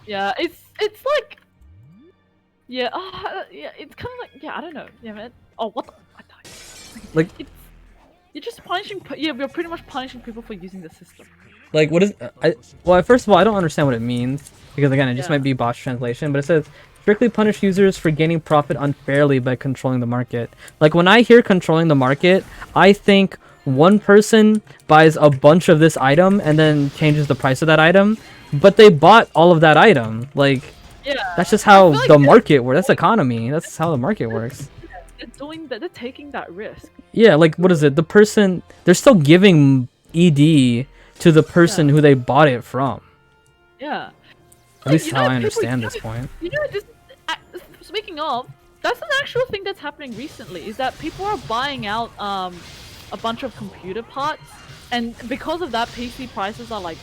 S2: Yeah, it's like. Yeah, yeah, it's kind of like, yeah, I don't know. Yeah, man. Oh, what the? I died.
S1: Like,
S2: you're just punishing. Yeah, you're pretty much punishing people for using the system.
S1: Like, what is? Well, first of all, I don't understand what it means because again, it just
S2: Yeah.
S1: might be botched translation. But it says strictly punish users for gaining profit unfairly by controlling the market. Like when I hear controlling the market, I think one person buys a bunch of this item and then changes the price of that item, but they bought all of that item. Like
S2: Yeah.
S1: that's just
S2: I
S1: how
S2: feel like
S1: the market works. That's economy. That's how the market works.
S2: they're doing that. They're taking that risk.
S1: Yeah, like what is it? The person they're still giving ED to the person who they bought it from.
S2: Yeah.
S1: At least how I
S2: People,
S1: understand this point.
S2: this. uh, Speaking of, that's an actual thing that's happening recently. Is that people are buying out a bunch of computer parts, and because of that, PC prices are like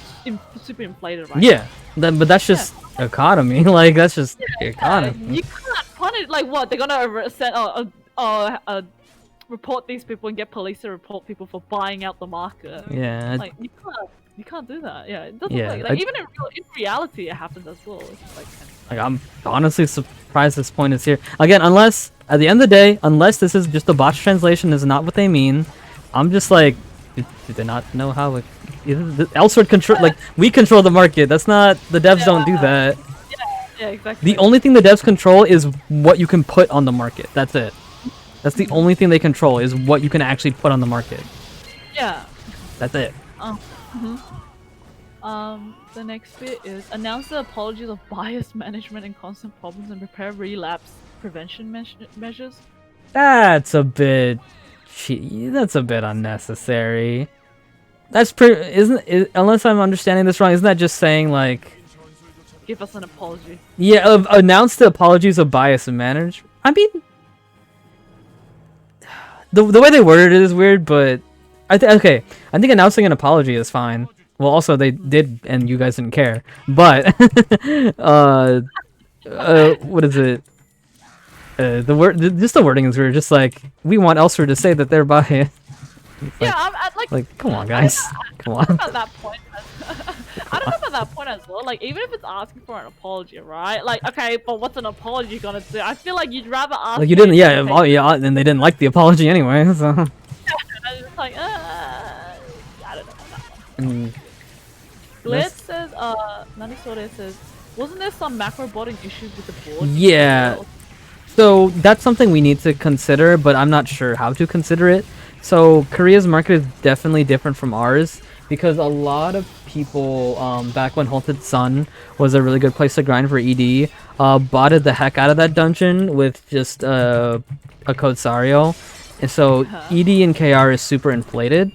S2: super inflated right
S1: Yeah, but that's just economy. Like that's just
S2: now.
S1: economy.
S2: You can't punish like what they're gonna send report these people and get police to report people for buying out the market.
S1: Yeah,
S2: Like you can't do that. Yeah, it doesn't
S1: yeah.
S2: like even in reality it happens as well. It's just
S1: Like I'm honestly surprised this point is here again. Unless at the end of the day, unless this is just a botched translation, is not what they mean. I'm just like, did they not know how it? Elsword control like we control the market. That's not the devs don't do that.
S2: yeah, exactly.
S1: The only thing the devs control is what you can put on the market. That's it. That's the only thing they control is what you can actually put on the market.
S2: Yeah.
S1: That's it.
S2: The next bit is announce the apologies of bias management and constant problems and prepare relapse prevention measures.
S1: That's a bit that's a bit unnecessary. That's pretty unless I'm understanding this wrong, isn't that just saying like
S2: Give us an apology.
S1: yeah, announce the apologies of bias and manage. I mean the way they worded it is weird, but I think announcing an apology is fine. Well, also they did, and you guys didn't care. But what is it? The word, just the wording is weird. Just like we want Elsewhere to say that they're biased.
S2: Yeah, I'm
S1: Like, come on, guys, come on.
S2: at that point. I don't know about that point as well. Like, even if it's asking for an apology, right? Like, okay, but what's an apology gonna do? I feel like you'd rather ask.
S1: Like you didn't, yeah, oh, yeah, and they didn't like the apology anyway. So.
S2: And I was like, I don't know about that one. Glitz says, Nanisore says, wasn't there some macro botting issues with the board?
S1: Yeah. So that's something we need to consider, but I'm not sure how to consider it. So Korea's market is definitely different from ours because a lot of people, back when Halted Sun was a really good place to grind for ED, botted the heck out of that dungeon with just a code Sario. And so ED and KR is super inflated,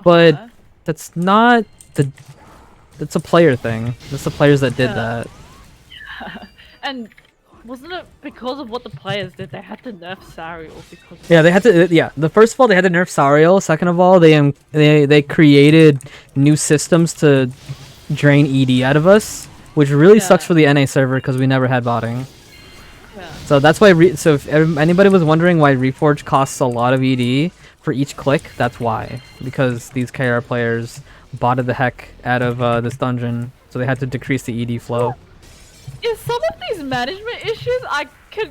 S1: but that's not that's a player thing. That's the players that did that.
S2: And wasn't it because of what the players did? They had to nerf Sariel because.
S1: Yeah, they had to. Yeah, the first of all, they had to nerf Sariel. Second of all, they created new systems to drain ED out of us, which really sucks for the NA server because we never had botting.
S2: Yeah.
S1: So that's why. So if anybody was wondering why Reforge costs a lot of ED for each click, that's why. Because these KR players botted the heck out of this dungeon, so they had to decrease the ED flow.
S2: In some of these management issues,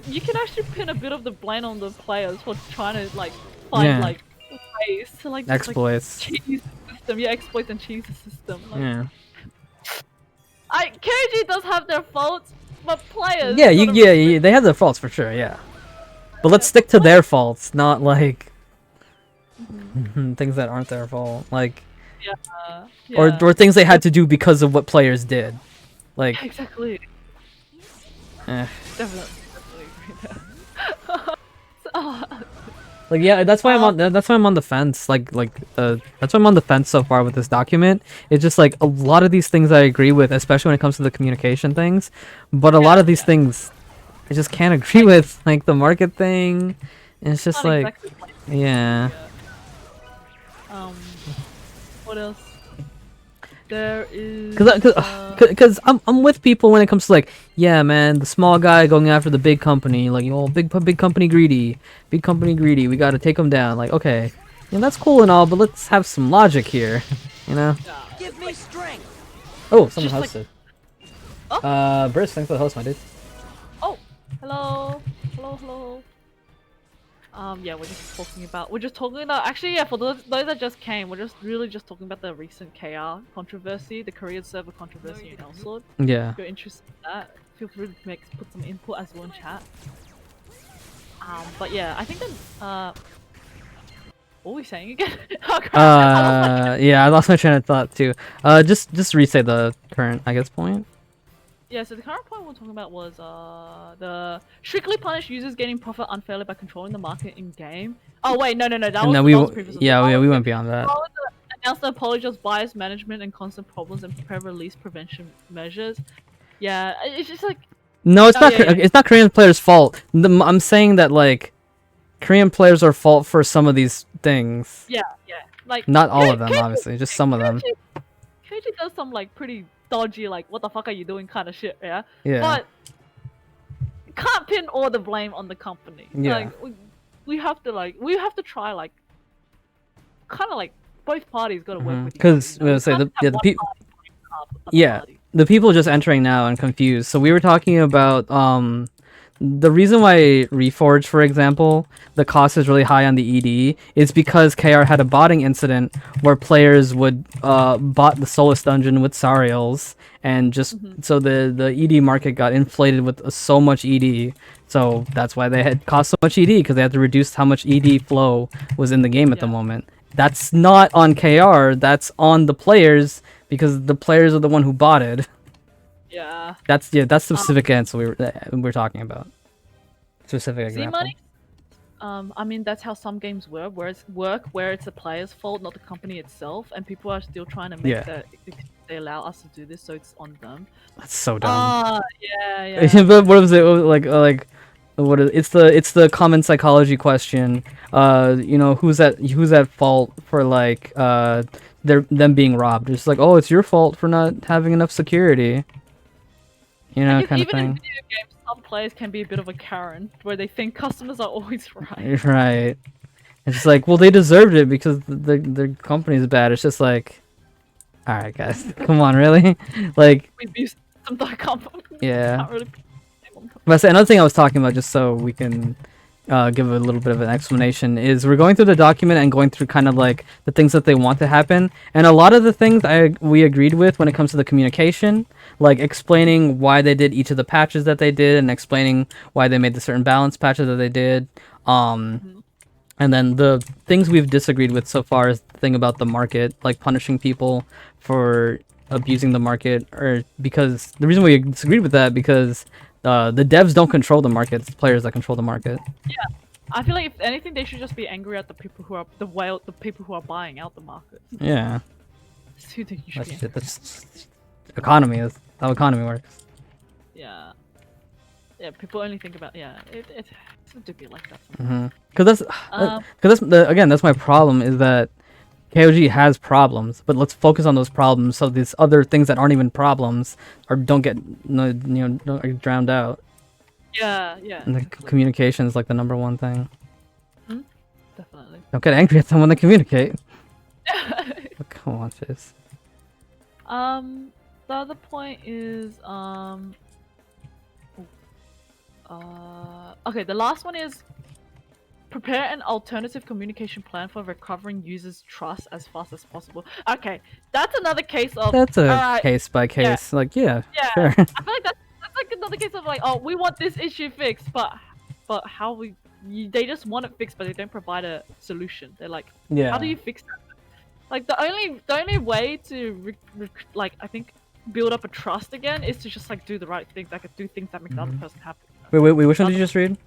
S2: you can actually pin a bit of the blame on the players for trying to like find like ways to like
S1: exploits.
S2: Cheese the system, exploits and cheese the system. Like,
S1: Yeah.
S2: KG does have their faults, but players.
S1: Yeah, they have their faults for sure. Yeah, but let's stick to their faults, not like things that aren't their fault, like or things they had to do because of what players did, like
S2: exactly. Definitely agree there.
S1: Like yeah, that's why I'm on the fence. That's why I'm on the fence so far with this document. It's just like a lot of these things I agree with, especially when it comes to the communication things. But a lot of these things I just can't agree with, like the market thing. And it's just like, yeah.
S2: What else? There is
S1: because I'm with people when it comes to like, yeah, man, the small guy going after the big company, like, you know, big company greedy, we got to take them down. Like, okay, yeah, that's cool and all, but let's have some logic here, you know.
S3: Give me strength.
S1: Oh, someone hosted.
S2: Like...
S1: Briss, thanks for the host, my dude.
S2: Oh, hello. Yeah, we're just talking about actually, yeah, for those that just came, we're just really just talking about the recent KR controversy, the Korean server controversy in Elsword.
S1: Yeah.
S2: If you're interested in that, feel free to put some input as well in chat. But yeah, I think that what were we saying again? Oh crap!
S1: Yeah, I lost my train of thought too. Just restate the current, I guess, point.
S2: Yeah, so the current point we're talking about was the strictly punish users getting profit unfairly by controlling the market in game. Oh wait, no, that
S1: And
S2: was
S1: then
S2: that was previous.
S1: yeah, we went beyond that.
S2: Announce the apologize, bias management, and constant problems, and prepare release prevention measures. Yeah, it's just like
S1: No, it's not.
S2: yeah.
S1: It's not Korean players' fault. I'm saying that like Korean players are fault for some of these things.
S2: Yeah, like
S1: not all of them, obviously, just some of them.
S2: KG does some like pretty dodgy, like what the fuck are you doing kind of shit, yeah.
S1: Yeah.
S2: But can't pin all the blame on the company.
S1: Yeah.
S2: Like we have to try like kind of like both parties got to work with each other.
S1: Because the people. Yeah, the people just entering now and confused. So we were talking about the reason why Reforge, for example, the cost is really high on the ED is because KR had a botting incident where players would bought the Solus dungeon with Sariels and just so the ED market got inflated with so much ED. So that's why they had cost so much ED, because they had to reduce how much ED flow was in the game at the moment. That's not on KR, that's on the players, because the players are the one who bought it.
S2: Yeah.
S1: That's the specific answer we're talking about. Specific example.
S2: Money? I mean that's how some games work, where it's the player's fault, not the company itself, and people are still trying to make that they allow us to do this, so it's on them.
S1: That's so dumb.
S2: Yeah.
S1: But what was it like? What is it's the common psychology question. You know, who's at fault for like them being robbed? It's like, oh, it's your fault for not having enough security. You know, kind of thing.
S2: In video games, some players can be a bit of a Karen, where they think customers are always right.
S1: Right. It's just like, well, they deserved it because the company's bad. It's just like, all right, guys, come on, really? Like,
S2: we abuse some company.
S1: Yeah. But another thing I was talking about, just so we can give a little bit of an explanation, is we're going through the document and going through kind of like the things that they want to happen, and a lot of the things we agreed with when it comes to the communication, like explaining why they did each of the patches that they did and explaining why they made the certain balance patches that they did. And then the things we've disagreed with so far is the thing about the market, like punishing people for abusing the market, or because the reason we disagreed with that because the devs don't control the market; it's the players that control the market.
S2: Yeah, I feel like if anything, they should just be angry at the people who are the people who are buying out the market.
S1: Yeah,
S2: that's who you should be angry.
S1: That's economy. Is how economy works.
S2: Yeah, people only think about it's to be like that.
S1: Because that's my problem, is that KOG has problems, but let's focus on those problems so these other things that aren't even problems don't get don't drowned out.
S2: Yeah.
S1: And the communication is like the #1 thing.
S2: Definitely.
S1: Don't get angry at someone that communicate. Oh, come on, Fizz.
S2: The other point is okay, the last one is prepare an alternative communication plan for recovering users' trust as fast as possible. Okay, that's another case of...
S1: That's a case by case. Like, yeah, sure.
S2: I feel like that's like another case of like, oh, we want this issue fixed, but how they just want it fixed, but they don't provide a solution. They're like, how do you fix that? Like, the only way to like, I think, build up a trust again is to just like do the right things, like do things that make the other person happy.
S1: Wait, which one did you just read?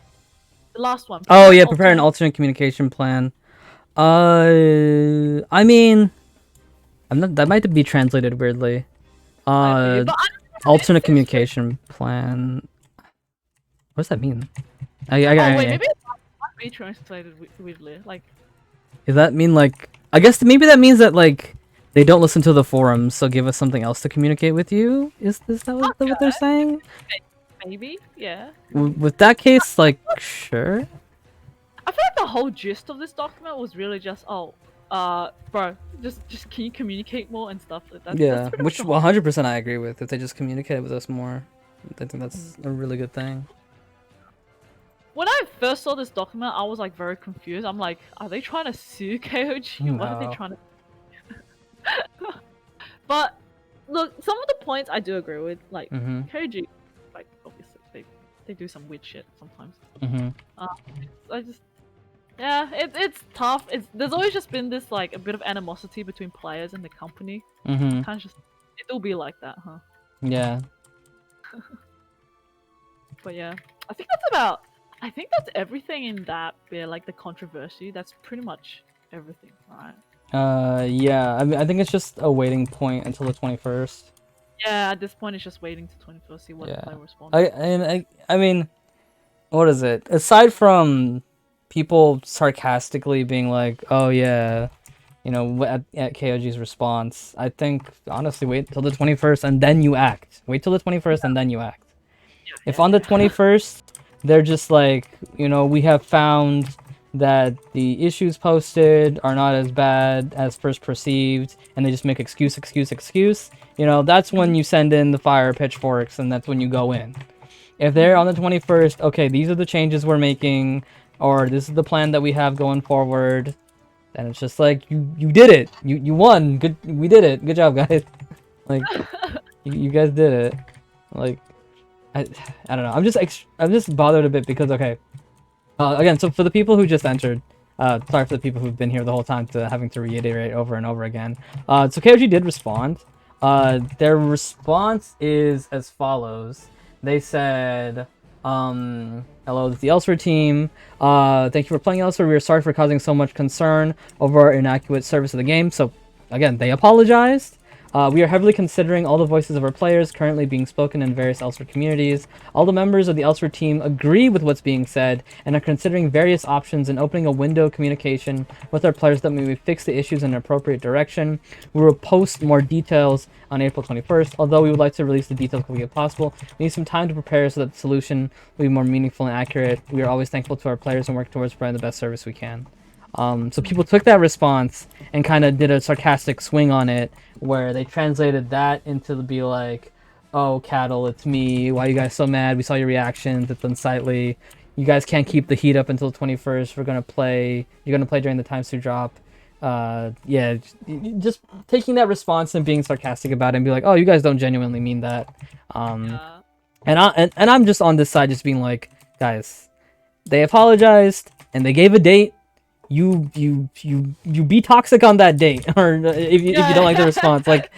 S2: The last one.
S1: Oh yeah, prepare an alternate communication plan. I mean, that might be translated weirdly. Alternate communication plan. What does that mean?
S2: Maybe it might be translated weirdly. Like,
S1: does that mean like? I guess maybe that means that like they don't listen to the forums, so give us something else to communicate with you. Is that what they're saying?
S2: Maybe, yeah.
S1: With that case, like, sure.
S2: I feel like the whole gist of this document was really just, bro, just can you communicate more and stuff like that.
S1: Yeah, which 100% I agree with. If they just communicate with us more, I think that's a really good thing.
S2: when I first saw this document, I was like very confused. I'm like, are they trying to sue KOG? What are they
S1: No.
S2: trying to? But look, some of the points I do agree with. Like
S1: Mhm.
S2: KOG, like obviously they do some weird shit sometimes.
S1: Mhm.
S2: I just yeah, it's tough. There's always just been this like a bit of animosity between players and the company.
S1: Mhm.
S2: Kind of just it'll be like that, huh?
S1: Yeah.
S2: But yeah, I think that's everything in that bit, like the controversy. That's pretty much everything, right?
S1: Yeah. I mean, I think it's just a waiting point until the 21st.
S2: Yeah, at this point, it's just waiting to 21st, see what the
S1: Yeah.
S2: player responds.
S1: I mean, what is it? Aside from people sarcastically being like, "Oh yeah," at KOG's response, I think honestly, wait till the 21st and then you act. Wait till the 21st and then you act. If on the 21st they're just like, we have found that the issues posted are not as bad as first perceived, and they just make excuse, that's when you send in the fire pitchforks, and that's when you go in. If they're on the 21st, okay, these are the changes we're making, or this is the plan that we have going forward, then it's just like, you did it. You won. Good, we did it. Good job, guys. Like, you guys did it. Like, I don't know. I'm just bothered a bit because okay, again, so for the people who just entered, sorry for the people who've been here the whole time to having to reiterate over and over again. So KOG did respond. Their response is as follows. They said, hello, this is the Elsewhere team. Thank you for playing Elsewhere. We are sorry for causing so much concern over our inaccurate service of the game. So again, they apologized. We are heavily considering all the voices of our players currently being spoken in various Elsewhere communities. All the members of the Elsewhere team agree with what's being said and are considering various options and opening a window of communication with our players that may fix the issues in an appropriate direction. We will post more details on April 21st, although we would like to release the details as quickly as possible. We need some time to prepare so that the solution will be more meaningful and accurate. We are always thankful to our players and work towards providing the best service we can. So people took that response and kind of did a sarcastic swing on it, where they translated that into be like, "Oh, cattle, it's me. Why are you guys so mad? We saw your reactions. It's unsightly. You guys can't keep the heat up until the 21st. We're gonna play. You're gonna play during the times to drop." Yeah, just taking that response and being sarcastic about it and be like, "Oh, you guys don't genuinely mean that."
S2: Yeah.
S1: And I'm just on this side, just being like, guys, they apologized and they gave a date. You be toxic on that date, or if you don't like the response, like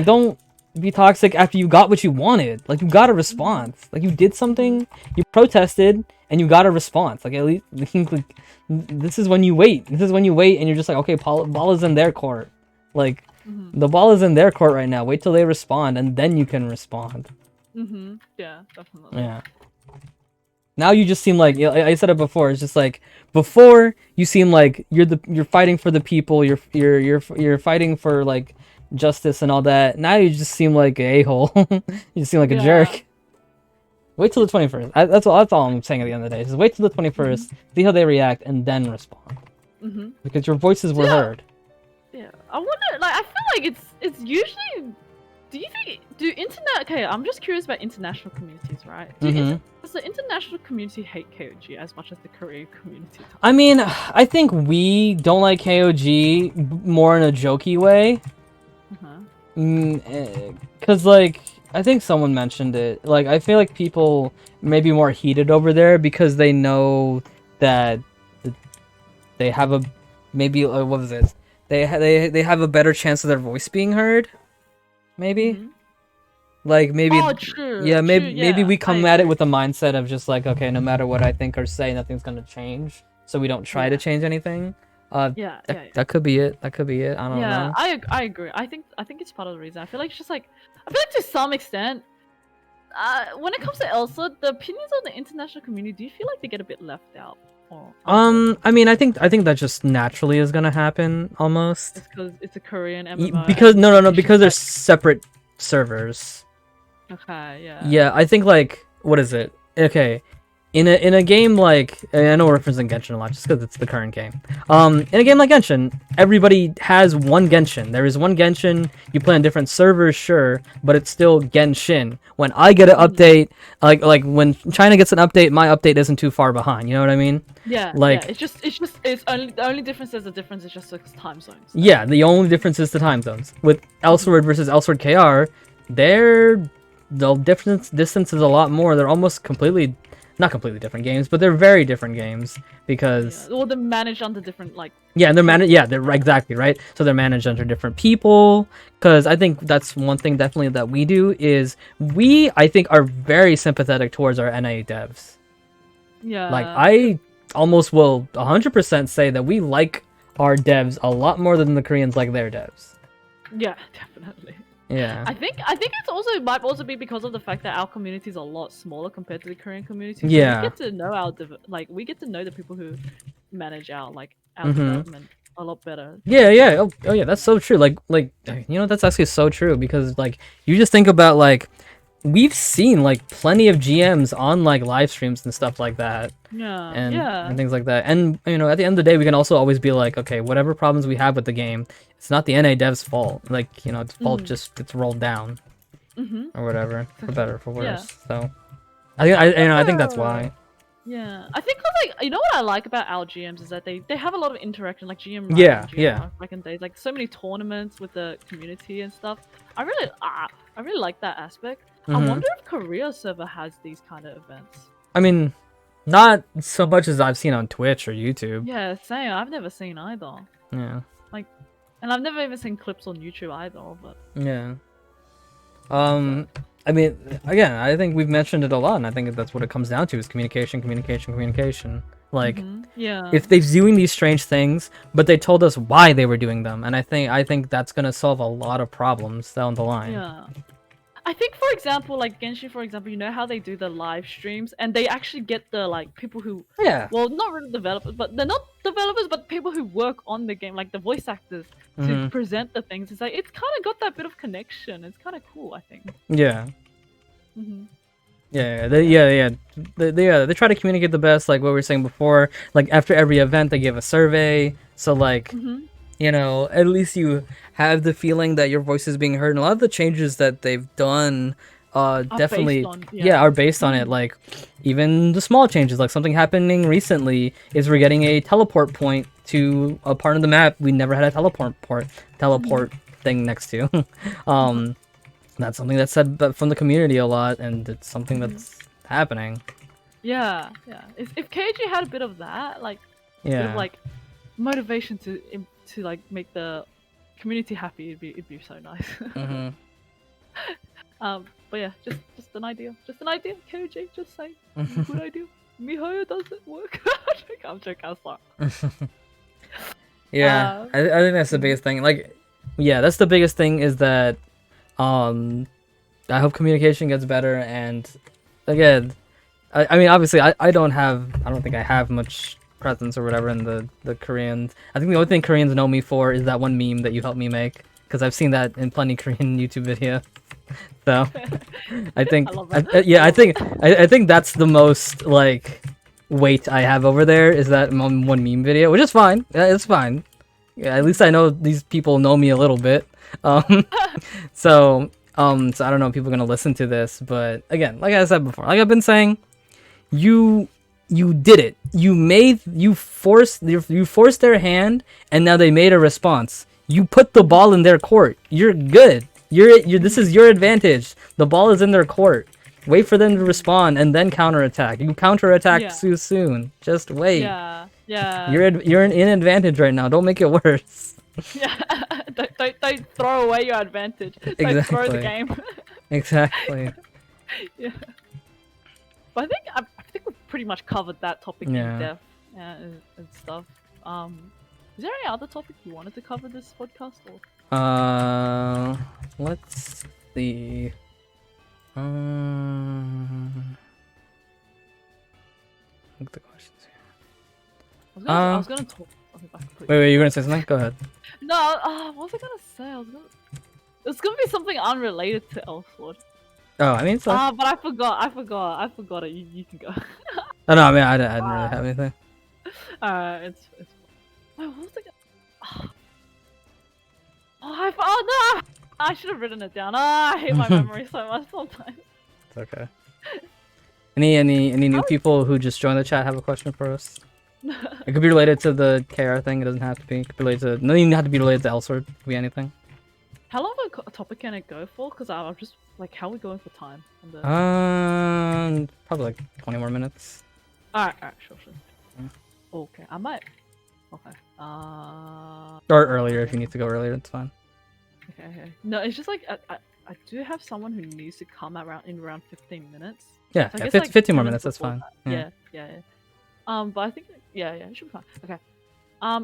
S1: don't be toxic after you got what you wanted. Like, you got a response. Like, you did something, you protested, and you got a response. Like, at least like, this is when you wait. This is when you wait, and you're just like, okay, ball is in their court. Like, the ball is in their court right now. Wait till they respond, and then you can respond.
S2: Yeah, definitely.
S1: Yeah. Now you just seem like, I said it before. It's just like, before you seem like you're fighting for the people. You're fighting for like justice and all that. Now you just seem like a hole. You just seem like a jerk. Wait till the 21st. That's all I'm saying at the end of the day. Just wait till the 21st. See how they react and then respond. Because your voices were heard.
S2: Yeah, I wonder. Like, I feel like it's usually. Okay, I'm just curious about international communities, right? Does the international community hate KOG as much as the Korean community does?
S1: I mean, I think we don't like KOG more in a jokey way. Because, like, I think someone mentioned it. Like, I feel like people may be more heated over there because they know that they have a... Maybe, what was it? They have a better chance of their voice being heard. Maybe? Like, maybe...
S2: Oh, true.
S1: Yeah,
S2: true,
S1: maybe we come at it with a mindset of just like, okay, no matter what I think or say, nothing's gonna change. So we don't try to change anything. That could be it. That could be it. I don't know.
S2: I agree. I think it's part of the reason. I feel like it's just like... I feel like to some extent... when it comes to Elsa, the opinions of the international community, do you feel like they get a bit left out? Or,
S1: I mean, I think that just naturally is gonna happen almost.
S2: It's because it's a Korean MMO.
S1: Because no, because they're separate servers.
S2: Okay, yeah.
S1: Yeah, I think like, what is it? Okay, in a game like, I know we're referencing Genshin a lot just because it's the current game. In a game like Genshin, everybody has one Genshin. There is one Genshin. You play on different servers, sure, but it's still Genshin. When I get an update, like when China gets an update, my update isn't too far behind. You know what I mean?
S2: Yeah,
S1: Like,
S2: yeah. It's only the only difference is just the time zones.
S1: yeah, the only difference is the time zones. With Elsword versus Elsword KR, the distance is a lot more. They're almost completely, not completely different games, but they're very different games because
S2: Well, they're managed under different like.
S1: yeah, and they're managed. Yeah, they're exactly right. So they're managed under different people. Because I think that's one thing definitely that we do is I think are very sympathetic towards our NA devs.
S2: Yeah.
S1: Like I almost will 100% say that we like our devs a lot more than the Koreans like their devs.
S2: Yeah, definitely.
S1: Yeah.
S2: I think it's also it might also be because of the fact that our community is a lot smaller compared to the Korean community. So
S1: Yeah.
S2: we get to know we get to know the people who manage our
S1: Mhm.
S2: development a lot better.
S1: Yeah, yeah. Oh, yeah, that's so true. Like, that's actually so true because, like, you just think about, like, we've seen, like, plenty of GMs on, like, live streams and stuff like that.
S2: Yeah,
S1: And things like that. And, at the end of the day, we can also always be like, okay, whatever problems we have with the game, it's not the NA dev's fault. Like, its fault just gets rolled down. Or whatever. For better or for worse.
S2: Yeah.
S1: So, I think that's why.
S2: Yeah, I think like you know what I like about our GMs is that they have a lot of interaction, like GM
S1: Yeah,
S2: GM
S1: yeah.
S2: back in days, like so many tournaments with the community and stuff. I really like that aspect. I
S1: Mhm.
S2: wonder if Korea server has these kind of events.
S1: I mean, not so much as I've seen on Twitch or YouTube.
S2: Yeah, same. I've never seen either.
S1: Yeah.
S2: And I've never even seen clips on YouTube either. But
S1: Yeah. I mean, again, I think we've mentioned it a lot, and I think that's what it comes down to is communication, communication, communication. Like,
S2: yeah,
S1: if they're doing these strange things, but they told us why they were doing them, and I think that's gonna solve a lot of problems down the line.
S2: yeah. I think, for example, like Genshin, for example, you know how they do the live streams, and they actually get the like people who,
S1: Yeah.
S2: well, not really developers, but they're not developers, but people who work on the game, like the voice actors, to present the things. It's like it's kind of got that bit of connection. It's kind of cool, I think.
S1: Yeah.
S2: Mm-hmm.
S1: They try to communicate the best, like what we were saying before. Like after every event, they give a survey, so like. At least you have the feeling that your voice is being heard. And a lot of the changes that they've done definitely are based on it. Like even the small changes, like something happening recently is we're getting a teleport point to a part of the map we never had a teleport thing next to. That's something that's said from the community a lot, and it's something that's happening.
S2: Yeah. If KG had a bit of that, like, bit of, like motivation to like make the community happy, it'd be so nice. But yeah, just an idea, KG, just saying, good idea. Mihoyo doesn't work. I'm joking, I'll stop.
S1: Yeah, I think that's the biggest thing. Like, yeah, that's the biggest thing is that, I hope communication gets better. And again, I mean, obviously, I don't think I have much presence or whatever in the Koreans. I think the only thing Koreans know me for is that one meme that you helped me make, because I've seen that in plenty Korean YouTube video. So I think I think that's the most like weight I have over there is that one meme video, which is fine. It's fine. Yeah, at least I know these people know me a little bit. So I don't know if people are gonna listen to this, but again, like I said before, like I've been saying, you did it. You forced their hand, and now they made a response. You put the ball in their court. You're good. This is your advantage. The ball is in their court. Wait for them to respond and then counterattack. You counterattack too soon. Just wait.
S2: Yeah.
S1: You're in advantage right now. Don't make it worse.
S2: Yeah. don't throw away your advantage.
S1: Exactly.
S2: Don't throw the game.
S1: Exactly.
S2: Yeah. But I think we've pretty much covered that topic in depth and stuff. Is there any other topic you wanted to cover this podcast? Or?
S1: Let's see. Look at the questions here.
S2: I was gonna talk.
S1: Wait, you were gonna say something? Go ahead.
S2: No, what was I gonna say? It was gonna be something unrelated to Elsword.
S1: Oh, I mean, so.
S2: But I forgot it. You can go.
S1: Oh, no, I mean, I didn't really have anything.
S2: It's. Wait, what was it? Oh no! I should have written it down. I hate my memory so much sometimes.
S1: It's okay. Any new people who just joined the chat have a question for us? It could be related to the KR thing. It doesn't have to be. It could be related to. No, you have to be related to Elsword. It could be anything.
S2: How long of a topic can it go for? Because I'm just like, how are we going for time? On the...
S1: Probably like 20 more minutes.
S2: Alright, sure.
S1: Yeah.
S2: Okay, I might. Okay.
S1: Or earlier if you need to go earlier. It's fine.
S2: Okay. No, it's just like I do have someone who needs to come in around 15 minutes.
S1: Yeah,
S2: So
S1: yeah,
S2: guess,
S1: 15 more
S2: 10
S1: minutes. That's
S2: before
S1: fine.
S2: that. Yeah. But I think yeah, it should be fine. Okay.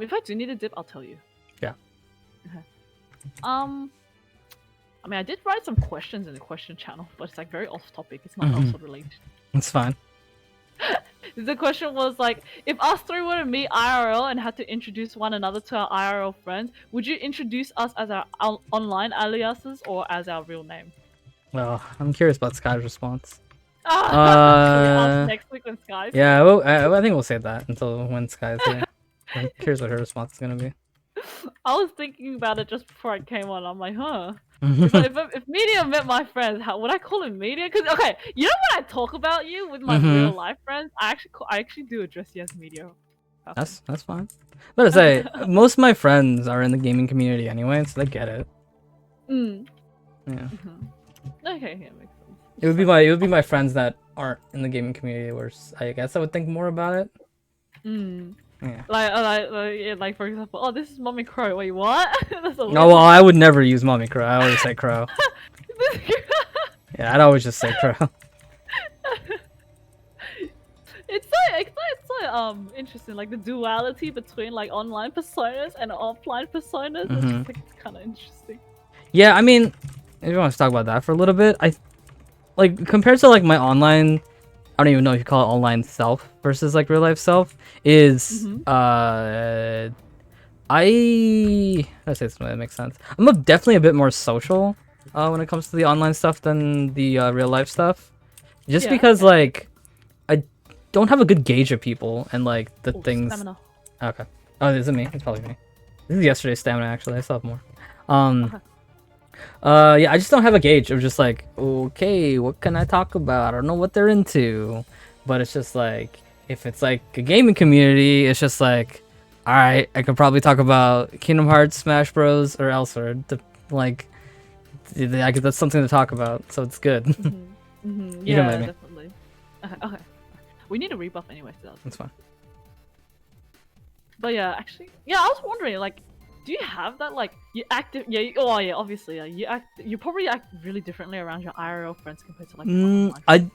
S2: If I do need a dip, I'll tell you.
S1: Yeah.
S2: Okay. I mean, I did write some questions in the question channel, but it's like very off topic. It's not also related.
S1: It's fine.
S2: The question was like, if us three were to meet IRL and had to introduce one another to our IRL friends, would you introduce us as our online aliases or as our real name?
S1: Well, I'm curious about Sky's response.
S2: Should we ask next week when Sky's
S1: Yeah, well, I think we'll save that until when Sky's here. I'm curious what her response is gonna be.
S2: I was thinking about it just before I came on. I'm like, huh. If Media met my friends, how would I call him Media? Because okay, you know when I talk about you with my real life friends, I actually do address you as Media.
S1: That's fine. But I say most of my friends are in the gaming community anyway, so they get it. Yeah.
S2: Okay, yeah, makes sense.
S1: It would be my friends that aren't in the gaming community, where I guess I would think more about it. Yeah.
S2: Like for example, oh, this is Mommy Crow. Wait, what?
S1: No, well, I would never use Mommy Crow. I always say Crow. Yeah, I'd always just say Crow.
S2: It's so interesting, like the duality between like online personas and offline personas. It's just, like, it's kind of interesting.
S1: Yeah, I mean, if you want to talk about that for a little bit, like compared to like my online, I don't even know if you call it online self versus like real life self, is I let's say something that makes sense. I'm definitely a bit more social when it comes to the online stuff than the real life stuff, just because like I don't have a good gauge of people and like the things.
S2: Stamina.
S1: Okay. Oh, is it me? It's probably me. This is yesterday's stamina actually. I still have more. Yeah, I just don't have a gauge of just like, okay, what can I talk about? I don't know what they're into. But it's just like, if it's like a gaming community, it's just like, all right, I could probably talk about Kingdom Hearts, Smash Bros, or Elsword. Like, that's something to talk about, so it's good.
S2: Yeah, definitely. Okay. We need a rebuff anyway, so
S1: that's fine.
S2: But yeah, actually, yeah, I was wondering, like, do you have that, like, you active? Yeah. Oh yeah, obviously, yeah. You probably act really differently around your IRL friends compared to like. Online.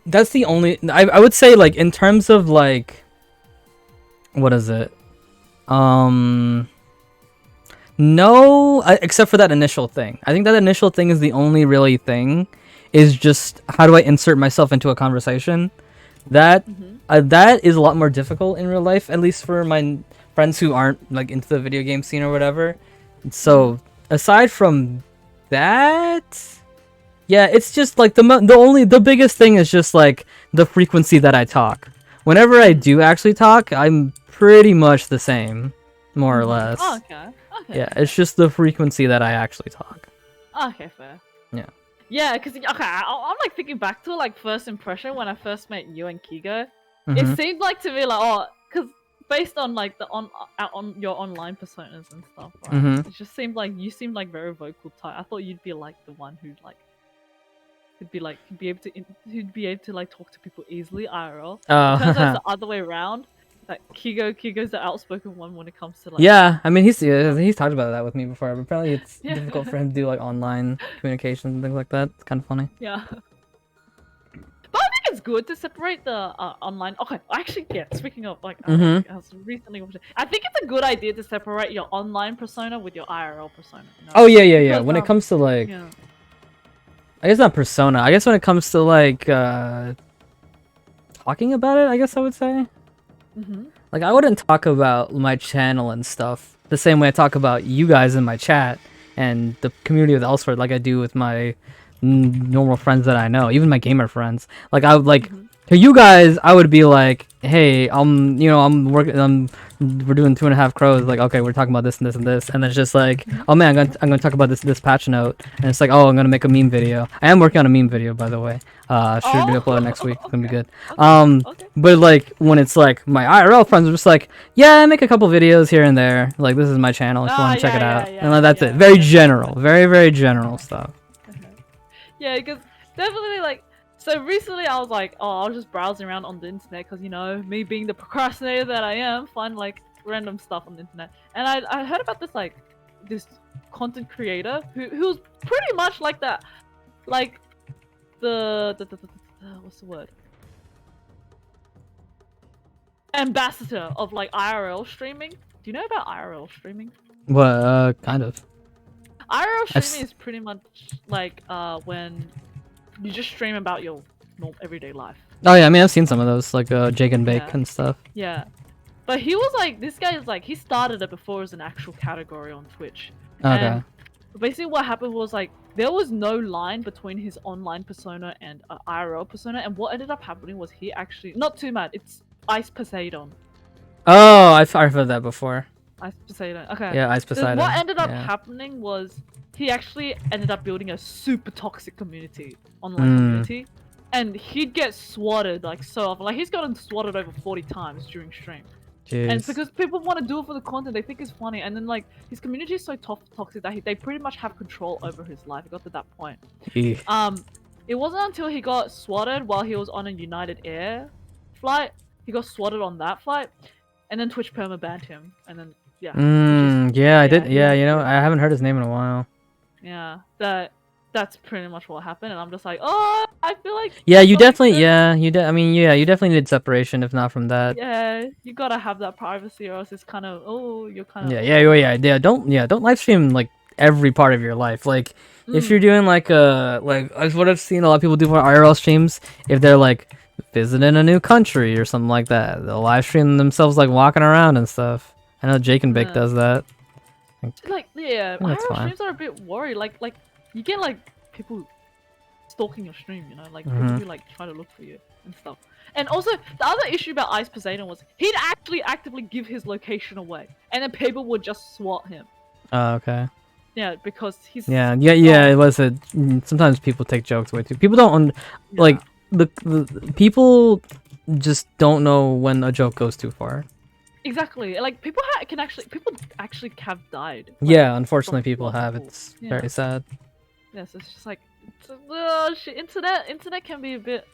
S1: That's the only. I would say like in terms of like, what is it? No, except for that initial thing. I think that initial thing is the only really thing. Is just how do I insert myself into a conversation? That that is a lot more difficult in real life, at least for my friends who aren't like into the video game scene or whatever. So aside from that, yeah, it's just like the biggest thing is just like the frequency that I talk. Whenever I do actually talk, I'm pretty much the same, more or less.
S2: Oh, okay.
S1: Yeah, it's just the frequency that I actually talk.
S2: Okay, fair.
S1: Yeah.
S2: Yeah, because I'm like thinking back to like first impression when I first met you and Kigo. It seemed like to me like because based on like the on your online personas and stuff, right? It just seemed like you seemed like very vocal type. I thought you'd be like the one who like could be able to like talk to people easily IRL. It turns out it's the other way around. Like Kigo's the outspoken one when it comes to like.
S1: Yeah, I mean he's talked about that with me before, but apparently it's difficult for him to do like online communication and things like that. It's kind of funny.
S2: Yeah. But I think it's good to separate the online. Okay, actually, yeah. Speaking of like, I was recently. I think it's a good idea to separate your online persona with your IRL persona. You know?
S1: Oh yeah. Because, when it comes to like, I guess not persona. I guess when it comes to like talking about it, I guess I would say. Like I wouldn't talk about my channel and stuff the same way I talk about you guys in my chat and the community with Elsword like I do with my normal friends that I know, even my gamer friends. Like I would like To you guys, I would be like, hey, I'm working, we're doing 2.5 crows. Like, okay, we're talking about this and this and this, and then it's just like, oh man, I'm gonna talk about this patch note, and it's like, oh, I'm gonna make a meme video. I am working on a meme video, by the way. Should be
S2: Oh,
S1: uploaded next week. It's gonna be
S2: okay.
S1: good.
S2: Okay. Okay.
S1: But like when it's like my IRL friends are just like, yeah, I make a couple videos here and there. Like this is my channel if you want to check it out, and like, that's it. Very general, very general stuff.
S2: Yeah, because definitely like. So recently I was like, oh, I was just browsing around on the internet because, you know, me being the procrastinator that I am, find like random stuff on the internet. And I heard about this like, this content creator who's pretty much like that, like the what's the word? Ambassador of like IRL streaming. Do you know about IRL streaming?
S1: What? Kind of.
S2: IRL streaming is pretty much like when you just stream about your normal everyday life.
S1: Oh yeah, I mean I've seen some of those, like Jake and Bake and stuff.
S2: Yeah, but he was like, this guy is like, he started it before it was an actual category on Twitch.
S1: Okay.
S2: And basically what happened was like, there was no line between his online persona and IRL persona, and what ended up happening was he actually, not too mad, it's Ice Poseidon.
S1: Oh, I've heard that before.
S2: Ice Poseidon, okay.
S1: Yeah, Ice Poseidon.
S2: What ended up happening was he actually ended up building a super toxic community, online community, and he'd get swatted like so often. Like he's gotten swatted over 40 times during stream.
S1: Jeez.
S2: And it's because people want to do it for the content, they think it's funny, and then like his community is so toxic that they pretty much have control over his life. It got to that point. It wasn't until he got swatted while he was on a United Air flight. He got swatted on that flight, and then Twitch perma banned him, and then
S1: yeah, I did. Yeah, you know, I haven't heard his name in a while.
S2: Yeah, that's pretty much what happened, and I'm just like, oh, I feel like.
S1: Yeah, you definitely. I mean, yeah, you definitely need separation, if not from that.
S2: Yeah, you gotta have that privacy, or else it's kind of, oh, you're kind of.
S1: Yeah. Don't live stream like every part of your life. Like, if you're doing like what I've seen a lot of people do for IRL streams, if they're like visiting a new country or something like that, they'll live stream themselves like walking around and stuff. I know Jake and Bake does that.
S2: Like, yeah, IRL streams are a bit worried. Like you get like people stalking your stream, you know, like people who like try to look for you and stuff. And also, the other issue about Ice Poseidon was he'd actually actively give his location away, and then people would just swat him.
S1: Oh, okay.
S2: Yeah, because he's.
S1: Yeah. It was sometimes people take jokes way too. People don't like the people just don't know when a joke goes too far.
S2: Exactly. Like people actually have died. Like,
S1: yeah, unfortunately, people have. It's very sad.
S2: Yeah, so it's just like, shit. Internet can be a bit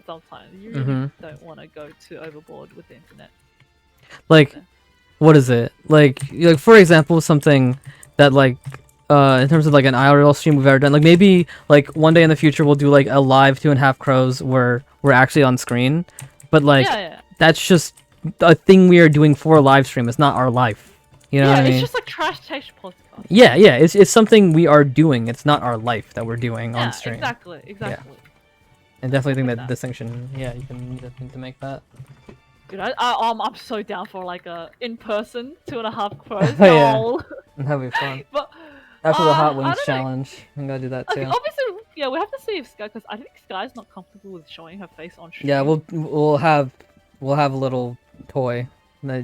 S2: sometimes. You really don't want to go too overboard with the internet.
S1: Like, what is it? Like for example, something that like in terms of like an IRL stream we've ever done. Like maybe like one day in the future we'll do like a live 2.5 crows where we're actually on screen, but like that's just a thing we are doing for a live stream. It's not our life. You know what I mean?
S2: It's just like trash taste podcast.
S1: Yeah. It's something we are doing. It's not our life that we're doing on stream.
S2: Exactly.
S1: Yeah. And definitely think that distinction. Yeah, you need to make that.
S2: Dude, I'm so down for like a in-person 2.5 crows.
S1: Yeah, that'd be fun.
S2: But
S1: after the Hot Wings challenge, I'm gonna do that too.
S2: Okay, obviously, yeah, we have to see if Sky, because I think Sky's not comfortable with showing her face on stream.
S1: Yeah, we'll have a little toy.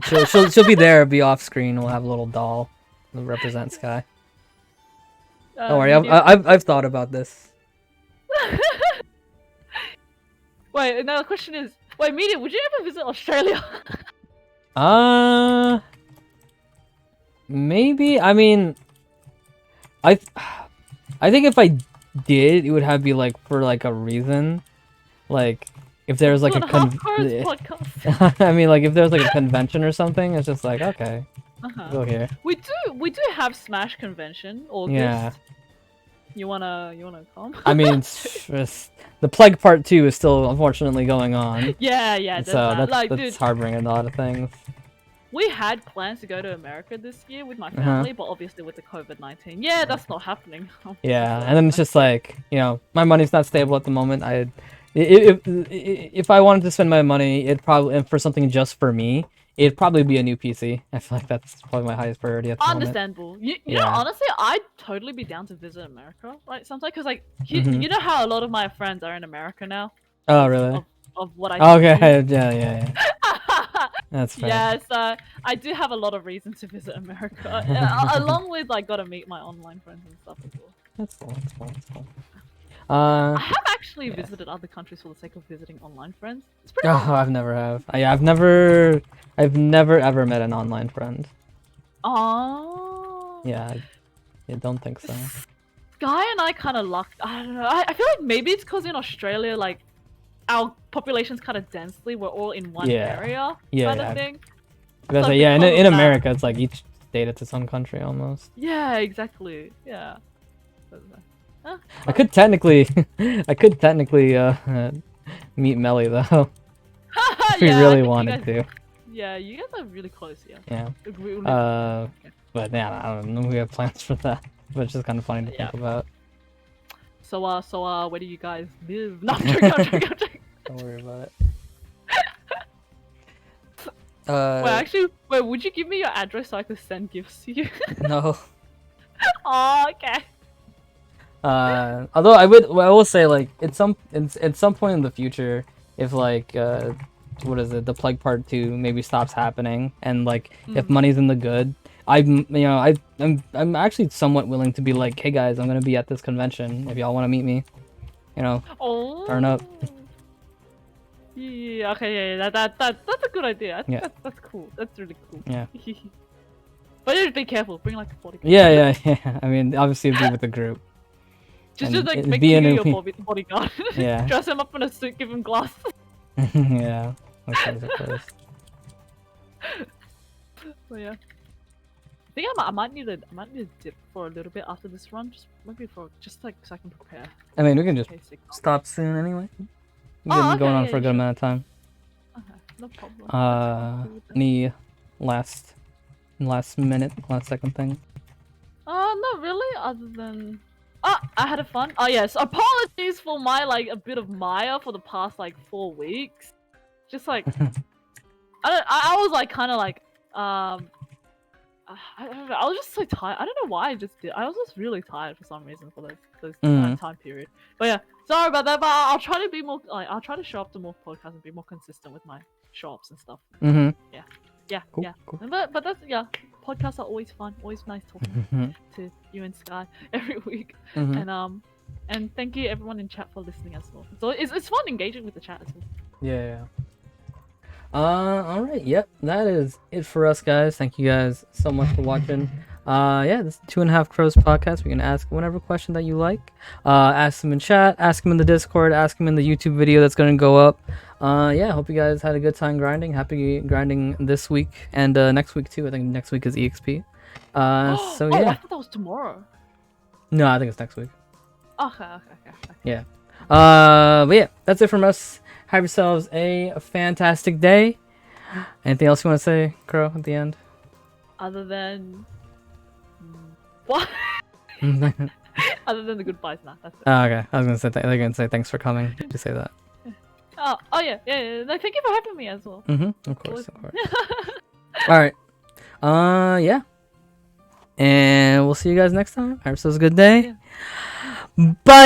S1: She'll be there, be off screen. We'll have a little doll that represents Sky. Don't worry, I've thought about this.
S2: Wait, another question is, wait, Media, would you ever visit Australia?
S1: Maybe. I mean, I think if I did, it would have to be like for like a reason, like if there was like I mean, like if there was like a convention or something, it's just like okay, go here.
S2: We do have Smash convention August. Yeah. You wanna come?
S1: I mean, the Plague Part 2 is still unfortunately going on.
S2: Yeah.
S1: So that's harboring a lot of things.
S2: We had plans to go to America this year with my family, but obviously with the COVID-19, that's not happening.
S1: Yeah, and then it's just like, you know, my money's not stable at the moment. If I wanted to spend my money, it'd probably, for something just for me, it'd probably be a new PC. I feel like that's probably my highest priority at the moment.
S2: Understandable. You know, honestly, I'd totally be down to visit America, right? Sometimes, because like, you know how a lot of my friends are in America now?
S1: Oh, really?
S2: of what I see.
S1: Okay, yeah. That's fair.
S2: Yeah, so I do have a lot of reasons to visit America, along with like gotta meet my online friends and stuff as well.
S1: That's cool. That's cool.
S2: I have actually
S1: yeah.
S2: visited other countries for the sake of visiting online friends. It's pretty
S1: Oh,
S2: fun.
S1: I've never have. Yeah, I've never ever met an online friend.
S2: Oh.
S1: Yeah, I don't think so.
S2: Guy and I kind of lucked. I don't know. I feel like maybe it's because in Australia, like, our population's kind of densely. We're all in one area, kind of thing.
S1: Because
S2: So
S1: yeah, in
S2: because of that-
S1: America, it's like each state it's its own country almost.
S2: Yeah, exactly. Yeah.
S1: I could technically, meet Melly though, if we
S2: Yeah, I
S1: really
S2: think you
S1: wanted
S2: guys-
S1: to.
S2: Yeah, you guys are really close. Yeah.
S1: Yeah.
S2: We live- okay.
S1: But yeah, I don't know. We have plans for that, but it's just kind of funny to think about.
S2: So where do you guys live? No, I'm joking, I'm joking.
S1: Don't worry about it.
S2: Wait, would you give me your address so I could send gifts to you?
S1: No.
S2: Oh, okay.
S1: Although I will say like at some point in the future, if like what is it, the Plague Part 2 maybe stops happening, and like if money's in the good, I'm actually somewhat willing to be like, hey guys, I'm gonna be at this convention if y'all want to meet me, turn up.
S2: Yeah, okay, yeah, that's a good idea. I think
S1: Yeah.
S2: that's cool. That's really cool.
S1: Yeah.
S2: But just be careful. Bring like a bodyguard.
S1: Yeah. I mean, obviously it'd be with the group.
S2: Just
S1: And
S2: like
S1: it'd
S2: make
S1: be
S2: him
S1: in
S2: your
S1: a-
S2: bodyguard.
S1: Yeah.
S2: Dress him up in a suit, give him glasses.
S1: Yeah. Of course.
S2: So yeah. I think I might need a dip for a little bit after this run, just like so I can prepare.
S1: I mean, we can just
S2: in case it comes.
S1: stop soon anyway. We've
S2: Oh,
S1: been going
S2: okay,
S1: on
S2: yeah,
S1: for a good
S2: sure.
S1: amount of time.
S2: Okay, no problem.
S1: Any last second thing?
S2: Not really. Other than, I had a fun. Oh yes, apologies for my like a bit of Maya for the past like 4 weeks. Just like, I was like kind of like I don't know. I was just so tired. I don't know why I just did. I was just really tired for some reason for those that time period. But yeah, sorry about that. But I'll try to be more. Like, I'll try to show up to more podcasts and be more consistent with my show-ups and stuff. Yeah.
S1: Cool,
S2: Yeah.
S1: cool.
S2: But that's podcasts are always fun. Always nice talking to you and Sky every week. And thank you everyone in chat for listening as well. So it's fun engaging with the chat as well.
S1: Yeah. All right. Yep. That is it for us, guys. Thank you guys so much for watching. Yeah, this is 2.5 Crows podcast. We can ask whatever question that you like. Ask them in chat. Ask them in the Discord. Ask them in the YouTube video that's gonna go up. Yeah. Hope you guys had a good time grinding. Happy grinding this week and next week too. I think next week is EXP. So
S2: Oh,
S1: yeah.
S2: I thought that was tomorrow.
S1: No, I think it's next week.
S2: Okay.
S1: Yeah. But yeah, that's it from us. Have yourselves a fantastic day. Anything else you want to say, Crow, at the end?
S2: Other than what? Other than the goodbyes, nah. That's it.
S1: Oh, okay. I was gonna say they're gonna say thanks for coming. Did you say that?
S2: Oh yeah. No, thank you for having me as well.
S1: Of course. All right. Yeah. And we'll see you guys next time. Have yourselves a good day.
S2: Yeah.
S1: Bye.